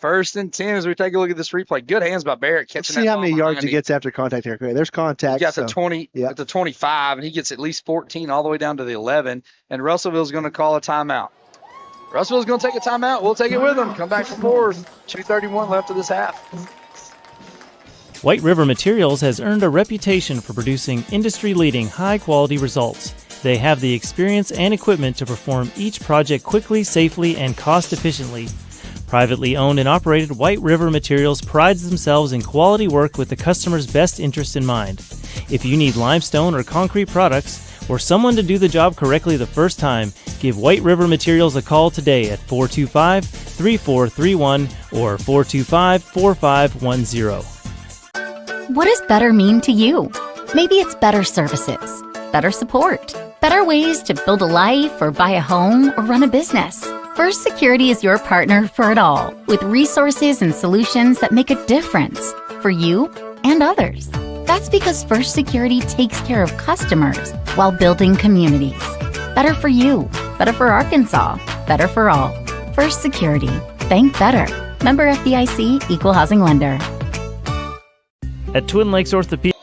1st and 10 as we take a look at this replay. Good hands by Barrett catching See that how many ball yards behind he gets after contact here. Okay, there's contact. He got the 20 at the 25, and he gets at least 14 all the way down to the 11. And Russellville's going to call a timeout. Russellville's going to take a timeout. We'll take it with them. Come back for more. 2:31 left of this half. White River Materials has earned a reputation for producing industry-leading high-quality results. They have the experience and equipment to perform each project quickly, safely, and cost-efficiently. Privately owned and operated, White River Materials prides themselves in quality work with the customer's best interest in mind. If you need limestone or concrete products, or someone to do the job correctly the first time, give White River Materials a call today at 425-3431 or 425-4510. What does better mean to you? Maybe it's better services, better support, better ways to build a life or buy a home or run a business. First Security is your partner for it all, with resources and solutions that make a difference for you and others. That's because First Security takes care of customers while building communities. Better for you, better for Arkansas, better for all. First Security. Bank better. Member FDIC, Equal Housing Lender. At Twin Lakes Orthopedic.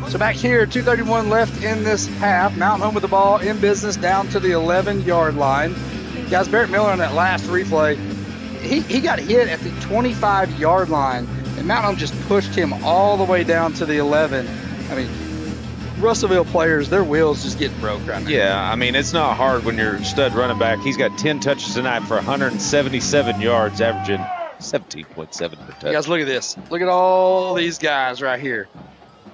So back here, 2:31 left in this half. Mountain Home with the ball in business down to the 11-yard line. Guys, Barrett Miller on that last replay, he got hit at the 25-yard line, and Mountain Home just pushed him all the way down to the 11. I mean, Russellville players, their wheels just getting broke right now. Yeah, I mean, it's not hard when you're stud running back. He's got 10 touches tonight for 177 yards, averaging 17.7 per touch. Guys, look at this. Look at all these guys right here.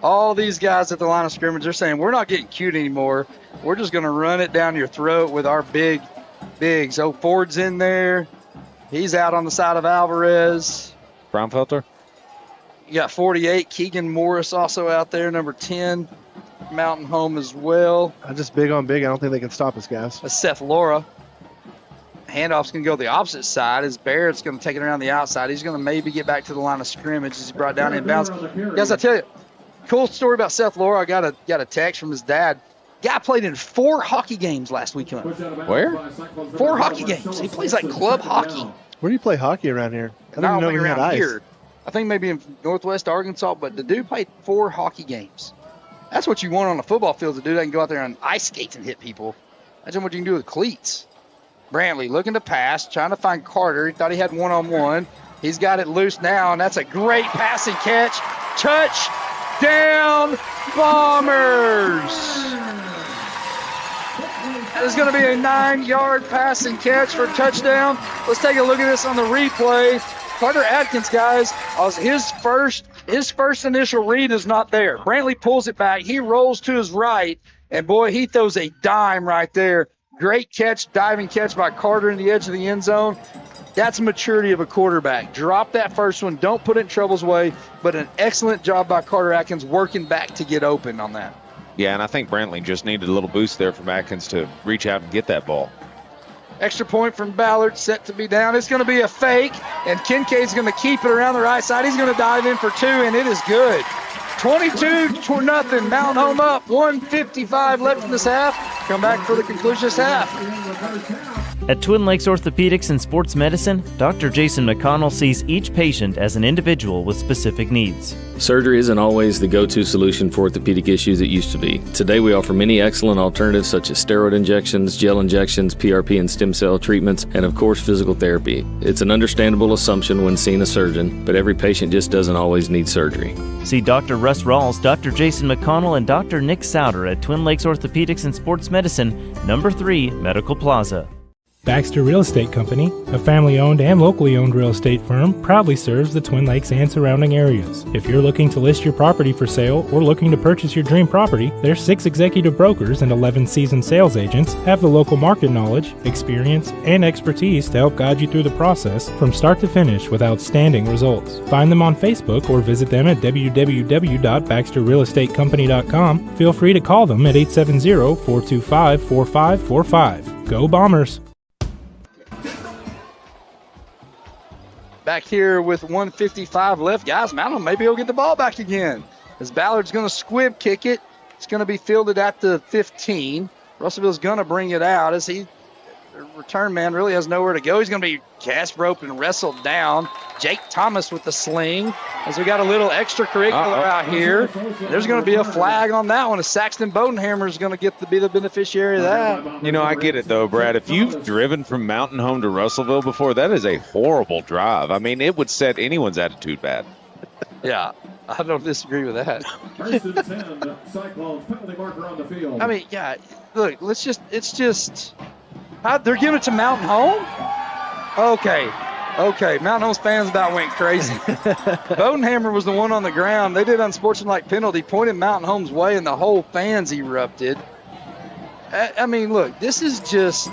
All these guys at the line of scrimmage, they're saying, we're not getting cute anymore. We're just going to run it down your throat with our bigs. Oh, Ford's in there. He's out on the side of Alvarez. Brownfelter? You got 48. Keegan Morris also out there, number 10. Mountain Home as well. I'm just big on big. I don't think they can stop us, guys. That's Seth Laura. Handoff's going to go the opposite side as Barrett's going to take it around the outside. He's going to maybe get back to the line of scrimmage as he's brought down inbounds. Guys, I tell you, cool story about Seth Laura. I got a text from his dad. Guy played in 4 hockey games last weekend. Where? 4 hockey games. He plays like club hockey. Where do you play hockey around here? I don't even know we had ice. Here. I think maybe in northwest Arkansas, but the dude played 4 hockey games. That's what you want on a football field to do. They can go out there on ice skates and hit people. Imagine what you can do with cleats. Brantley looking to pass, trying to find Carter. He thought he had one-on-one. He's got it loose now, and that's a great passing catch. Touchdown, Bombers! That is going to be a 9-yard passing catch for a touchdown. Let's take a look at this on the replay. Carter Atkins, guys, his first initial read is not there. Brantley pulls it back. He rolls to his right, and boy, he throws a dime right there. Great catch, diving catch by Carter in the edge of the end zone. That's maturity of a quarterback. Drop that first one. Don't put it in trouble's way, but an excellent job by Carter Atkins working back to get open on that. Yeah, and I think Brantley just needed a little boost there from Atkins to reach out and get that ball. Extra point from Ballard, set to be down. It's going to be a fake, and Kincaid's going to keep it around the right side. He's going to dive in for 2, and it is good. 22-0, Mountain Home up. 1:55 left in this half. Come back for the conclusion of this half. At Twin Lakes Orthopedics and Sports Medicine, Dr. Jason McConnell sees each patient as an individual with specific needs. Surgery isn't always the go-to solution for orthopedic issues it used to be. Today we offer many excellent alternatives such as steroid injections, gel injections, PRP and stem cell treatments, and of course physical therapy. It's an understandable assumption when seeing a surgeon, but every patient just doesn't always need surgery. See Dr. Russ Rawls, Dr. Jason McConnell, and Dr. Nick Souter at Twin Lakes Orthopedics and Sports Medicine, number 3, Medical Plaza. Baxter Real Estate Company, a family-owned and locally owned real estate firm, proudly serves the Twin Lakes and surrounding areas. If you're looking to list your property for sale or looking to purchase your dream property, their 6 executive brokers and 11 seasoned sales agents have the local market knowledge, experience, and expertise to help guide you through the process from start to finish with outstanding results. Find them on Facebook or visit them at www.baxterrealestatecompany.com. Feel free to call them at 870-425-4545. Go Bombers! Back here with 1:55 left. Guys, Mountain maybe he'll get the ball back again. As Ballard's going to squib kick it. It's going to be fielded at the 15. Russellville's going to bring it out as the return man really has nowhere to go. He's going to be cast roped and wrestled down. Jake Thomas with the sling as we got a little extracurricular out here. There's going to be a flag on that one as Saxton Bodenhammer is going to get to be the beneficiary of that. You know, I get it, though, Brad. If you've driven from Mountain Home to Russellville before, that is a horrible drive. I mean, it would set anyone's attitude bad. Yeah, I don't disagree with that. I mean, yeah, look, it's just, they're giving it to Mountain Home? Okay, Mountain Home's fans about went crazy. Bodenhammer was the one on the ground. They did unsportsmanlike penalty, pointed Mountain Home's way, and the whole fans erupted. I mean, look, this is just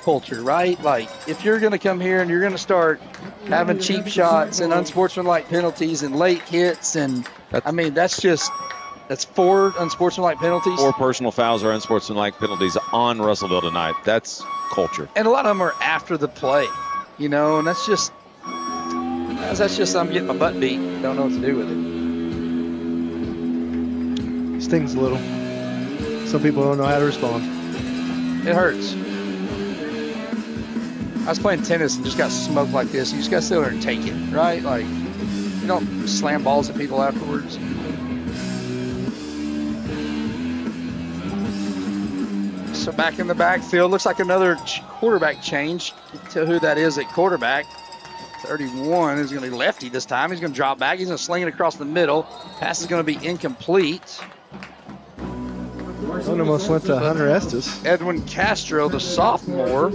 culture, right? Like, if you're going to come here and you're going to start having cheap shots and unsportsmanlike penalties and late hits, and I mean, that's 4 unsportsmanlike penalties. 4 personal fouls or unsportsmanlike penalties on Russellville tonight. That's culture. And a lot of them are after the play, you know, and that's just I'm getting my butt beat. Don't know what to do with it. Stings a little. Some people don't know how to respond. It hurts. I was playing tennis and just got smoked like this. You just got to sit there and take it, right? Like, you don't slam balls at people afterwards. So back in the backfield, looks like another quarterback change. Tell who that is at quarterback. 31 is going to be lefty this time. He's going to drop back. He's going to sling it across the middle. Pass is going to be incomplete. One almost went to Hunter Estes. Edwin Castro, the sophomore.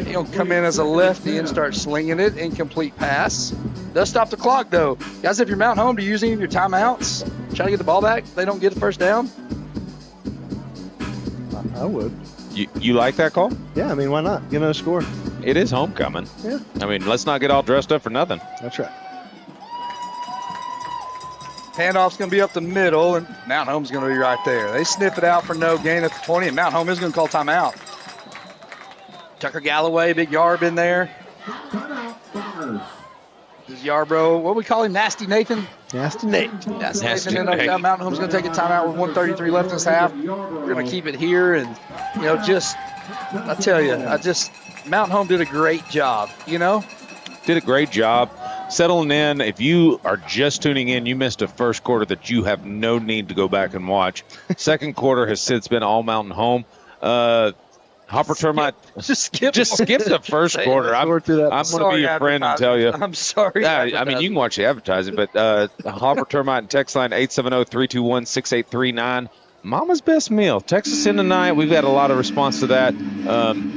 He'll come in as a lefty and start slinging it. Incomplete pass. Does stop the clock, though. Guys, if you're Mountain Home, do you use any of your timeouts? Try to get the ball back. They don't get the first down. I would. You like that call? Yeah, I mean, why not? Get another score. It is homecoming. Yeah. I mean, let's not get all dressed up for nothing. That's right. Handoff's going to be up the middle, and Mountain Home's going to be right there. They snip it out for no gain at the 20, and Mountain Home is going to call timeout. Tucker Galloway, big Yarb in there. This is Yarbrough. What do we call him? Nasty Nathan? Nasty Nate. Nasty Nathan. Mountain Home's going to take a timeout with 1:33 left in this half. We're going to keep it here, and, you know, I tell you, Mountain Home did a great job, you know? Did a great job. Settling in. If you are just tuning in, you missed a first quarter that you have no need to go back and watch. Second quarter has since been all Mountain Home. Hopper Termite, just skip the first quarter. I'm going to be your friend and tell you. I'm sorry. I mean, you can watch the advertising, but Hopper Termite and text line 870-321-6839. Mama's best meal. Text us in tonight. We've had a lot of response to that.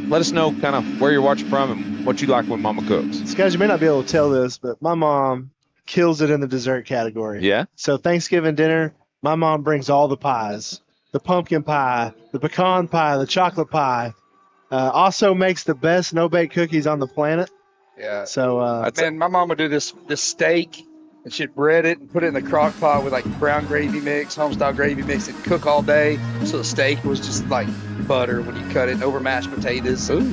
Let us know kind of where you're watching from and what you like when Mama cooks. So guys, you may not be able to tell this, but my mom kills it in the dessert category. Yeah? So Thanksgiving dinner, my mom brings all the pies. The pumpkin pie, the pecan pie, the chocolate pie. Also makes the best no-bake cookies on the planet. Yeah. So, my mom would do this steak, and she'd bread it and put it in the crock pot with like brown gravy mix, home-style gravy mix, and cook all day. So the steak was just like butter when you cut it over mashed potatoes. Ooh. All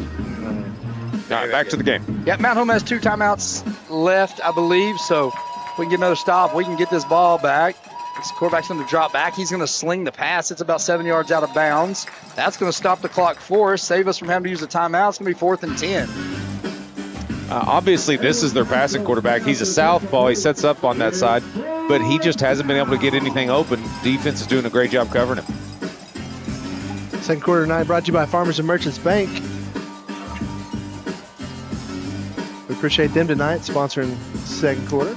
right, back to the game. Yeah, Mount Home has 2 timeouts left, I believe. So if we can get another stop, we can get this ball back. This quarterback's going to drop back. He's going to sling the pass. It's about 7 yards out of bounds. That's going to stop the clock for us, save us from having to use a timeout. It's going to be 4th and 10. Obviously, this is their passing quarterback. He's a southpaw. He sets up on that side, but he just hasn't been able to get anything open. Defense is doing a great job covering him. Second quarter tonight brought to you by Farmers and Merchants Bank. We appreciate them tonight sponsoring second quarter.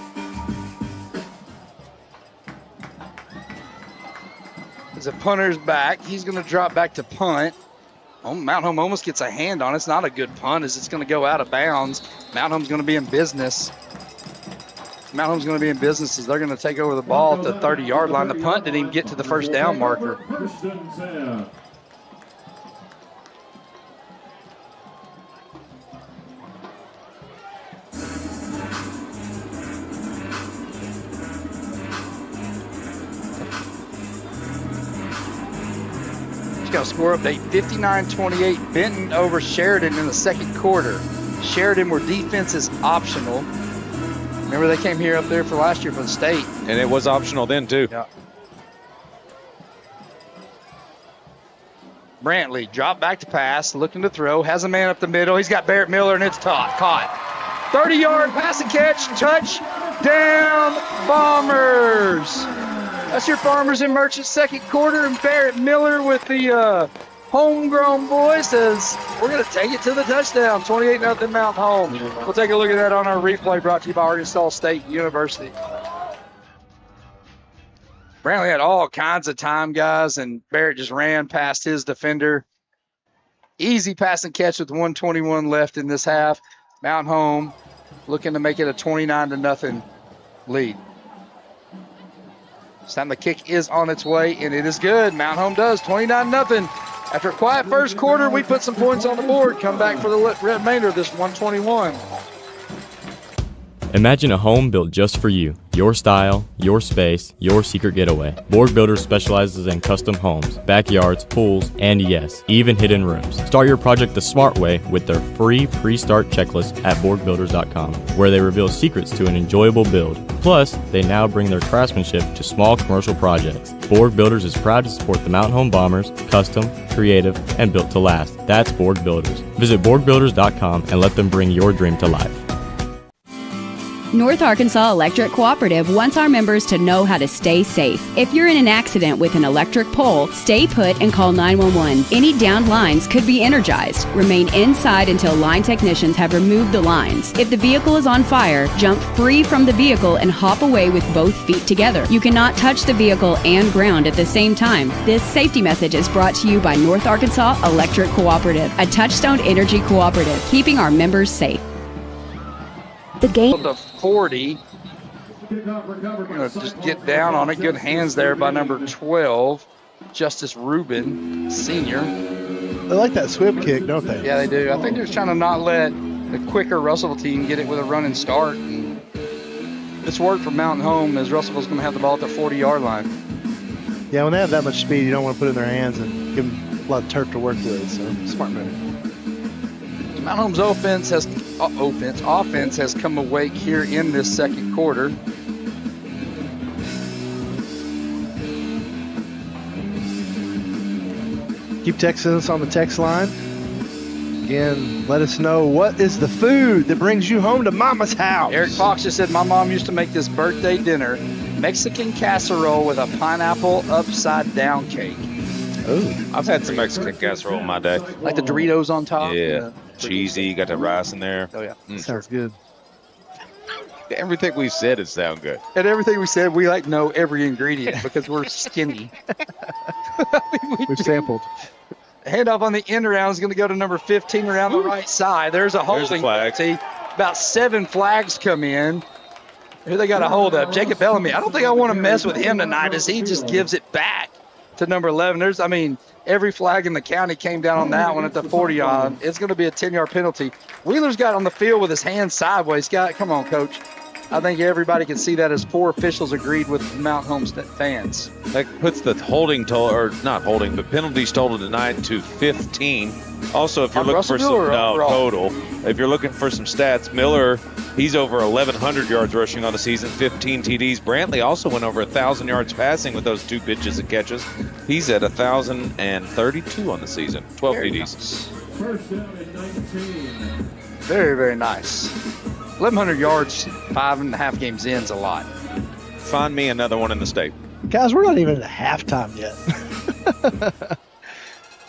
As a punter's back, he's going to drop back to punt. Mount Home almost gets a hand on it. It's not a good punt as it's going to go out of bounds. Mount Home's going to be in business. Mount Home's going to be in business as they're going to take over the ball at the 30-yard line. The punt didn't even get to the first down marker. Got a score update, 59-28, Benton over Sheridan in the second quarter. Sheridan, where defense is optional. Remember, they came here up there for last year for the state. And it was optional then, too. Yeah. Brantley drop back to pass, looking to throw, has a man up the middle. He's got Barrett Miller, and it's caught. 30-yard pass and catch, touchdown Bombers. That's your Farmers and Merchants second quarter, and Barrett Miller with the homegrown boy says, we're going to take it to the touchdown, 28-0 Mount Home. We'll take a look at that on our replay brought to you by Arkansas State University. Brantley had all kinds of time, guys, and Barrett just ran past his defender. Easy pass and catch with 1:21 left in this half. Mount Home looking to make it a 29-0 lead. This time the kick is on its way, and it is good. Mount Home does 29-0. After a quiet first quarter, we put some points on the board. Come back for the remainder of this 121. Imagine a home built just for you. Your style, your space, your secret getaway. Borg Builders specializes in custom homes, backyards, pools, and yes, even hidden rooms. Start your project the smart way with their free pre-start checklist at BorgBuilders.com, where they reveal secrets to an enjoyable build. Plus, they now bring their craftsmanship to small commercial projects. Borg Builders is proud to support the Mountain Home Bombers, custom, creative, and built to last. That's Borg Builders. Visit BorgBuilders.com and let them bring your dream to life. North Arkansas Electric Cooperative wants our members to know how to stay safe. If you're in an accident with an electric pole, stay put and call 911. Any downed lines could be energized. Remain inside until line technicians have removed the lines. If the vehicle is on fire, jump free from the vehicle and hop away with both feet together. You cannot touch the vehicle and ground at the same time. This safety message is brought to you by North Arkansas Electric Cooperative, a Touchstone Energy cooperative, keeping our members safe. The game. The 40. Just get down on it. Good hands there by number 12, Justice Rubin, senior. They like that swift kick, don't they? Yeah, they do. I think they're just trying to not let the quicker Russellville team get it with a running start. And it's worked for Mountain Home as Russellville's going to have the ball at the 40-yard line. Yeah, when they have that much speed, you don't want to put it in their hands and give them a lot of turf to work with. So smart move. Mount Home's offense has come awake here in this second quarter. Keep texting us on the text line. Again, let us know what is the food that brings you home to Mama's house. Eric Fox just said, my mom used to make this birthday dinner, Mexican casserole with a pineapple upside down cake. Oh, I've had some Mexican casserole in my day. Like the Doritos on top? Yeah. Cheesy, got the rice in there. Oh, yeah. Sounds good. Everything we said is sound good. And everything we said, we know every ingredient because we're skinny. We've sampled. Handoff on the end around is going to go to number 15 around the right side. There's a holding penalty. About 7 flags come in. Who they got a hold of? Jacob Bellamy. I don't think I want to mess with him tonight as he just gives it back to number 11. Every flag in the county came down on that one at the 40-yard. It's going to be a 10-yard penalty. Wheeler's got on the field with his hands sideways. Come on, Coach. I think everybody can see that as 4 officials agreed with Mount Homestead fans. That puts the holding total, or not holding, but penalties total tonight to 15. Also, if you're looking for some total, if you're looking for some stats, Miller, he's over 1,100 yards rushing on the season, 15 TDs. Brantley also went over 1,000 yards passing with those 2 pitches and catches. He's at 1,032 on the season, 12 TDs. First down at 19. Very, very nice. 1,100 yards, 5.5 games in is a lot. Find me another one in the state. Guys, we're not even at halftime yet.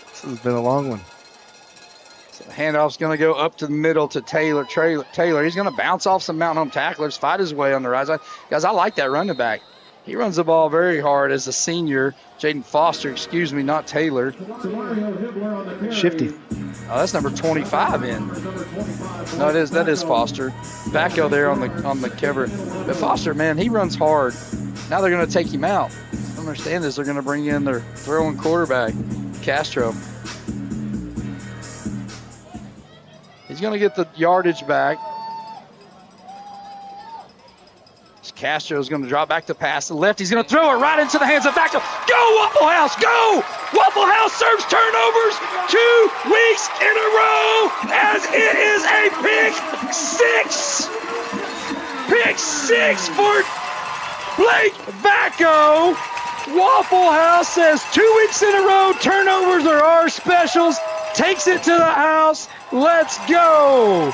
This has been a long one. So the handoff's going to go up to the middle to Taylor. He's going to bounce off some Mountain Home tacklers, fight his way on the right side. Guys, I like that running back. He runs the ball very hard as a senior. Jaden Foster, not Taylor. Shifty. Oh, that's number 25 in. No, that is Foster. Backo there on the cover. But Foster, man, he runs hard. Now they're going to take him out. I don't understand this. They're going to bring in their throwing quarterback, Castro. He's going to get the yardage back. Castro's going to drop back to pass to the left. He's going to throw it right into the hands of Backo. Go, Waffle House, go! Waffle House serves turnovers 2 weeks in a row as it is a pick 6. Pick 6 for Blake Backo. Waffle House says 2 weeks in a row, turnovers are our specials. Takes it to the house. Let's go.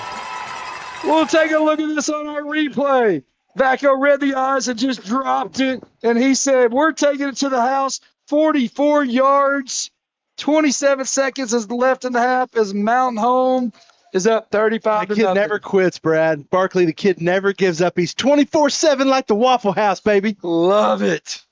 We'll take a look at this on our replay. Vaco read the eyes and just dropped it. And he said, we're taking it to the house. 44 yards. 27 seconds is left in the half as Mountain Home is up 35 The kid never quits, Brad. Barkley, the kid never gives up. He's 24/7 like the Waffle House, baby. Love it.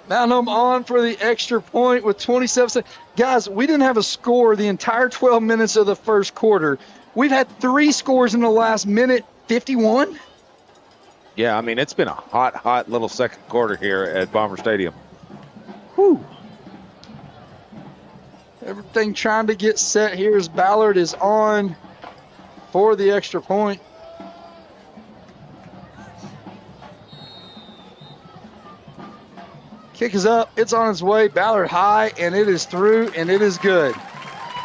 Mountain Home on for the extra point with 27 seconds. Guys, we didn't have a score the entire 12 minutes of the first quarter. We've had 3 scores in the last minute 51. Yeah, I mean, it's been a hot little second quarter here at Bomber Stadium. Whew. Everything trying to get set here as Ballard is on for the extra point. Kick is up. It's on its way. Ballard high, and it is through, and it is good.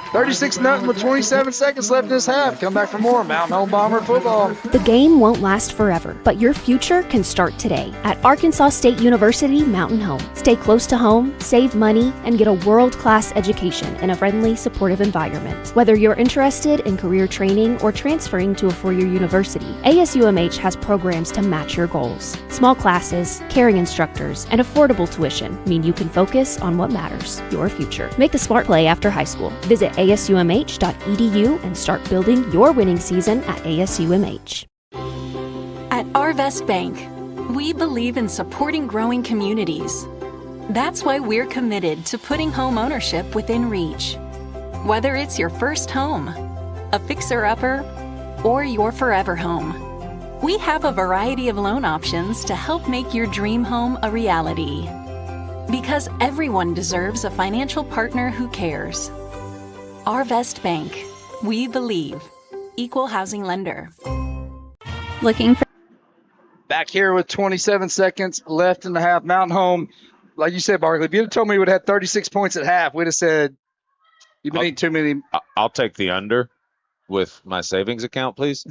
36-0 with 27 seconds left in this half. Come back for more Mountain Home Bomber football. The game won't last forever, but your future can start today at Arkansas State University Mountain Home. Stay close to home, save money, and get a world-class education in a friendly, supportive environment. Whether you're interested in career training or transferring to a four-year university, ASUMH has programs to match your goals. Small classes, caring instructors, and affordable tuition mean you can focus on what matters, your future. Make the smart play after high school. Visit asumh.edu and start building your winning season at ASUMH. At Arvest Bank, we believe in supporting growing communities. That's why we're committed to putting home ownership within reach. Whether it's your first home, a fixer-upper, or your forever home, we have a variety of loan options to help make your dream home a reality. Because everyone deserves a financial partner who cares. Arvest Bank. We believe. Equal housing lender. Looking for Back here with 27 seconds left in the half. Mountain Home, like you said, Barkley, if you'd have told me we would have had 36 points at half, we'd have said, you've been eating too many. I'll take the under with my savings account, please.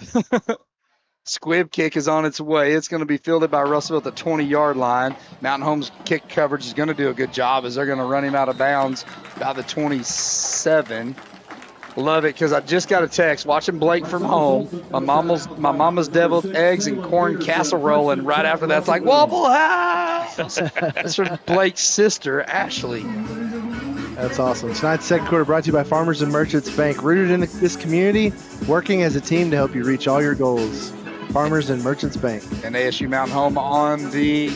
Squib kick is on its way. It's going to be fielded by Russellville at the 20-yard line. Mountain Home's kick coverage is going to do a good job as they're going to run him out of bounds by the 27. Love it because I just got a text watching Blake from home. My mama's deviled eggs and corn casserole, and right after that, it's like Waffle House. That's from Blake's sister, Ashley. That's awesome. Tonight's second quarter brought to you by Farmers and Merchants Bank. Rooted in this community, working as a team to help you reach all your goals. Farmers and Merchants Bank. And ASU Mountain Home on the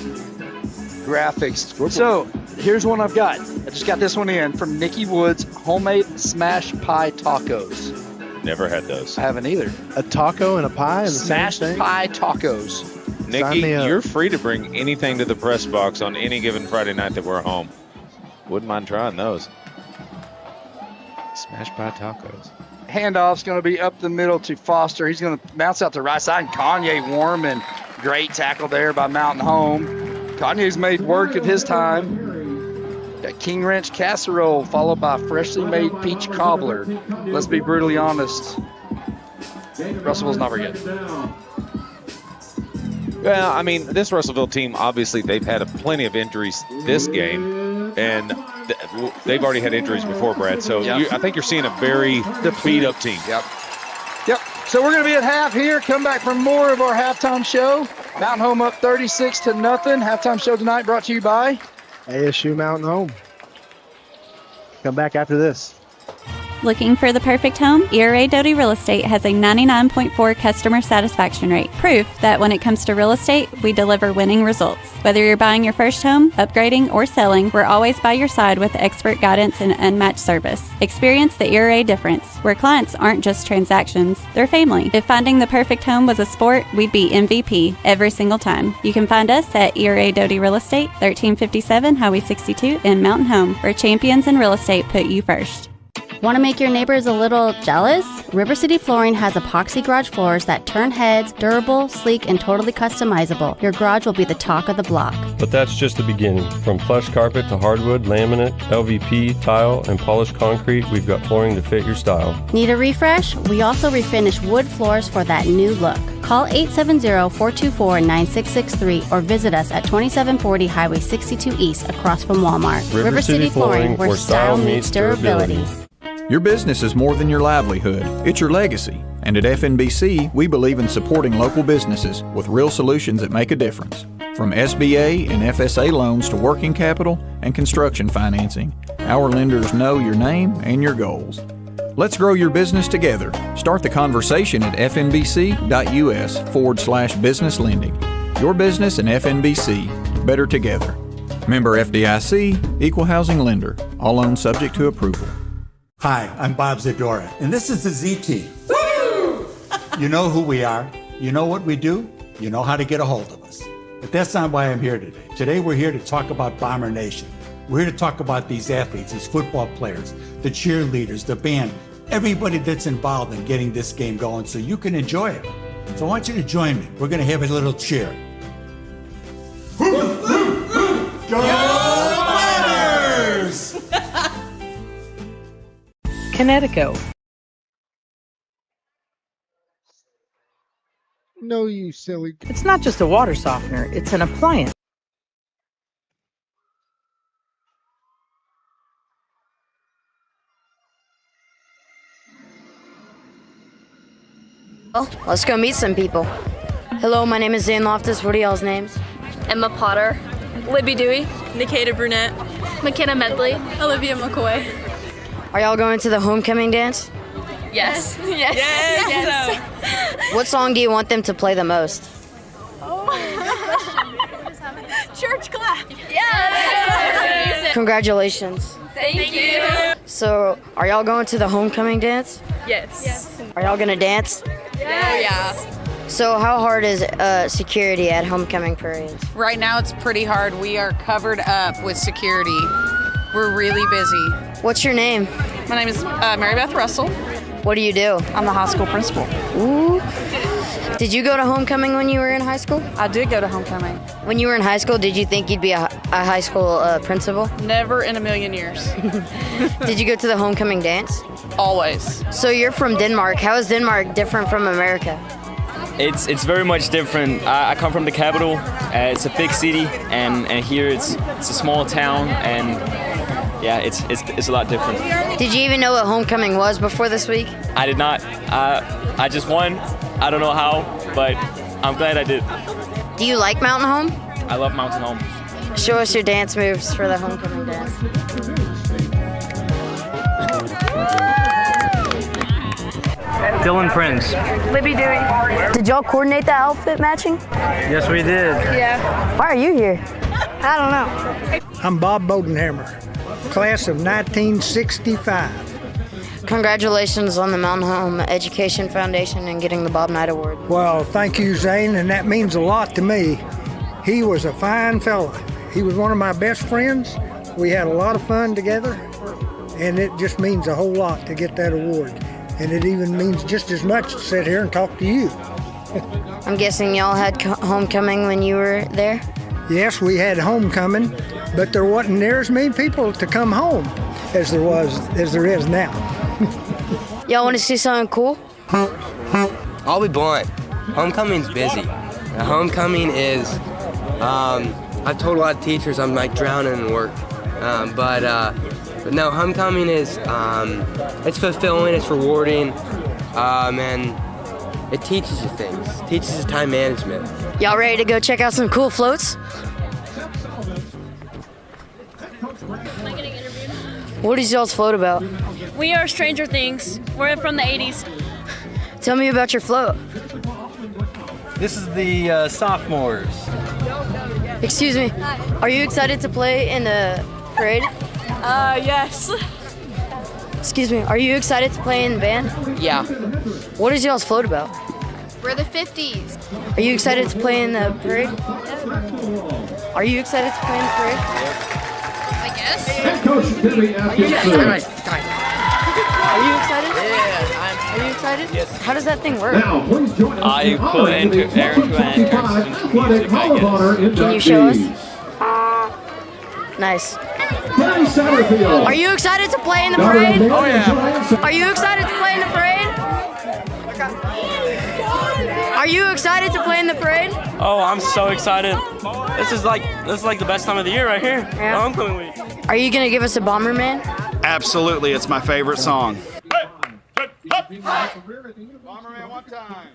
graphics. So here's one I've got. I just got this one in from Nikki Woods, homemade smash pie tacos. Never had those. I haven't either. A taco and a pie? Smashed pie tacos. Nikki, you're free to bring anything to the press box on any given Friday night that we're home. Wouldn't mind trying those. Smash pie tacos. Handoff's going to be up the middle to Foster. He's going to bounce out to right side. Kanye Warman, great tackle there by Mountain Home. Kanye's made work of his time. Got King Ranch casserole followed by freshly made peach cobbler. Let's be brutally honest. Russellville's not very good. Well, I mean, this Russellville team, obviously, they've had plenty of injuries this game, and they've already had injuries before, Brad. So I think you're seeing a very beat-up team. Yep. So we're going to be at half here. Come back for more of our halftime show. Mountain Home up 36-0. Halftime show tonight brought to you by ASU Mountain Home. Come back after this. Looking for the perfect home? ERA Doty Real Estate has a 99.4 customer satisfaction rate. Proof that when it comes to real estate, we deliver winning results. Whether you're buying your first home, upgrading, or selling, we're always by your side with expert guidance and unmatched service. Experience the ERA difference, where clients aren't just transactions, they're family. If finding the perfect home was a sport, we'd be MVP every single time. You can find us at ERA Doty Real Estate, 1357 Highway 62 in Mountain Home, where champions in real estate put you first. Want to make your neighbors a little jealous? River City Flooring has epoxy garage floors that turn heads, durable, sleek, and totally customizable. Your garage will be the talk of the block. But that's just the beginning. From plush carpet to hardwood, laminate, LVP, tile, and polished concrete, we've got flooring to fit your style. Need a refresh? We also refinish wood floors for that new look. Call 870-424-9663 or visit us at 2740 Highway 62 East across from Walmart. River City Flooring, where style meets durability. Your business is more than your livelihood, it's your legacy. And at FNBC, we believe in supporting local businesses with real solutions that make a difference. From SBA and FSA loans to working capital and construction financing, our lenders know your name and your goals. Let's grow your business together. Start the conversation at fnbc.us/business lending. Your business and FNBC, better together. Member FDIC, Equal Housing Lender. All loans subject to approval. Hi, I'm Bob Zadora, and this is the Z Team. You know who we are. You know what we do. You know how to get a hold of us. But that's not why I'm here today. Today we're here to talk about Bomber Nation. We're here to talk about these athletes, these football players, the cheerleaders, the band, everybody that's involved in getting this game going so you can enjoy it. So I want you to join me. We're going to have a little cheer. Go Bombers! Connecticut. No, you silly. It's not just a water softener, it's an appliance. Well, let's go meet some people. Hello, my name is Zane Loftus. What are y'all's names? Emma Potter, Libby Dewey, Nikita Brunette, McKenna Medley, Olivia McCoy. Are y'all going to the homecoming dance? Yes. Yes. What song do you want them to play the most? Church clap. Yeah. Congratulations. Thank you. So, are y'all going to the homecoming dance? Yes. Are y'all gonna dance? Yeah. So, how hard is security at homecoming parades? Right now it's pretty hard. We are covered up with security. We're really busy. What's your name? My name is Mary Beth Russell. What do you do? I'm the high school principal. Ooh. Did you go to homecoming when you were in high school? I did go to homecoming. When you were in high school, did you think you'd be a high school principal? Never in a million years. Did you go to the homecoming dance? Always. So you're from Denmark. How is Denmark different from America? It's very much different. I come from the capital. It's a big city, and here it's a small town, and yeah, it's a lot different. Did you even know what homecoming was before this week? I did not. I just won. I don't know how, but I'm glad I did. Do you like Mountain Home? I love Mountain Home. Show us your dance moves for the homecoming dance. Dylan Prince. Libby Dewey. Did y'all coordinate that outfit matching? Yes, we did. Yeah. Why are you here? I don't know. I'm Bob Bodenhammer, class of 1965. Congratulations on the Mountain Home Education Foundation and getting the Bob Knight Award. Well, thank you, Zane, and that means a lot to me. He was a fine fella. He was one of my best friends. We had a lot of fun together, and it just means a whole lot to get that award. And it even means just as much to sit here and talk to you. I'm guessing y'all had homecoming when you were there? Yes, we had homecoming, but there wasn't near as many people to come home as there is now. Y'all want to see something cool? I'll be blunt. Homecoming's busy. Homecoming is, I've told a lot of teachers I'm like drowning in work. But no, homecoming is, it's fulfilling, it's rewarding, and it teaches you things. It teaches you time management. Y'all ready to go check out some cool floats? What is y'all's float about? We are Stranger Things. We're from the 80s. Tell me about your float. This is the sophomores. Excuse me, are you excited to play in the parade? Yes. Excuse me, are you excited to play in the band? Yeah. What is y'all's float about? We're the 50s. Are you excited to play in the parade? Are you excited to play in the parade? I guess. Coach Billy, Are you excited? Yeah, Are you excited? Yes. How does that thing work? Now, please join us I put into Athletic Hall of Honor inductees. Can you show us? Nice. Are you excited to play in the parade? Oh yeah. Are you excited to play in the parade? Are you excited to play in the parade? Oh, I'm so excited. This is like the best time of the year right here. Yeah. Homecoming week. Are you gonna give us a Bomber Man? Absolutely, it's my favorite song. Bomberman one time.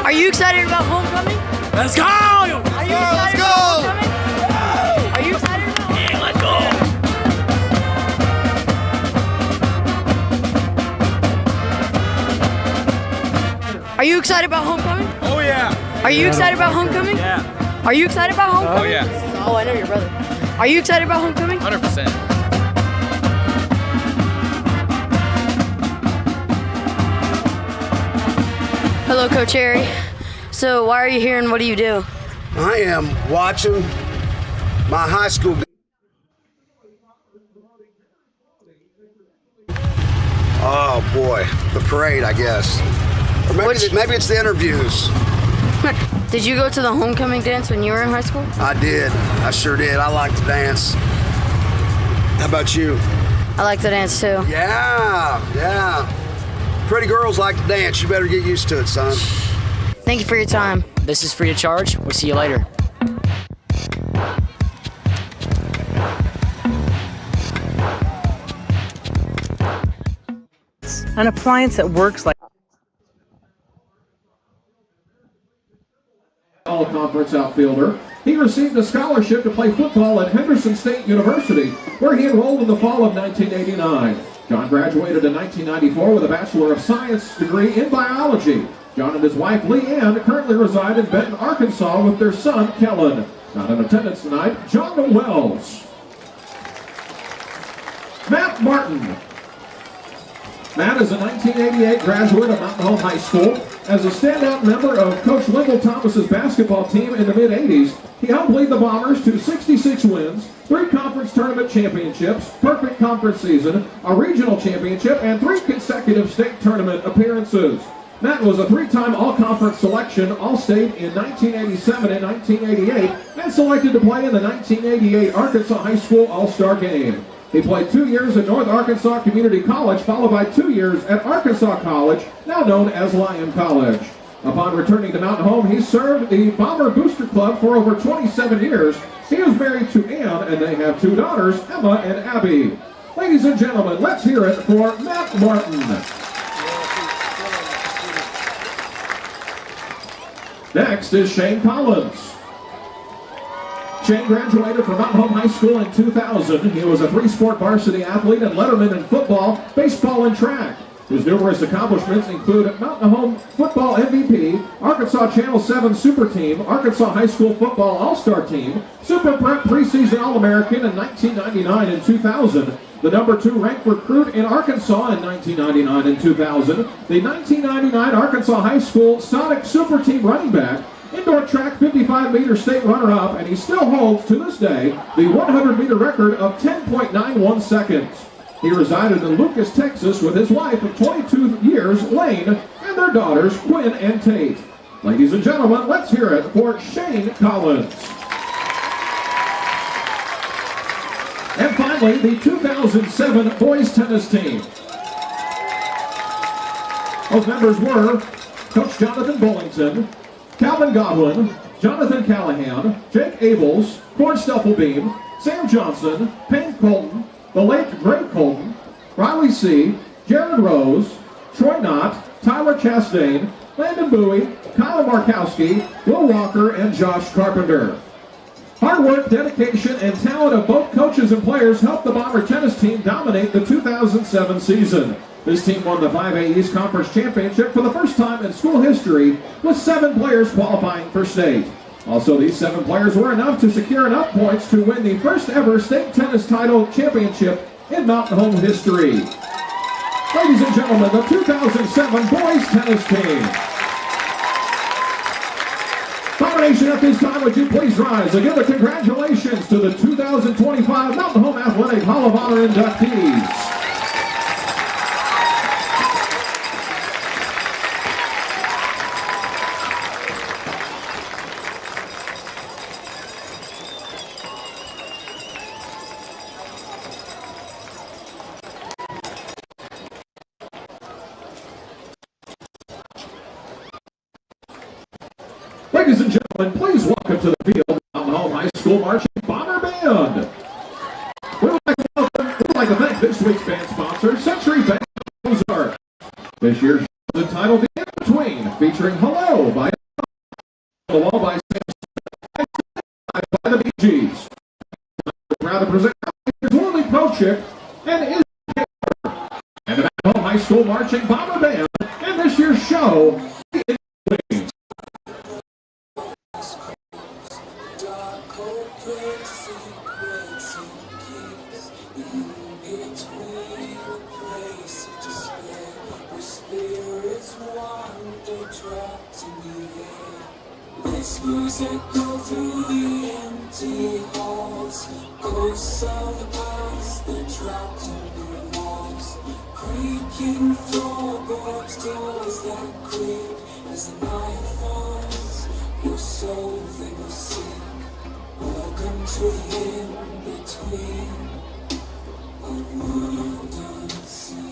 Are you excited about homecoming? Let's go! Are you excited about homecoming? Are you excited about homecoming? Yeah, let's go! Are you excited about homecoming? Oh yeah. Are you excited about homecoming? Yeah. Are you excited about homecoming? Oh yeah. Oh, I know your brother. Are you excited about homecoming? 100%. Hello, Coach Harry. So, why are you here and what do you do? I am watching my high school. Oh boy, the parade, I guess. Or maybe it's the interviews. Did you go to the homecoming dance when you were in high school? I did. I sure did. I like to dance. How about you? I like to dance too. Yeah. Pretty girls like to dance. You better get used to it, son. Thank you for your time. This is free of charge. We'll see you later. An appliance that works like all-conference outfielder. He received a scholarship to play football at Henderson State University, where he enrolled in the fall of 1989. John graduated in 1994 with a Bachelor of Science degree in biology. John and his wife, Leanne, currently reside in Benton, Arkansas with their son, Kellen. Not in attendance tonight, John Wells. Matt Martin. Matt is a 1988 graduate of Mountain Home High School. As a standout member of Coach Wendell Thomas's basketball team in the mid-'80s, he helped lead the Bombers to 66 wins, 3 conference tournament championships, perfect conference season, a regional championship, and 3 consecutive state tournament appearances. Matt was a 3-time all-conference selection, All-State in 1987 and 1988, and selected to play in the 1988 Arkansas High School All-Star Game. He played 2 years at North Arkansas Community College, followed by 2 years at Arkansas College, now known as Lyon College. Upon returning to Mountain Home, he served the Bomber Booster Club for over 27 years. He is married to Ann, and they have 2 daughters, Emma and Abby. Ladies and gentlemen, let's hear it for Matt Martin. Next is Shane Collins. Shane graduated from Mountain Home High School in 2000. He was a 3-sport varsity athlete and letterman in football, baseball, and track. His numerous accomplishments include Mountain Home Football MVP, Arkansas Channel 7 Super Team, Arkansas High School Football All-Star Team, Super Prep Preseason All-American in 1999 and 2000, the number 2 ranked recruit in Arkansas in 1999 and 2000, the 1999 Arkansas High School Sonic Super Team running back, indoor track 55-meter state runner-up, and he still holds, to this day, the 100-meter record of 10.91 seconds. He resided in Lucas, Texas with his wife of 22 years, Lane, and their daughters, Quinn and Tate. Ladies and gentlemen, let's hear it for Shane Collins. And finally, the 2007 boys tennis team. Those members were Coach Jonathan Bullington, Calvin Godwin, Jonathan Callahan, Jake Abels, Cord Stuffelbeam, Sam Johnson, Payne Colton, the late Greg Colton, Riley C., Jared Rose, Troy Knott, Tyler Chastain, Landon Bowie, Kyle Markowski, Will Walker, and Josh Carpenter. Hard work, dedication, and talent of both coaches and players helped the Bomber tennis team dominate the 2007 season. This team won the 5A East Conference Championship for the first time in school history, with 7 players qualifying for state. Also, these 7 players were enough to secure enough points to win the first ever state tennis title championship in Mountain Home history. Ladies and gentlemen, the 2007 boys tennis team. Bomber nation at this time, would you please rise and give a congratulations to the 2025 Mountain Home Athletic Hall of Honor inductees. Ladies and gentlemen, please welcome to the field Mountain Home High School Marching Bomber Band. We'd like to thank this week's band sponsor, Century Bank Ozark. This year's show is entitled The In-Between, featuring Hello by The Wall by the Bee Gees. We're proud to present Worley Pro-Chip and Is and the Mountain Home High School Marching Bomber Band and this year's show, The In-Between. This music go through the empty halls, ghosts of the past that trapped in your walls, creaking floorboards, doors that creak as the night falls. Your soul they will seek. Welcome to the in-between, a world unseen.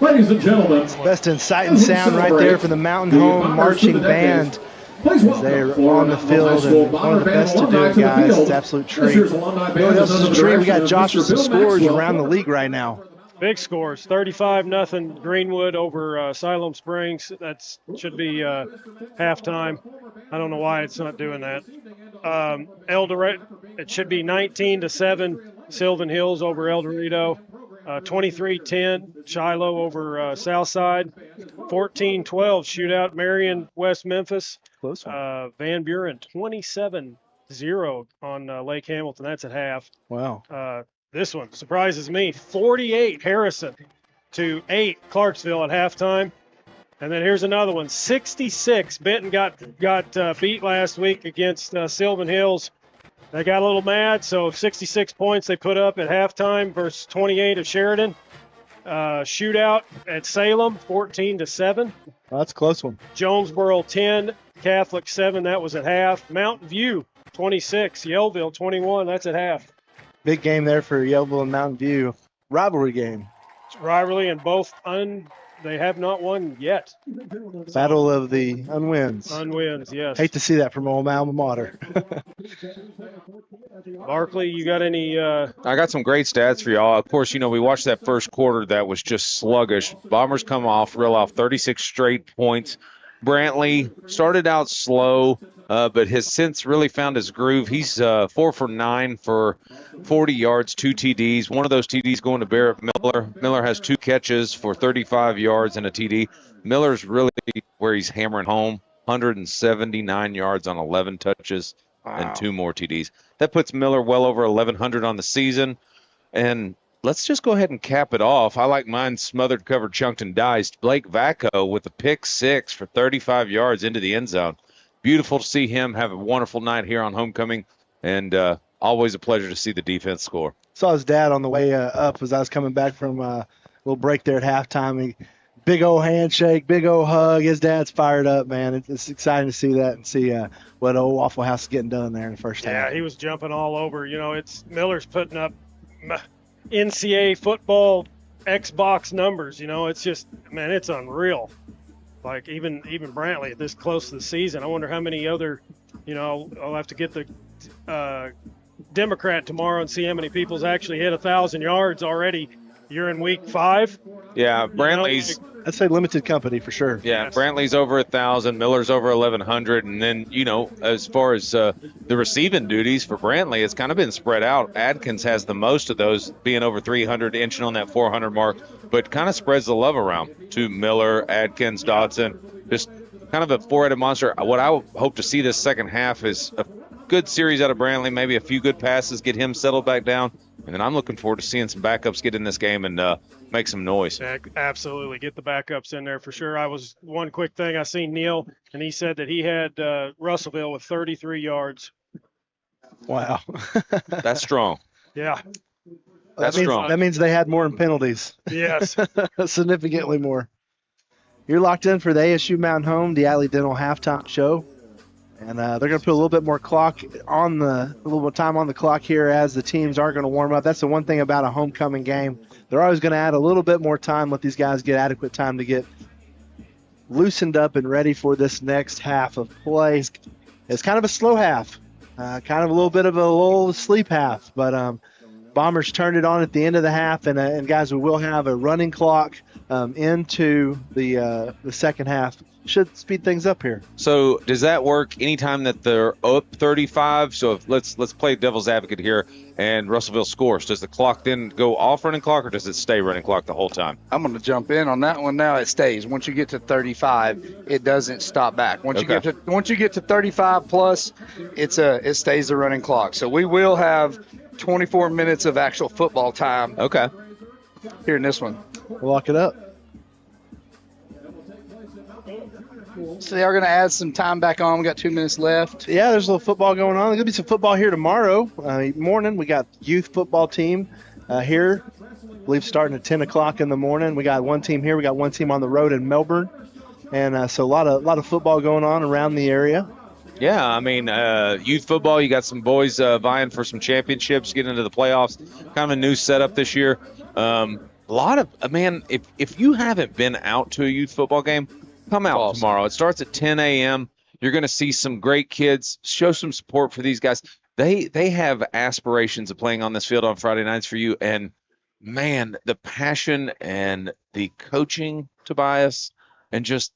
Ladies and gentlemen, best in sight and sound right there for the Mountain Home Marching Band. They're on the field and one of the best to do it, guys. It's an absolute treat. You know what else is a treat? We got Josh with some scores around the league right now. Big scores, 35-0 Greenwood over Siloam Springs. That should be halftime. I don't know why it's not doing that. El Dorado, it should be 19-7 Sylvan Hills over El Dorado. 23-10 Shiloh over Southside. 14-12 shootout Marion West Memphis. Close one. Van Buren 27-0 on Lake Hamilton. That's at half. Wow. This one surprises me. 48 Harrison to 8 Clarksville at halftime. And then here's another one. 66 Benton got beat last week against Sylvan Hills. They got a little mad, so 66 points they put up at halftime versus 28 of Sheridan. Shootout at Salem, 14-7. Oh, that's a close one. Jonesboro 10, Catholic 7. That was at half. Mountain View 26, Yellville 21. That's at half. Big game there for Yellville and Mountain View. Rivalry game. It's rivalry, and both they have not won yet. Battle of the unwins. Unwins, yes. Hate to see that from old alma mater. Barkley, you got any? I got some great stats for y'all. Of course, we watched that first quarter that was just sluggish. Bombers reel off 36 straight points. Brantley started out slow, but has since really found his groove. He's 4 for 9 for 40 yards, 2 TDs. One of those TDs going to Barrett Miller. Miller has 2 catches for 35 yards and a TD. Miller's really where he's hammering home, 179 yards on 11 touches and 2 more TDs. That puts Miller well over 1,100 on the season. And let's just go ahead and cap it off. I like mine smothered, covered, chunked, and diced. Blake Vacco with a pick 6 for 35 yards into the end zone. Beautiful to see him have a wonderful night here on homecoming, and always a pleasure to see the defense score. Saw his dad on the way up as I was coming back from a little break there at halftime. Big old handshake, big old hug. His dad's fired up, man. It's exciting to see that and see what old Waffle House is getting done there in the first half. Yeah, he was jumping all over. It's Miller's putting up NCAA football Xbox numbers. It's just, man, it's unreal. Like even Brantley this close to the season. I wonder how many other, I'll have to get the Democrat tomorrow and see how many people's actually hit 1,000 yards already. You're in week 5. Yeah, Brantley's. I'd say limited company for sure. Yeah, Yes. Brantley's over 1,000, Miller's over 1,100, and then as far as the receiving duties for Brantley, it's kind of been spread out. Adkins has the most of those, being over 300, inching on that 400 mark, but kind of spreads the love around to Miller, Adkins, Dodson, just kind of a four-headed monster. What I hope to see this second half is a good series out of Brantley, maybe a few good passes, get him settled back down, and then I'm looking forward to seeing some backups get in this game and make some noise. Absolutely. Get the backups in there for sure. One quick thing. I seen Neil, and he said that he had Russellville with 33 yards. Wow. That's strong. Yeah. That's strong. That means they had more in penalties. Yes. Significantly more. You're locked in for the ASU Mountain Home, the Alley Dental halftime show. And they're going to put a little bit more time on the clock here as the teams are going to warm up. That's the one thing about a homecoming game. They're always going to add a little bit more time, let these guys get adequate time to get loosened up and ready for this next half of play. It's kind of a slow half, kind of a little bit of a little sleep half. But Bombers turned it on at the end of the half, and guys, we will have a running clock into the second half. Should speed things up here. So does that work anytime that they're up 35? So if let's play devil's advocate here, and Russellville scores. Does the clock then go off running clock, or does it stay running clock the whole time? I'm going to jump in on that one now. It stays. Once you get to 35, it doesn't stop back. Once you get to 35 plus, it stays the running clock. So we will have 24 minutes of actual football time. Okay. Here in this one. We'll lock it up. So they are going to add some time back on. We got 2 minutes left. Yeah, there's a little football going on. There's going to be some football here tomorrow morning. We got youth football team here. I believe starting at 10 o'clock in the morning. We got one team here. We got one team on the road in Melbourne. And so a lot of football going on around the area. Yeah, I mean, youth football, you got some boys vying for some championships, getting into the playoffs. Kind of a new setup this year. a lot of, man, if you haven't been out to a youth football game, come out tomorrow. It starts at 10 a.m. You're going to see some great kids. Show some support for these guys. They have aspirations of playing on this field on Friday nights for you. And, man, the passion and the coaching, Tobias, and just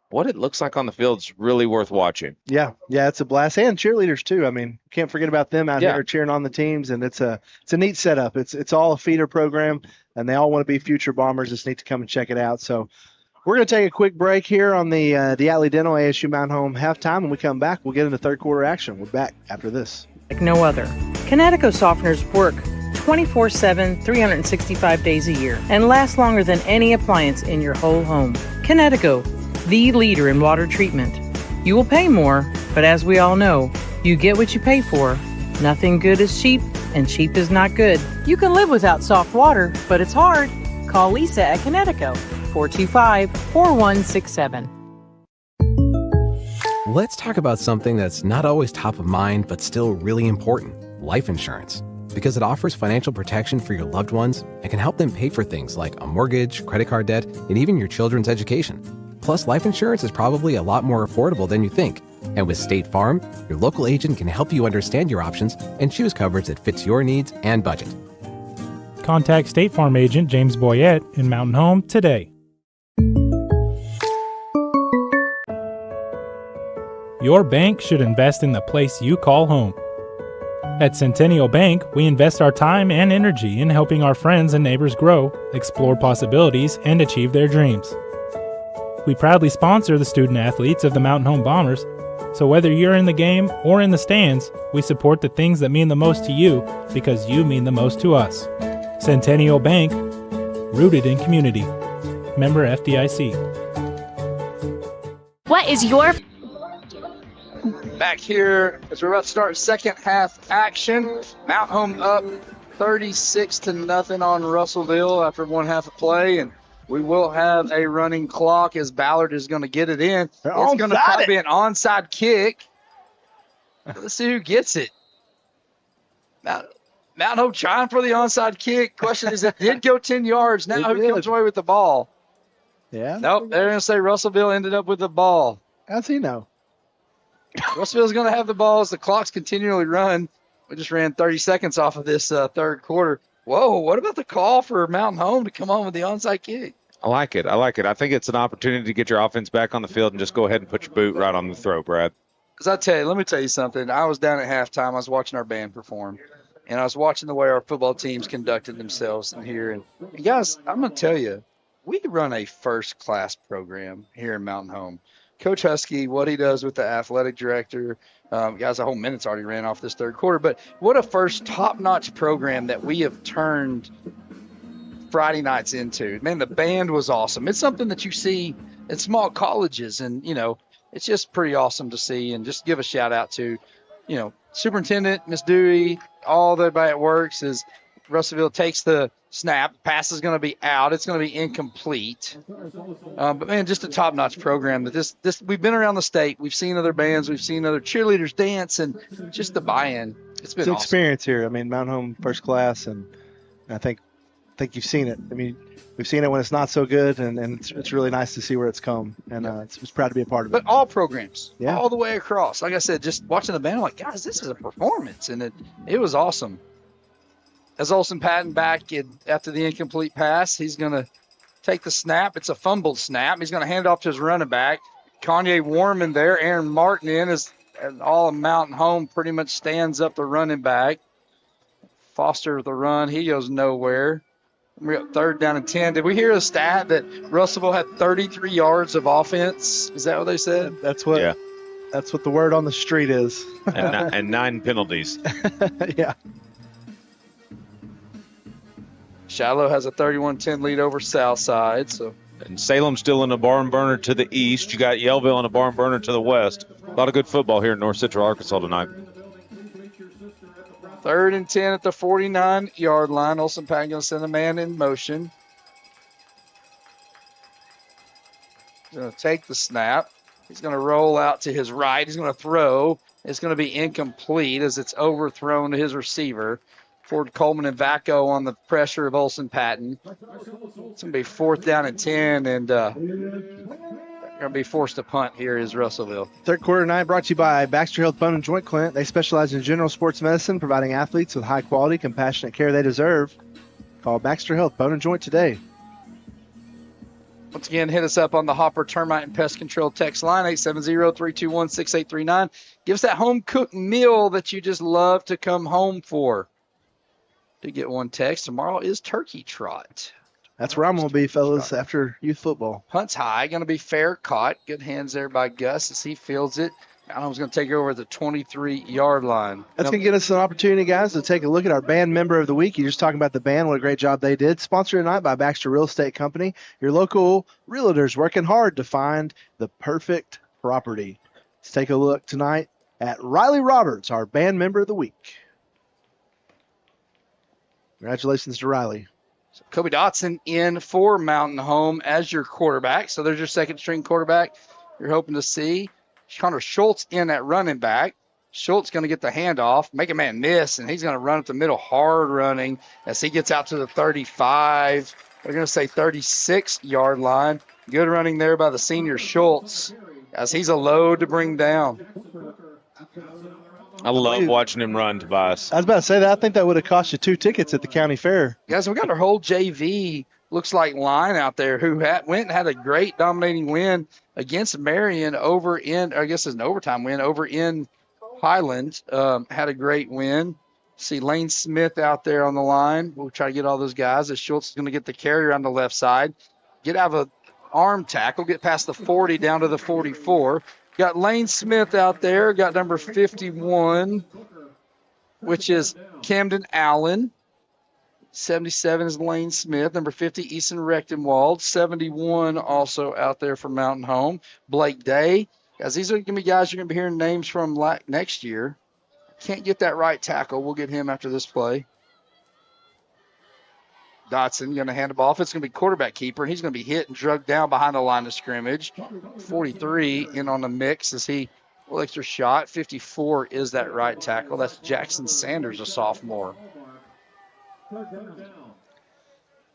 what it looks like on the field is really worth watching. Yeah, it's a blast. And cheerleaders, too. I mean, can't forget about them out here cheering on the teams. And it's a neat setup. It's all a feeder program, and they all want to be future Bombers. It's neat to come and check it out. So we're going to take a quick break here on the Atlee Dental ASU Mountain Home halftime. When we come back, we'll get into third quarter action. We're back after this. Like no other. Kinetico softeners work 24/7, 365 days a year, and last longer than any appliance in your whole home. Kinetico, the leader in water treatment. You will pay more, but as we all know, you get what you pay for. Nothing good is cheap, and cheap is not good. You can live without soft water, but it's hard. Call Lisa at Kinetico, 425-4167. Let's talk about something that's not always top of mind, but still really important: life insurance. Because it offers financial protection for your loved ones and can help them pay for things like a mortgage, credit card debt, and even your children's education. Plus, life insurance is probably a lot more affordable than you think. And with State Farm, your local agent can help you understand your options and choose coverage that fits your needs and budget. Contact State Farm agent James Boyette in Mountain Home today. Your bank should invest in the place you call home. At Centennial Bank, we invest our time and energy in helping our friends and neighbors grow, explore possibilities, and achieve their dreams. We proudly sponsor the student athletes of the Mountain Home Bombers, so whether you're in the game or in the stands, we support the things that mean the most to you because you mean the most to us. Centennial Bank, rooted in community. Member FDIC. What is your... Back here as we're about to start second half action. Mountain Home up 36-0 on Russellville after one half of play, and we will have a running clock as Ballard is going to get it in. It's going to probably be an onside kick. Let's see who gets it. Mountain Home trying for the onside kick. Question is, it did go 10 yards. Now who comes away with the ball? Yeah. Nope, they're going to say Russellville ended up with the ball. How's he know? Russellville's going to have the ball as the clock's continually run. We just ran 30 seconds off of this third quarter. Whoa, what about the call for Mountain Home to come on with the onside kick? I like it. I think it's an opportunity to get your offense back on the field and just go ahead and put your boot right on the throw, Brad. Because let me tell you something. I was down at halftime. I was watching our band perform, and I was watching the way our football teams conducted themselves in here. And guys, I'm going to tell you, we run a first-class program here in Mountain Home. Coach Husky, what he does with the athletic director, guys, a whole minute's already ran off this third quarter, but what a first top-notch program that we have turned Friday nights into. Man, the band was awesome. It's something that you see at small colleges, and, it's just pretty awesome to see. And just give a shout-out to, Superintendent, Miss Dewey, all the way it works is Russellville takes the snap. Pass is going to be out. It's going to be incomplete. But, man, just a top-notch program. That this we've been around the state. We've seen other bands. We've seen other cheerleaders dance, and just the buy-in. It's been an awesome. Experience here. I mean, Mountain Home first class, and I think you've seen it. I mean, we've seen it when it's not so good, and it's really nice to see where it's come, and it's proud to be a part of it. But all programs, yeah, all the way across. Like I said, just watching the band, I'm like, guys, this is a performance, and it was awesome. As Olsen Patton back after the incomplete pass, he's going to take the snap. It's a fumbled snap. He's going to hand it off to his running back. Kanye Warman there. Aaron Martin in as all Mountain Home pretty much stands up the running back. Foster the run. He goes nowhere. We're up 3rd down and 10. Did we hear a stat that Russellville had 33 yards of offense? Is that what they said? That's what the word on the street is. and 9 penalties. Yeah. Shiloh has a 31-10 lead over Southside. And Salem still in a barn burner to the east. You got Yellville in a barn burner to the west. A lot of good football here in North Central Arkansas tonight. 3rd and 10 at the 49-yard line. Olsen Patton going to send a man in motion. He's going to take the snap. He's going to roll out to his right. He's going to throw. It's going to be incomplete as it's overthrown to his receiver. Ford Coleman and Vaco on the pressure of Olson Patton. It's going to be 4th down and 10, and going to be forced to punt here is Russellville. Third quarter night brought to you by Baxter Health Bone and Joint Clinic. They specialize in general sports medicine, providing athletes with high quality, compassionate care they deserve. Call Baxter Health Bone and Joint today. Once again, hit us up on the Hopper Termite and Pest Control text line, 870-321-6839. Give us that home-cooked meal that you just love to come home for. Did get one text. Tomorrow is Turkey Trot. That's where I'm going to be, fellas, after youth football. Punt's high. Going to be fair caught. Good hands there by Gus as he fields it. Adams going to take it over at the 23-yard line. That's going to get us an opportunity, guys, to take a look at our band member of the week. You're just talking about the band, what a great job they did. Sponsored tonight by Baxter Real Estate Company. Your local realtors working hard to find the perfect property. Let's take a look tonight at Riley Roberts, our band member of the week. Congratulations to Riley. So Kobe Dotson in for Mountain Home as your quarterback. So there's your second-string quarterback you're hoping to see. Connor Schultz in at running back. Schultz going to get the handoff, make a man miss, and he's going to run up the middle, hard running as he gets out to the 35. They're going to say 36-yard line. Good running there by the senior Schultz as he's a load to bring down. I love watching him run, Tobias. I was about to say that. I think that would have cost you 2 tickets at the county fair. Guys, we got our whole JV, looks like, line out there who went and had a great dominating win against Marion over in, I guess it's an overtime win, over in Highland. Had a great win. See Lane Smith out there on the line. We'll try to get all those guys as Schultz is going to get the carrier on the left side. Get out of an arm tackle, get past the 40 down to the 44. Got Lane Smith out there, got number 51, which is Camden Allen. 77 is Lane Smith. Number 50, Easton Rechtenwald. 71 also out there for Mountain Home. Blake Day. Guys, these are going to be guys you're going to be hearing names from next year. Can't get that right tackle. We'll get him after this play. Dotson going to hand the ball off. It's going to be quarterback keeper, and he's going to be hit and drugged down behind the line of scrimmage. 43 in on the mix as he will extra shot. 54 is that right tackle. That's Jackson Sanders, a sophomore.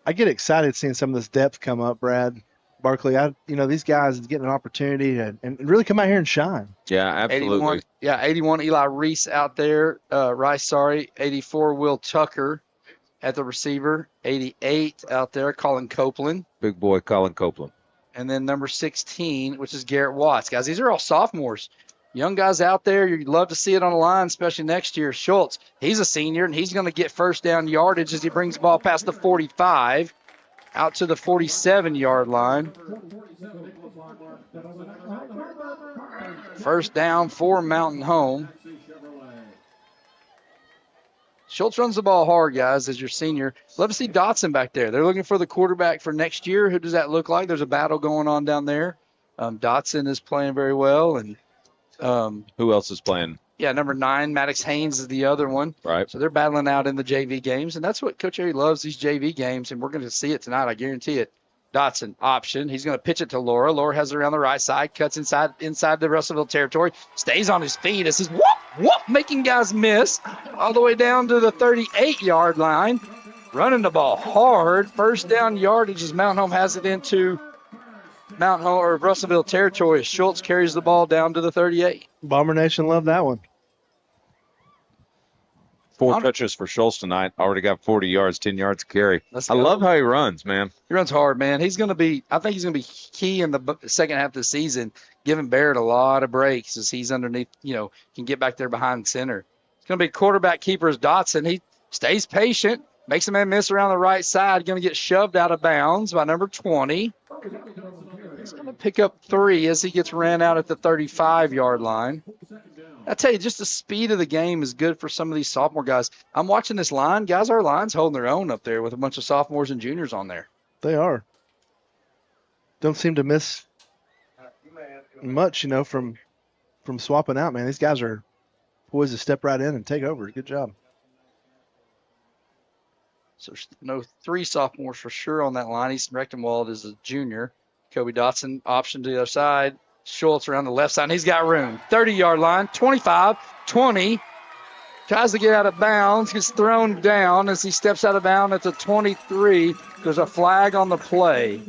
I get excited seeing some of this depth come up, Brad. Barkley, these guys getting an opportunity and really come out here and shine. Yeah, absolutely. 81 Eli Reese out there. 84 Will Tucker at the receiver. 88 out there, Colin Copeland. Big boy Colin Copeland. And then number 16, which is Garrett Watts. Guys, these are all sophomores. Young guys out there, you'd love to see it on the line, especially next year. Schultz, he's a senior, and he's going to get first down yardage as he brings the ball past the 45 out to the 47-yard line. First down for Mountain Home. Schultz runs the ball hard, guys, as your senior. Love to see Dotson back there. They're looking for the quarterback for next year. Who does that look like? There's a battle going on down there. Dotson is playing very well, and who else is playing? Yeah, number 9, Maddox Haynes is the other one. Right. So they're battling out in the JV games, and that's what Coach Harry loves, these JV games, and we're going to see it tonight, I guarantee it. Dotson, option. He's going to pitch it to Laura. Laura has it around the right side, cuts inside the Russellville territory, stays on his feet. This is making guys miss all the way down to the 38-yard line. Running the ball hard. First down yardage as Mountain Home has it into Mountain Home or Russellville territory. Schultz carries the ball down to the 38. Bomber Nation love that one. 4 touches for Schultz tonight. Already got 40 yards, 10 yards to carry. I love how he runs, man. He runs hard, man. I think he's going to be key in the second half of the season, giving Barrett a lot of breaks as he's underneath, can get back there behind center. It's going to be quarterback keepers Dotson. He stays patient, makes a man miss around the right side, going to get shoved out of bounds by number 20. He's going to pick up 3 as he gets ran out at the 35-yard line. I tell you, just the speed of the game is good for some of these sophomore guys. I'm watching this line. Guys, our line's holding their own up there with a bunch of sophomores and juniors on there. They are. Don't seem to miss much, from swapping out, man. These guys are poised to step right in and take over. Good job. So no 3 sophomores for sure on that line. Easton Rechtenwald is a junior. Kobe Dotson option to the other side. Schultz around the left side. He's got room. 30-yard line, 25, 20. Tries to get out of bounds, gets thrown down as he steps out of bounds at the 23. There's a flag on the play.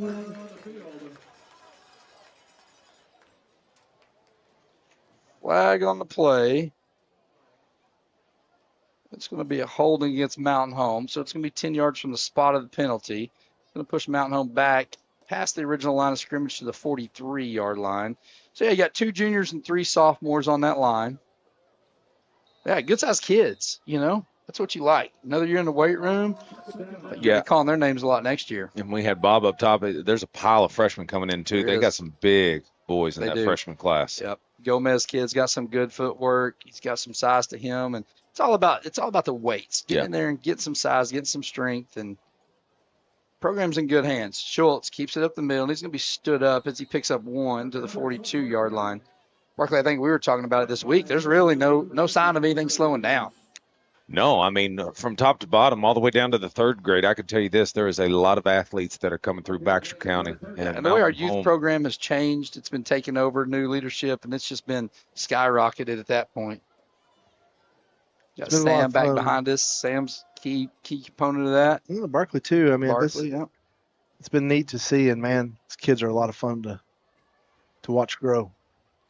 Flag on the play. It's going to be a holding against Mountain Home, so it's going to be 10 yards from the spot of the penalty. Going to push Mountain Home back past the original line of scrimmage to the 43-yard line. So, yeah, you got 2 juniors and 3 sophomores on that line. Yeah, good-sized kids, you know. That's what you like. Another year in the weight room. But you're calling their names a lot next year. And we had Bob up top. There's a pile of freshmen coming in, too. They got some big boys in that freshman class. Yep. Gomez kid's got some good footwork. He's got some size to him. And it's all about the weights. Get in there and get some size, get some strength, and program's in good hands. Schultz keeps it up the middle, and he's going to be stood up as he picks up 1 to the 42-yard line. Barkley, I think we were talking about it this week. There's really no sign of anything slowing down. No, I mean, from top to bottom, all the way down to the 3rd grade, I can tell you this, there is a lot of athletes that are coming through Baxter County. And the way our youth program has changed, it's been taken over, new leadership, and it's just been skyrocketed at that point. Got Sam back behind us. Sam's key component of that. Barkley, too. I mean, Barkley, it's been neat to see, and, man, these kids are a lot of fun to watch grow.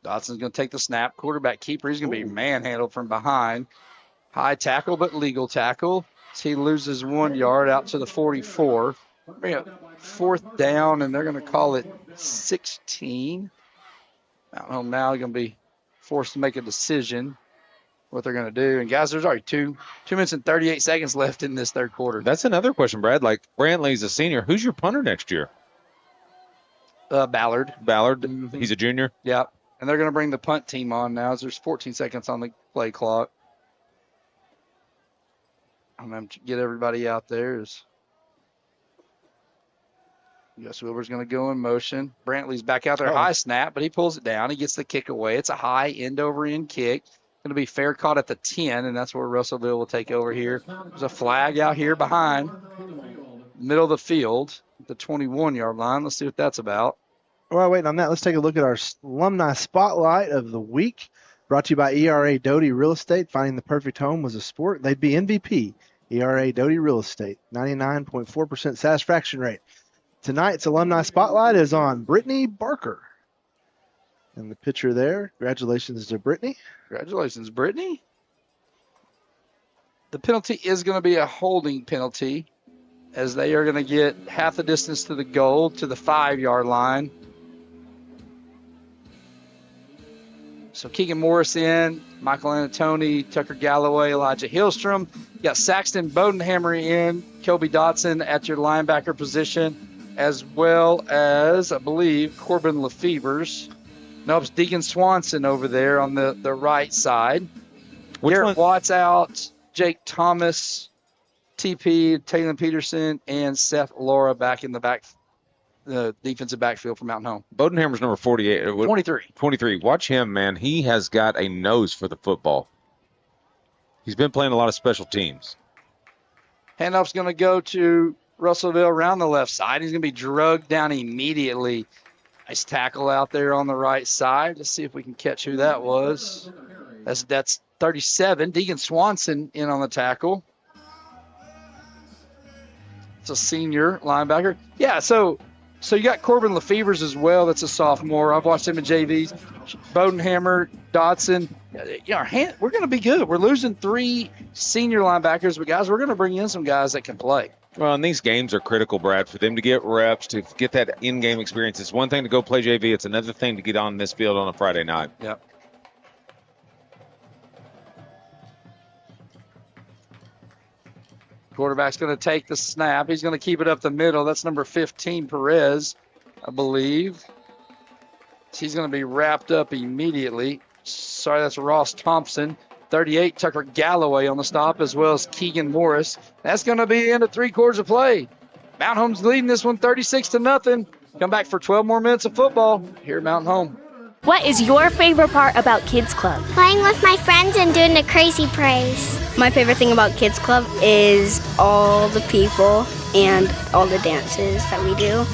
Dotson's going to take the snap. Quarterback keeper. He's going to be manhandled from behind. High tackle, but legal tackle. He loses 1 yard out to the 44. 4th down, and they're going to call it 16. Mountain Home now going to be forced to make a decision what they're going to do. And, guys, there's already 2 minutes and 38 seconds left in this 3rd quarter. That's another question, Brad. Like, Brantley's a senior. Who's your punter next year? Ballard. Ballard? Mm-hmm. He's a junior? Yeah. And they're going to bring the punt team on now as there's 14 seconds on the play clock. I'm going to get everybody out there. Gus Wilbur's going to go in motion. Brantley's back out there. High snap, but he pulls it down. He gets the kick away. It's a high end-over-end kick. Going to be fair caught at the 10, and that's where Russellville will take over here. There's a flag out here behind, middle of the field, the 21-yard line. Let's see what that's about. While waiting on that, let's take a look at our alumni spotlight of the week. Brought to you by ERA Doty Real Estate. Finding the perfect home was a sport. They'd be MVP. ERA Doty Real Estate, 99.4% satisfaction rate. Tonight's alumni spotlight is on Brittany Barker. And the picture there, congratulations to Brittany. Congratulations, Brittany. The penalty is going to be a holding penalty as they are going to get half the distance to the goal to the 5-yard line. So Keegan Morris in, Michael Antoni, Tucker Galloway, Elijah Hillstrom. You got Saxton Bodenhammer in, Kobe Dotson at your linebacker position, as well as, I believe, Corbin Lefevers. Nope, it's Deacon Swanson over there on the right side. Garrett Watts out, Jake Thomas, TP, Taylor Peterson, and Seth Laura back in the defensive backfield for Mountain Home. Bodenhammer's number 48. 23. Watch him, man. He has got a nose for the football. He's been playing a lot of special teams. Handoff's going to go to Russellville around the left side. He's going to be drugged down immediately. Nice tackle out there on the right side. Let's see if we can catch who that was. That's 37. Deacon Swanson in on the tackle. It's a senior linebacker. Yeah, so you got Corbin Lefevers as well. That's a sophomore. I've watched him in JVs. Bodenhammer, Dodson. We're going to be good. We're losing 3 senior linebackers, but, guys, we're going to bring in some guys that can play. Well, and these games are critical, Brad, for them to get reps, to get that in-game experience. It's one thing to go play JV. It's another thing to get on this field on a Friday night. Yep. Quarterback's going to take the snap. He's going to keep it up the middle. That's number 15, Perez, I believe. He's going to be wrapped up immediately. Sorry, that's Ross Thompson. 38, Tucker Galloway on the stop, as well as Keegan Morris. That's going to be the end of 3 quarters of play. Mountain Home's leading this one 36-0. Come back for 12 more minutes of football here at Mountain Home. What is your favorite part about Kids Club? Playing with my friends and doing the crazy praise. My favorite thing about Kids Club is all the people and all the dances that we do.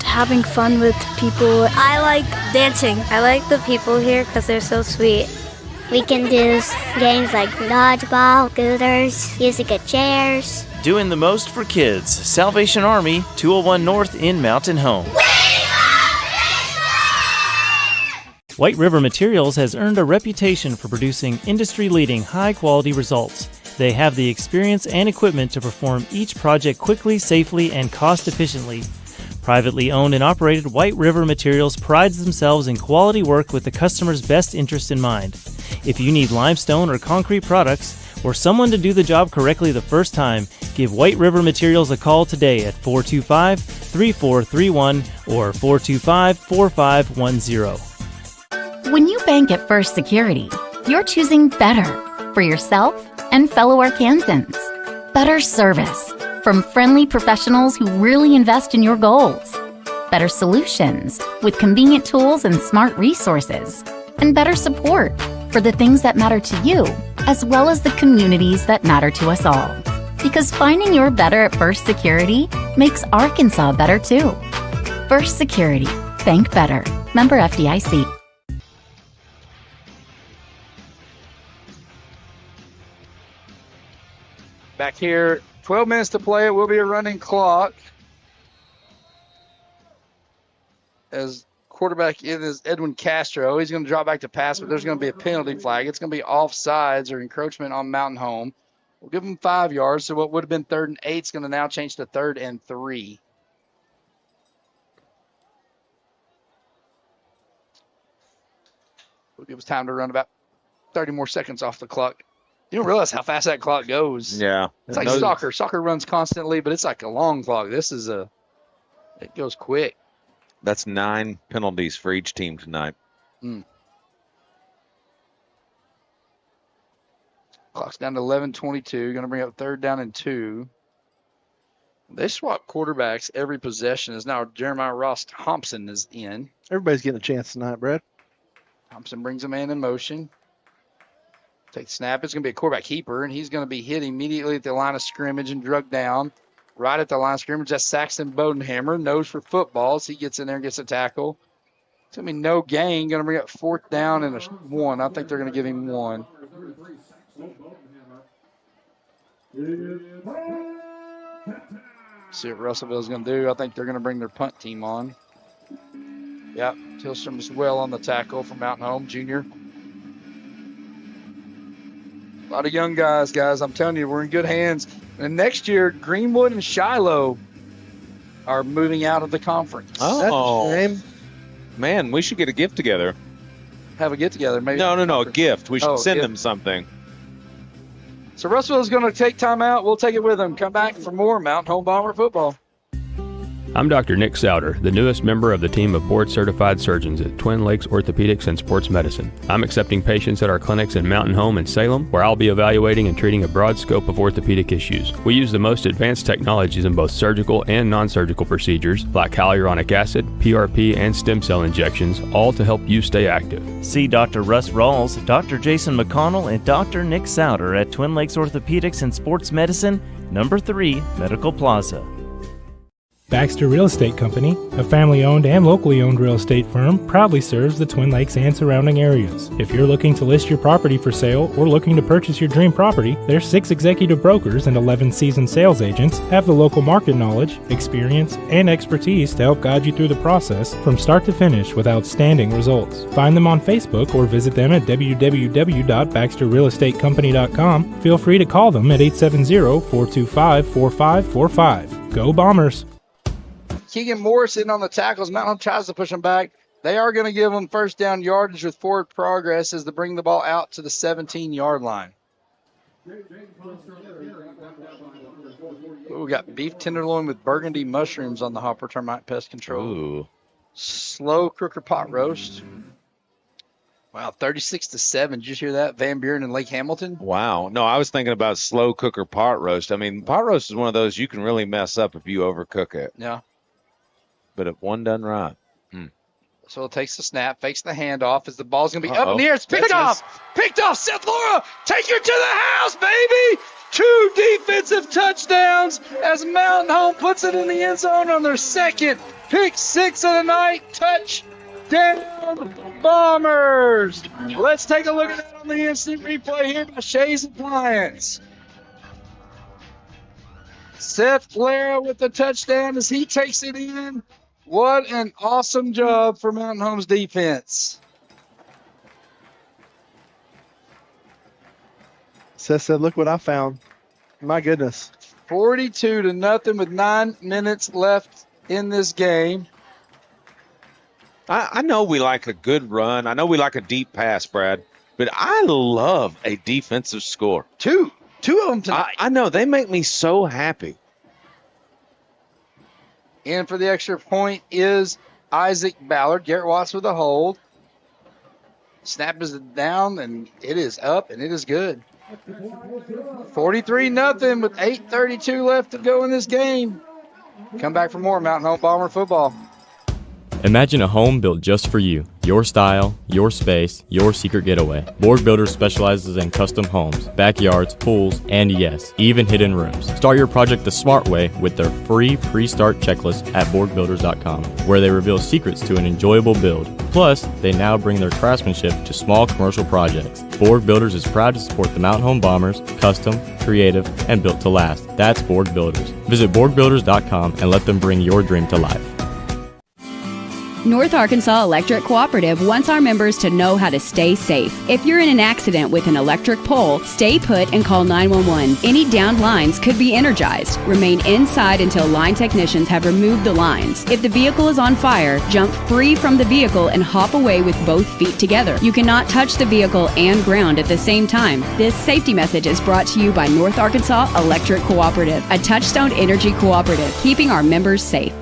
Having fun with people. I like dancing. I like the people here because they're so sweet. We can do games like dodgeball, scooters, music at chairs. Doing the most for kids. Salvation Army, 201 North in Mountain Home. White River Materials has earned a reputation for producing industry-leading high-quality results. They have the experience and equipment to perform each project quickly, safely, and cost-efficiently. Privately owned and operated, White River Materials prides themselves in quality work with the customer's best interest in mind. If you need limestone or concrete products, or someone to do the job correctly the first time, give White River Materials a call today at 425-3431 or 425-4510. When you bank at First Security, you're choosing better for yourself and fellow Arkansans. Better service from friendly professionals who really invest in your goals. Better solutions with convenient tools and smart resources. And better support for the things that matter to you, as well as the communities that matter to us all. Because finding your better at First Security makes Arkansas better too. First Security. Bank better. Member FDIC. Back here, 12 minutes to play. It will be a running clock. As quarterback is Edwin Castro. He's going to drop back to pass, but there's going to be a penalty flag. It's going to be offsides or encroachment on Mountain Home. We'll give him 5 yards. So what would have been 3rd and 8 is going to now change to 3rd and 3. We'll give us time to run about 30 more seconds off the clock. You don't realize how fast that clock goes. Yeah. It's like soccer. Soccer runs constantly, but it's like a long clock. This is it goes quick. That's 9 penalties for each team tonight. Clock's down to 11:22. Going to bring up 3rd down and 2. They swap quarterbacks every possession. As now Jeremiah Ross Thompson is in. Everybody's getting a chance tonight, Brad. Thompson brings a man in motion. Take the snap. It's going to be a quarterback keeper, and he's going to be hit immediately at the line of scrimmage and drugged down. Right at the line of scrimmage, that's Saxton Bodenhammer. Nose for football, so he gets in there and gets a tackle. It's going to be no gain. Going to bring up 4th down and a 1. I think they're going to give him 1. See what Russellville's going to do. I think they're going to bring their punt team on. Yep, Tillstrom is well on the tackle from Mountain Home, junior. A lot of young guys. I'm telling you, we're in good hands. And next year, Greenwood and Shiloh are moving out of the conference. Oh, man, we should get a gift together. Have a get together, maybe. No, a gift. We should send them something. So Russellville is going to take time out. We'll take it with them. Come back for more Mountain Home Bomber football. I'm Dr. Nick Souter, the newest member of the team of board-certified surgeons at Twin Lakes Orthopedics and Sports Medicine. I'm accepting patients at our clinics in Mountain Home and Salem, where I'll be evaluating and treating a broad scope of orthopedic issues. We use the most advanced technologies in both surgical and non-surgical procedures, like hyaluronic acid, PRP, and stem cell injections, all to help you stay active. See Dr. Russ Rawls, Dr. Jason McConnell, and Dr. Nick Souter at Twin Lakes Orthopedics and Sports Medicine, number 3, Medical Plaza. Baxter Real Estate Company, a family-owned and locally owned real estate firm, proudly serves the Twin Lakes and surrounding areas. If you're looking to list your property for sale or looking to purchase your dream property, their 6 executive brokers and 11 seasoned sales agents have the local market knowledge, experience, and expertise to help guide you through the process from start to finish with outstanding results. Find them on Facebook or visit them at www.baxterrealestatecompany.com. Feel free to call them at 870-425-4545. Go Bombers! Keegan Morris sitting on the tackles. Mountain Home tries to push them back. They are going to give them 1st down yardage with forward progress as they bring the ball out to the 17-yard line. Ooh, we got beef tenderloin with burgundy mushrooms on the hopper termite pest control. Ooh. Slow cooker pot roast. Wow, 36-7. Did you hear that? Van Buren and Lake Hamilton. Wow. No, I was thinking about slow cooker pot roast. I mean, pot roast is one of those you can really mess up if you overcook it. Yeah. But if one done right. So it takes the snap, fakes the handoff as the ball's going to be up in the air. It's picked off. Picked off. Seth Laura, take her to the house, baby. 2 defensive touchdowns as Mountain Home puts it in the end zone on their 2nd pick 6 of the night. Down Bombers! Let's take a look at that on the instant replay here by Shays Appliance. Seth Clara with the touchdown as he takes it in. What an awesome job for Mountain Home's defense. Seth said, look what I found. My goodness. 42-0 with 9 minutes left in this game. I know we like a good run. I know we like a deep pass, Brad, but I love a defensive score. Two of them tonight. I know. They make me so happy. And for the extra point is Isaac Ballard. Garrett Watts with a hold. Snap is down, and it is up, and it is good. 43-0 with 8:32 left to go in this game. Come back for more Mountain Home Bomber football. Imagine a home built just for you. Your style, your space, your secret getaway. Borg Builders specializes in custom homes, backyards, pools, and yes, even hidden rooms. Start your project the smart way with their free pre-start checklist at BorgBuilders.com, where they reveal secrets to an enjoyable build. Plus, they now bring their craftsmanship to small commercial projects. Borg Builders is proud to support the Mountain Home Bombers, custom, creative, and built to last. That's Borg Builders. Visit BorgBuilders.com and let them bring your dream to life. North Arkansas Electric Cooperative wants our members to know how to stay safe. If you're in an accident with an electric pole, stay put and call 911. Any downed lines could be energized. Remain inside until line technicians have removed the lines. If the vehicle is on fire, jump free from the vehicle and hop away with both feet together. You cannot touch the vehicle and ground at the same time. This safety message is brought to you by North Arkansas Electric Cooperative, a Touchstone Energy cooperative, keeping our members safe.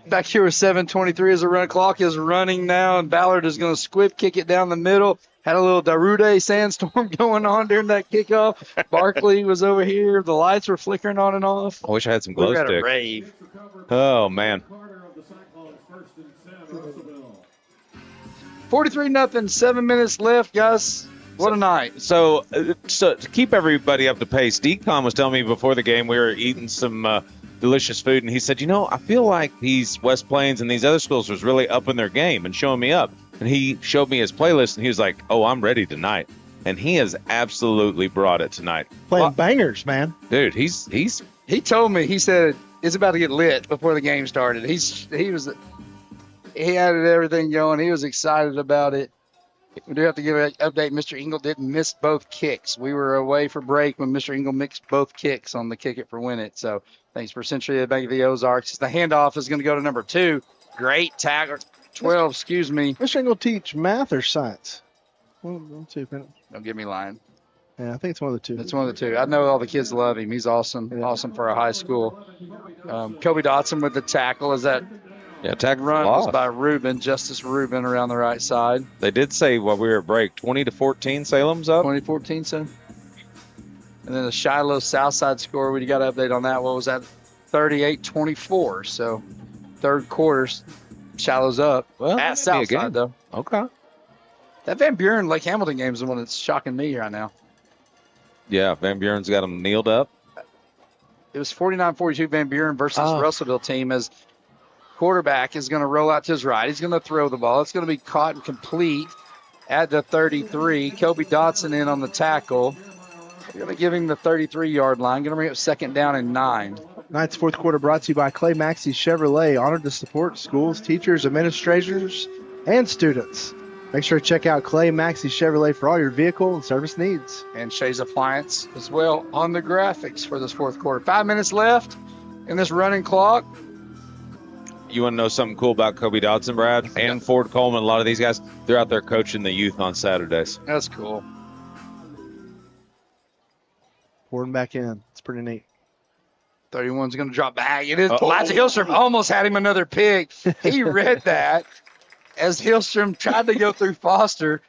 Back here with 7:23 as the run clock is running now, and Ballard is going to squib kick it down the middle. Had a little Darude sandstorm going on during that kickoff. Barkley was over here. The lights were flickering on and off. I wish I had some glow We had a sticks. rave. Oh, man. 43-0, 7 minutes left, guys. What a night. So to keep everybody up to pace, Decon was telling me before the game we were eating some delicious food, and he said, I feel like these West Plains and these other schools was really upping their game and showing me up. And he showed me his playlist, and he was like, oh, I'm ready tonight. And he has absolutely brought it tonight. Playing bangers, man. Dude, he told me, he said it's about to get lit before the game started. He had everything going. He was excited about it. We do have to give an update. Mr. Engel didn't miss both kicks. We were away for break when Mr. Engel mixed both kicks on the kick it for win it. So thanks for Century Bank of the Ozarks. The handoff is going to go to number 2. Great tackle. 12, excuse me. Mr. Engel teach math or science? One, two. Don't get me lying. Yeah, I think it's one of the two. It's one of the two. I know all the kids love him. He's awesome. Yeah. Awesome for a high school. Kobe Dotson with the tackle. Is that tackle run loss was by Rubin, Justice Rubin around the right side. They did say while we were at break, 20-14, Salem's up. 20-14, so. And then the Shiloh Southside score, we got an update on that. What was that? 38-24. So third quarter, Shiloh's up. Well, at Southside, though. Okay. That Van Buren Lake Hamilton game is the one that's shocking me right now. Yeah, Van Buren's got them kneeled up. It was 49-42 Van Buren versus Russellville team as quarterback is going to roll out to his right. He's going to throw the ball. It's going to be caught and complete at the 33. Kobe Dotson in on the tackle. We're going to give him the 33-yard line. Going to bring up 2nd down and 9. Tonight's fourth quarter brought to you by Clay Maxey Chevrolet, honored to support schools, teachers, administrators, and students. Make sure to check out Clay Maxey Chevrolet for all your vehicle and service needs. And Shays Appliance as well on the graphics for this fourth quarter. 5 minutes left in this running clock. You want to know something cool about Kobe Dodson, Brad, and Ford Coleman? A lot of these guys, they're out there coaching the youth on Saturdays. That's cool. Pouring back in. It's pretty neat. 31's going to drop back. It is. Elijah Hillstrom almost had him another pick. He read that as Hillstrom tried to go through Foster.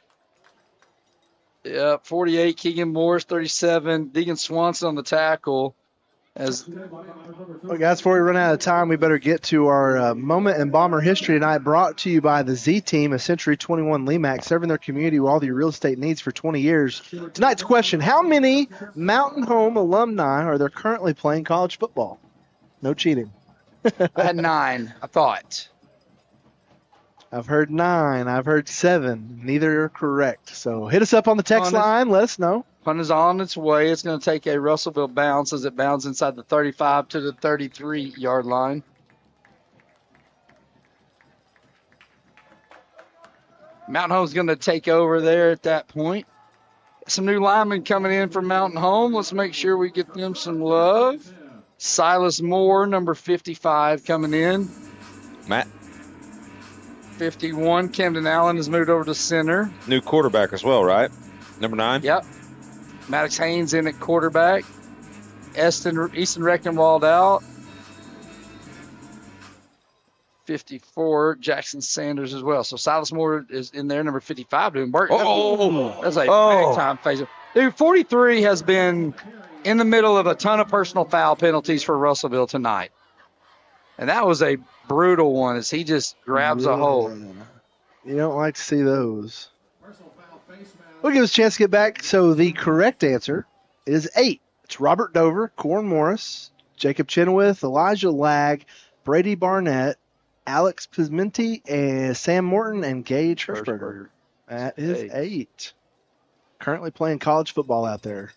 Yeah, 48, Keegan Morris, 37, Deegan Swanson on the tackle. Well, guys, before we run out of time, we better get to our moment in Bomber history tonight, brought to you by the Z Team, a Century 21 Lemax, serving their community with all your real estate needs for 20 years. Tonight's question, how many Mountain Home alumni are there currently playing college football? No cheating. I had 9, I thought. I've heard 9. I've heard 7. Neither are correct. So hit us up on the text line. Let us know. Punt is on its way. It's going to take a Russellville bounce as it bounds inside the 35 to the 33-yard line. Mountain Home's going to take over there at that point. Some new linemen coming in from Mountain Home. Let's make sure we get them some love. Silas Moore, number 55, coming in. Matt. 51, Camden Allen has moved over to center. New quarterback as well, right? Number 9? Yep. Maddox Haynes in at quarterback. Easton Rechtenwald out. 54, Jackson Sanders as well. So Silas Moore is in there, number 55, doing work. That's a big time phaser. Dude, 43 has been in the middle of a ton of personal foul penalties for Russellville tonight. And that was a brutal one as he just grabs a hold. You don't like to see those. We'll give us a chance to get back. So the correct answer is 8. It's Robert Dover, Corin Morris, Jacob Chenoweth, Elijah Lag, Brady Barnett, Alex Pizminti, and Sam Morton, and Gage Hirschberger. That is 8. Currently playing college football out there.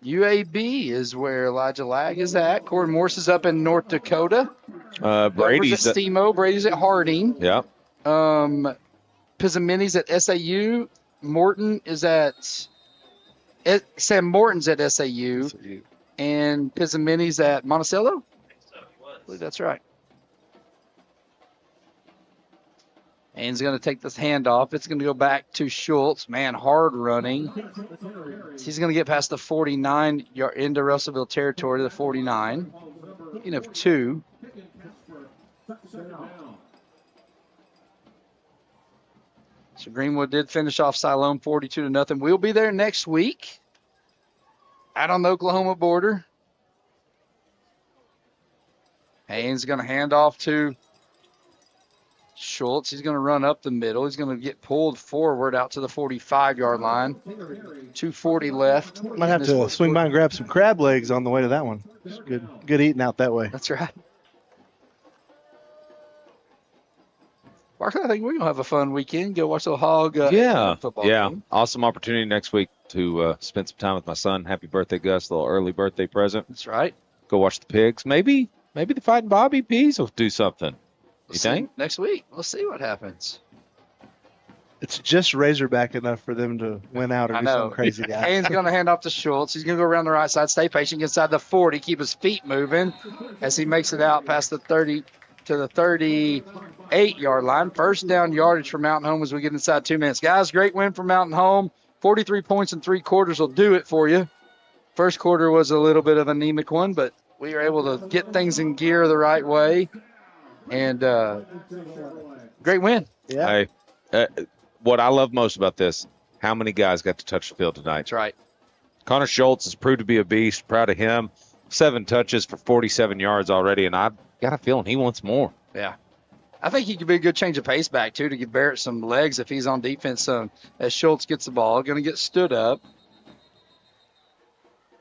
UAB is where Elijah Lag is at. Corin Morris is up in North Dakota. Brady's at STEMO. Brady's at Harding. Yeah. Pizminti's at SAU. Morton is at Sam Morton's at SAU. And Pizminti's at Monticello? I believe that's right. And he's going to take this handoff. It's going to go back to Schultz. Man, hard running. He's going to get past the 49 into Russellville territory to the 49. Speaking of 2. So Greenwood did finish off Siloam 42-0. We'll be there next week out on the Oklahoma border. Haynes going to hand off to Schultz. He's going to run up the middle. He's going to get pulled forward out to the 45-yard line. 2:40 left. Might have to swing by and grab some crab legs on the way to that one. It's good eating out that way. That's right. Barkley, I think we're going to have a fun weekend. Go watch the Hog football game. Awesome opportunity next week to spend some time with my son. Happy birthday, Gus. A little early birthday present. That's right. Go watch the Pigs. Maybe the Fighting Bobby Peas will do something. You think? Next week. We'll see what happens. It's just Razorback enough for them to win out or do some crazy guy. Haynes going to hand off to Schultz. He's going to go around the right side, stay patient, get inside the 40, keep his feet moving as he makes it out past the 30 to the 38-yard line. First down yardage for Mountain Home as we get inside 2 minutes. Guys, great win for Mountain Home. 43 points in 3 quarters will do it for you. First quarter was a little bit of an anemic one, but we were able to get things in gear the right way. And great win. Yeah. Hey, what I love most about this, how many guys got to touch the field tonight? That's right. Connor Schultz has proved to be a beast. Proud of him. 7 touches for 47 yards already, and I've got a feeling he wants more. Yeah. I think he could be a good change of pace back, too, to give Barrett some legs if he's on defense. As Schultz gets the ball, going to get stood up.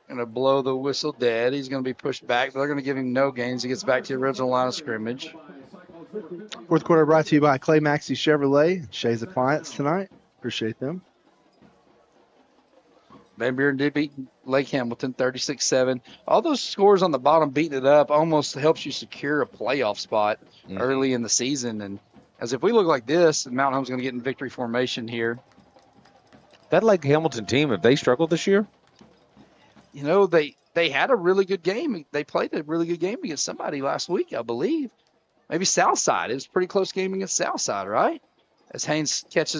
Going to blow the whistle dead. He's going to be pushed back. They're going to give him no gains. He gets back to the original line of scrimmage. Fourth quarter brought to you by Clay Maxey Chevrolet and Shay's Appliance tonight. Appreciate them. Van Buren did beat Lake Hamilton 36-7. All those scores on the bottom beating it up almost helps you secure a playoff spot early in the season. And as if we look like this, Mountain Home's going to get in victory formation here. That Lake Hamilton team, have they struggled this year? You know, they had a really good game. They played a really good game against somebody last week, I believe. Maybe Southside. It was a pretty close game against Southside, right? As Haynes gets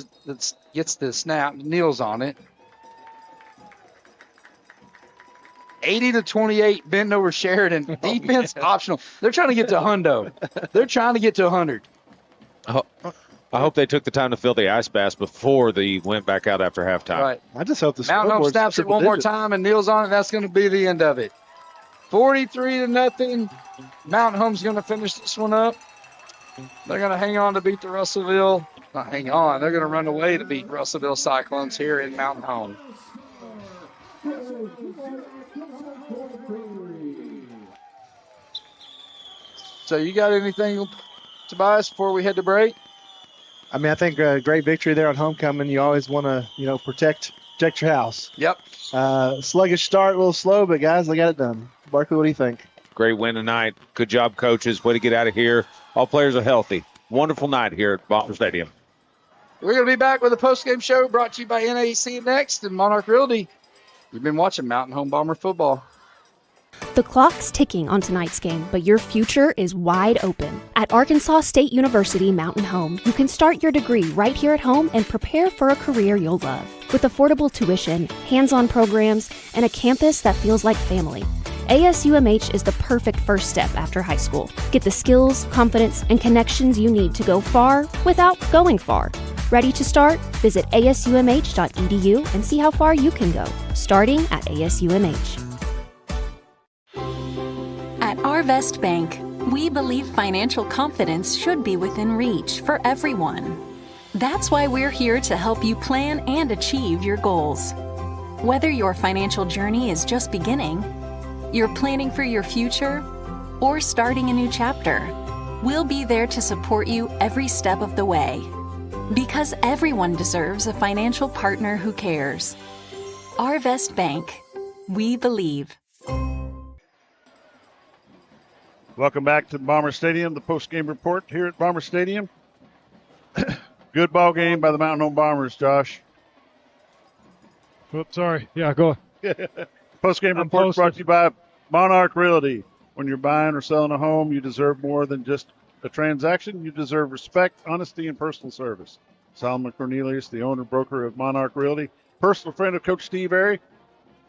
the snap, kneels on it. 80-28, bend over Sheridan. Defense optional. They're trying to get to hundo. They're trying to get to 100. I hope they took the time to fill the ice baths before they went back out after halftime. Right. I just hope the Mountain Home snaps it one more time and kneels on it. That's going to be the end of it. 43-0. Mountain Home's going to finish this one up. They're going to hang on to beat the Russellville. Not hang on. They're going to run away to beat Russellville Cyclones here in Mountain Home. So you got anything, Tobias, before we head to break? I mean, I think a great victory there on homecoming. You always want to, protect your house. Yep. Sluggish start, a little slow, but guys, they got it done. Barkley, what do you think? Great win tonight. Good job, coaches. Way to get out of here. All players are healthy. Wonderful night here at Bomber Stadium. We're going to be back with a post-game show brought to you by NAC next and Monarch Realty. You've been watching Mountain Home Bomber football. The clock's ticking on tonight's game, but your future is wide open. At Arkansas State University Mountain Home, you can start your degree right here at home and prepare for a career you'll love. With affordable tuition, hands-on programs, and a campus that feels like family, ASUMH is the perfect first step after high school. Get the skills, confidence, and connections you need to go far without going far. Ready to start? Visit asumh.edu and see how far you can go, starting at ASUMH. At Arvest Bank, we believe financial confidence should be within reach for everyone. That's why we're here to help you plan and achieve your goals. Whether your financial journey is just beginning, you're planning for your future, or starting a new chapter, we'll be there to support you every step of the way. Because everyone deserves a financial partner who cares. Arvest Bank. We believe. Welcome back to Bomber Stadium, the post-game report here at Bomber Stadium. Good ball game by the Mountain Home Bombers, Josh. Oops, sorry. Yeah, go ahead. Post-game report brought to you by Monarch Realty. When you're buying or selling a home, you deserve more than just a transaction. You deserve respect, honesty, and personal service. Solomon Cornelius, the owner broker of Monarch Realty, personal friend of Coach Steve Airy.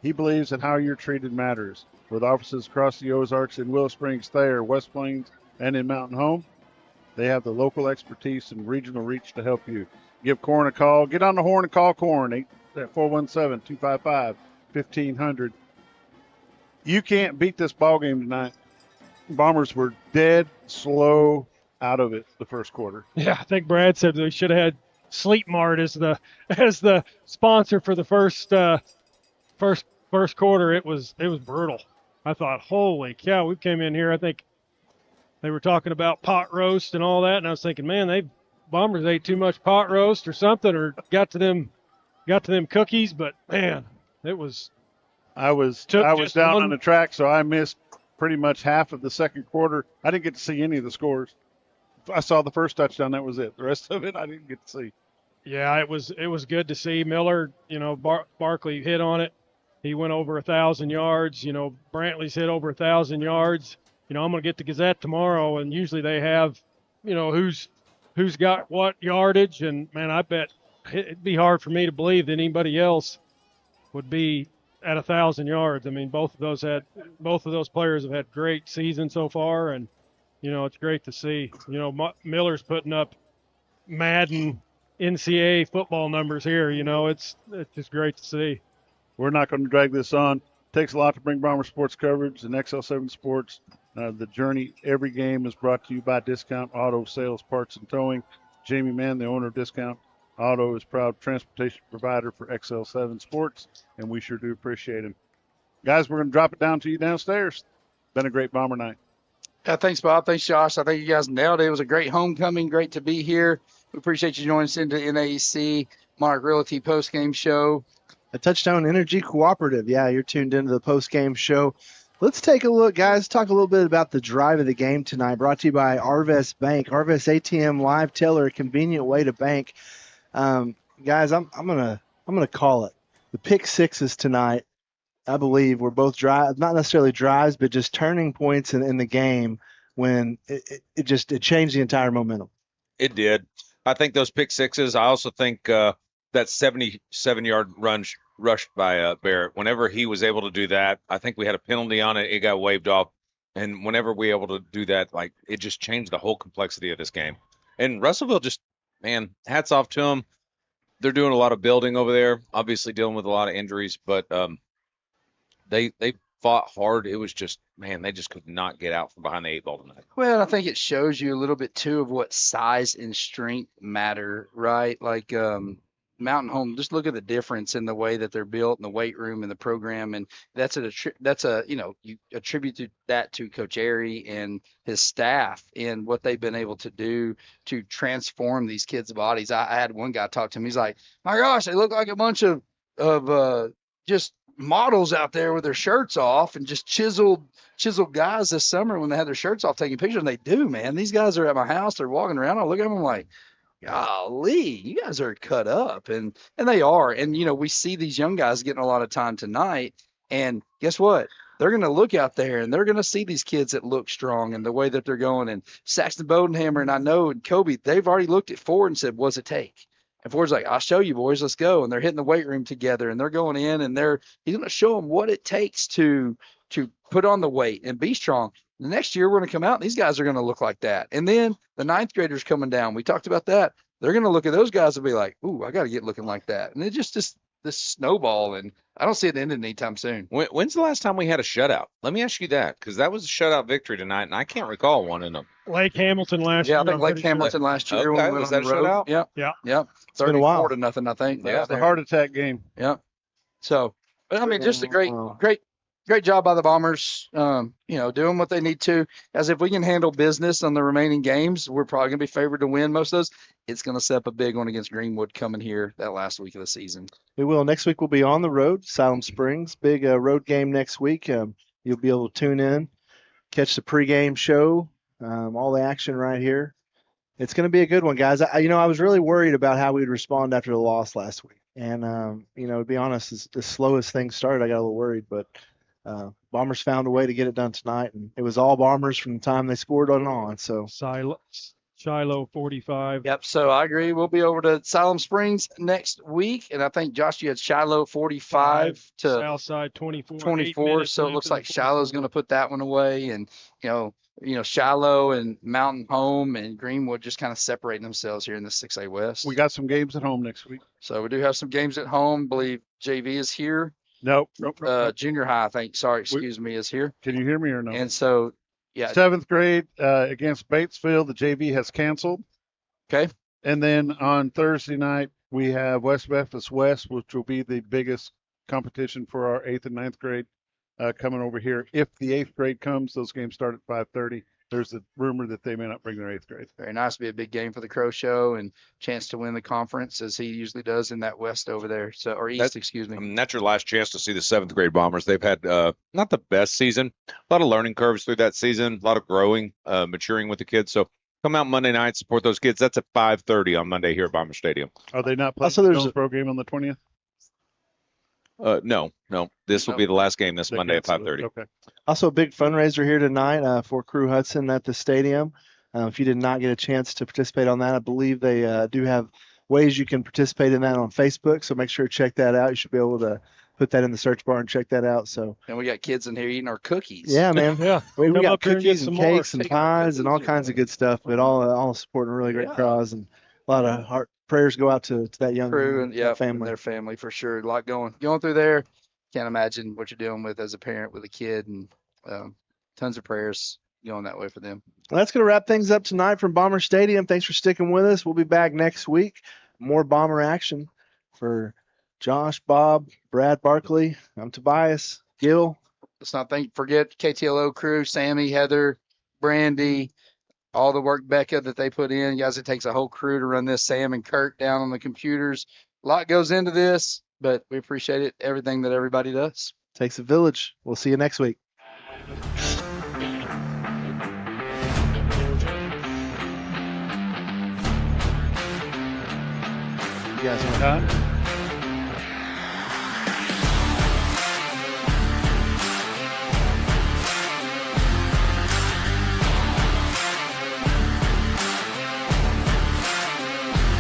He believes that how you're treated matters. With offices across the Ozarks in Willow Springs, Thayer, West Plains, and in Mountain Home, they have the local expertise and regional reach to help you. Give Corn a call. Get on the horn and call Corn at 417-255-1500. You can't beat this ball game tonight. Bombers were dead slow out of it the first quarter. Yeah, I think Brad said we should have had Sleep Mart as the sponsor for the first quarter. It was brutal. I thought, holy cow, we came in here. I think they were talking about pot roast and all that, and I was thinking, man, Bombers ate too much pot roast or something, or got to them cookies. But man, it was. I was down on the track, so I missed pretty much half of the second quarter. I didn't get to see any of the scores. I saw the first touchdown. That was it. The rest of it, I didn't get to see. Yeah, it was good to see. Miller, Barkley hit on it. He went over 1,000 yards. Brantley's hit over 1,000 yards. I'm going to get the Gazette tomorrow, and usually they have, who's got what yardage. And, man, I bet it'd be hard for me to believe that anybody else would be at 1,000 yards. I mean, both of those players have had great seasons so far, and, it's great to see. Miller's putting up Madden NCAA football numbers here. It's just great to see. We're not going to drag this on. It takes a lot to bring Bomber sports coverage and XL7 Sports. The journey every game is brought to you by Discount Auto Sales, Parts, and Towing. Jamie Mann, the owner of Discount Auto, is proud transportation provider for XL7 Sports, and we sure do appreciate him. Guys, we're going to drop it down to you downstairs. Been a great Bomber night. Yeah, thanks, Bob. Thanks, Josh. I think you guys nailed it. It was a great homecoming. Great to be here. We appreciate you joining us into NAC Monarch Realty post-game show. A Touchdown Energy Cooperative. Yeah, you're tuned into the post-game show. Let's take a look, guys. Talk a little bit about the drive of the game tonight, brought to you by Arvest Bank. Arvest ATM Live Teller, a convenient way to bank. Guys, I'm gonna call it. The pick sixes tonight, I believe, were both drives, not necessarily drives, but just turning points in the game when it changed the entire momentum. It did. I think those pick sixes. I also think that 77-yard rush by Barrett. Whenever he was able to do that, I think we had a penalty on it. It got waved off. And whenever we were able to do that, it just changed the whole complexity of this game. And Russellville just, man, hats off to them. They're doing a lot of building over there, obviously dealing with a lot of injuries, but they fought hard. It was just, man, they just could not get out from behind the eight ball tonight. Well, I think it shows you a little bit, too, of what size and strength matter, right? Mountain Home, just look at the difference in the way that they're built and the weight room and the program. And that's you attribute that to Coach Airy and his staff and what they've been able to do to transform these kids' bodies. I had one guy talk to me. He's like, my gosh, they look like a bunch of just models out there with their shirts off and just chiseled guys this summer when they had their shirts off taking pictures. And they do, man. These guys are at my house. They're walking around. I look at them, I'm like, golly, you guys are cut up. And they are. And, we see these young guys getting a lot of time tonight. And guess what? They're going to look out there and they're going to see these kids that look strong and the way that they're going. And Saxton Bodenhammer and I know and Kobe, they've already looked at Ford and said, what's it take? And Ford's like, I'll show you, boys. Let's go. And they're hitting the weight room together and they're going in and he's going to show them what it takes to put on the weight and be strong. The next year we're going to come out and these guys are going to look like that. And then the 9th graders coming down, we talked about that. They're going to look at those guys and be like, ooh, I got to get looking like that. And it just this snowball, and I don't see it ending anytime soon. When's the last time we had a shutout? Let me ask you that, because that was a shutout victory tonight, and I can't recall one in them. Lake Hamilton last year. Yeah, I think Lake Hamilton last year. Okay, was that a shutout? Yeah. 34-0, I think. Yeah, the heart attack game. Yeah. So, but I mean, just a great job by the Bombers, doing what they need to. As if we can handle business on the remaining games, we're probably going to be favored to win most of those. It's going to set up a big one against Greenwood coming here that last week of the season. We will. Next week we'll be on the road, Siloam Springs. Big road game next week. You'll be able to tune in, catch the pregame show, all the action right here. It's going to be a good one, guys. I was really worried about how we'd respond after the loss last week. And, to be honest, as slow as things started, I got a little worried. But Bombers found a way to get it done tonight, and it was all Bombers from the time they scored on. So Shiloh 45. Yep. So I agree. We'll be over to Siloam Springs next week, and I think Josh, you had Shiloh 45 to Southside 24. So it looks like Shiloh's going to put that one away, and Shiloh and Mountain Home and Greenwood just kind of separating themselves here in the 6A West. We got some games at home next week. So we do have some games at home. I believe JV is here. Nope. Junior high, I think. Is here. Can you hear me or no? And so, yeah. 7th grade against Batesville, the JV has canceled. Okay. And then on Thursday night, we have West Memphis West, which will be the biggest competition for our 8th and 9th grade coming over here. If the 8th grade comes, those games start at 5:30. There's a rumor that they may not bring their 8th grade. Very nice to be a big game for the Crow Show and chance to win the conference as he usually does in that West over there. So, or East, excuse me. I mean, that's your last chance to see the 7th grade Bombers. They've had not the best season, a lot of learning curves through that season, a lot of growing, maturing with the kids. So come out Monday night, support those kids. That's at 5:30 on Monday here at Bomber Stadium. Are they not playing the pro game on the 20th? No. This will be the last game this Monday at 5:30. Okay. Also, a big fundraiser here tonight for Crew Hudson at the stadium. If you did not get a chance to participate on that, I believe they do have ways you can participate in that on Facebook. So make sure to check that out. You should be able to put that in the search bar and check that out. So. And we got kids in here eating our cookies. Yeah, man. Yeah. We got cookies and cakes and pies and all kinds of good stuff. But all supporting a really great cause, and a lot of heart prayers go out to that young Crew and family. And their family for sure. A lot going through there. Can't imagine what you're dealing with as a parent with a kid, and tons of prayers going that way for them. Well, that's going to wrap things up tonight from Bomber Stadium. Thanks for sticking with us. We'll be back next week. More Bomber action for Josh, Bob, Brad, Barkley. I'm Tobias, Gil. Let's not forget KTLO crew, Sammy, Heather, Brandy, all the work, Becca, that they put in. Guys, it takes a whole crew to run this. Sam and Kurt down on the computers. A lot goes into this, but we appreciate it, everything that everybody does. Takes a village. We'll see you next week. You guys want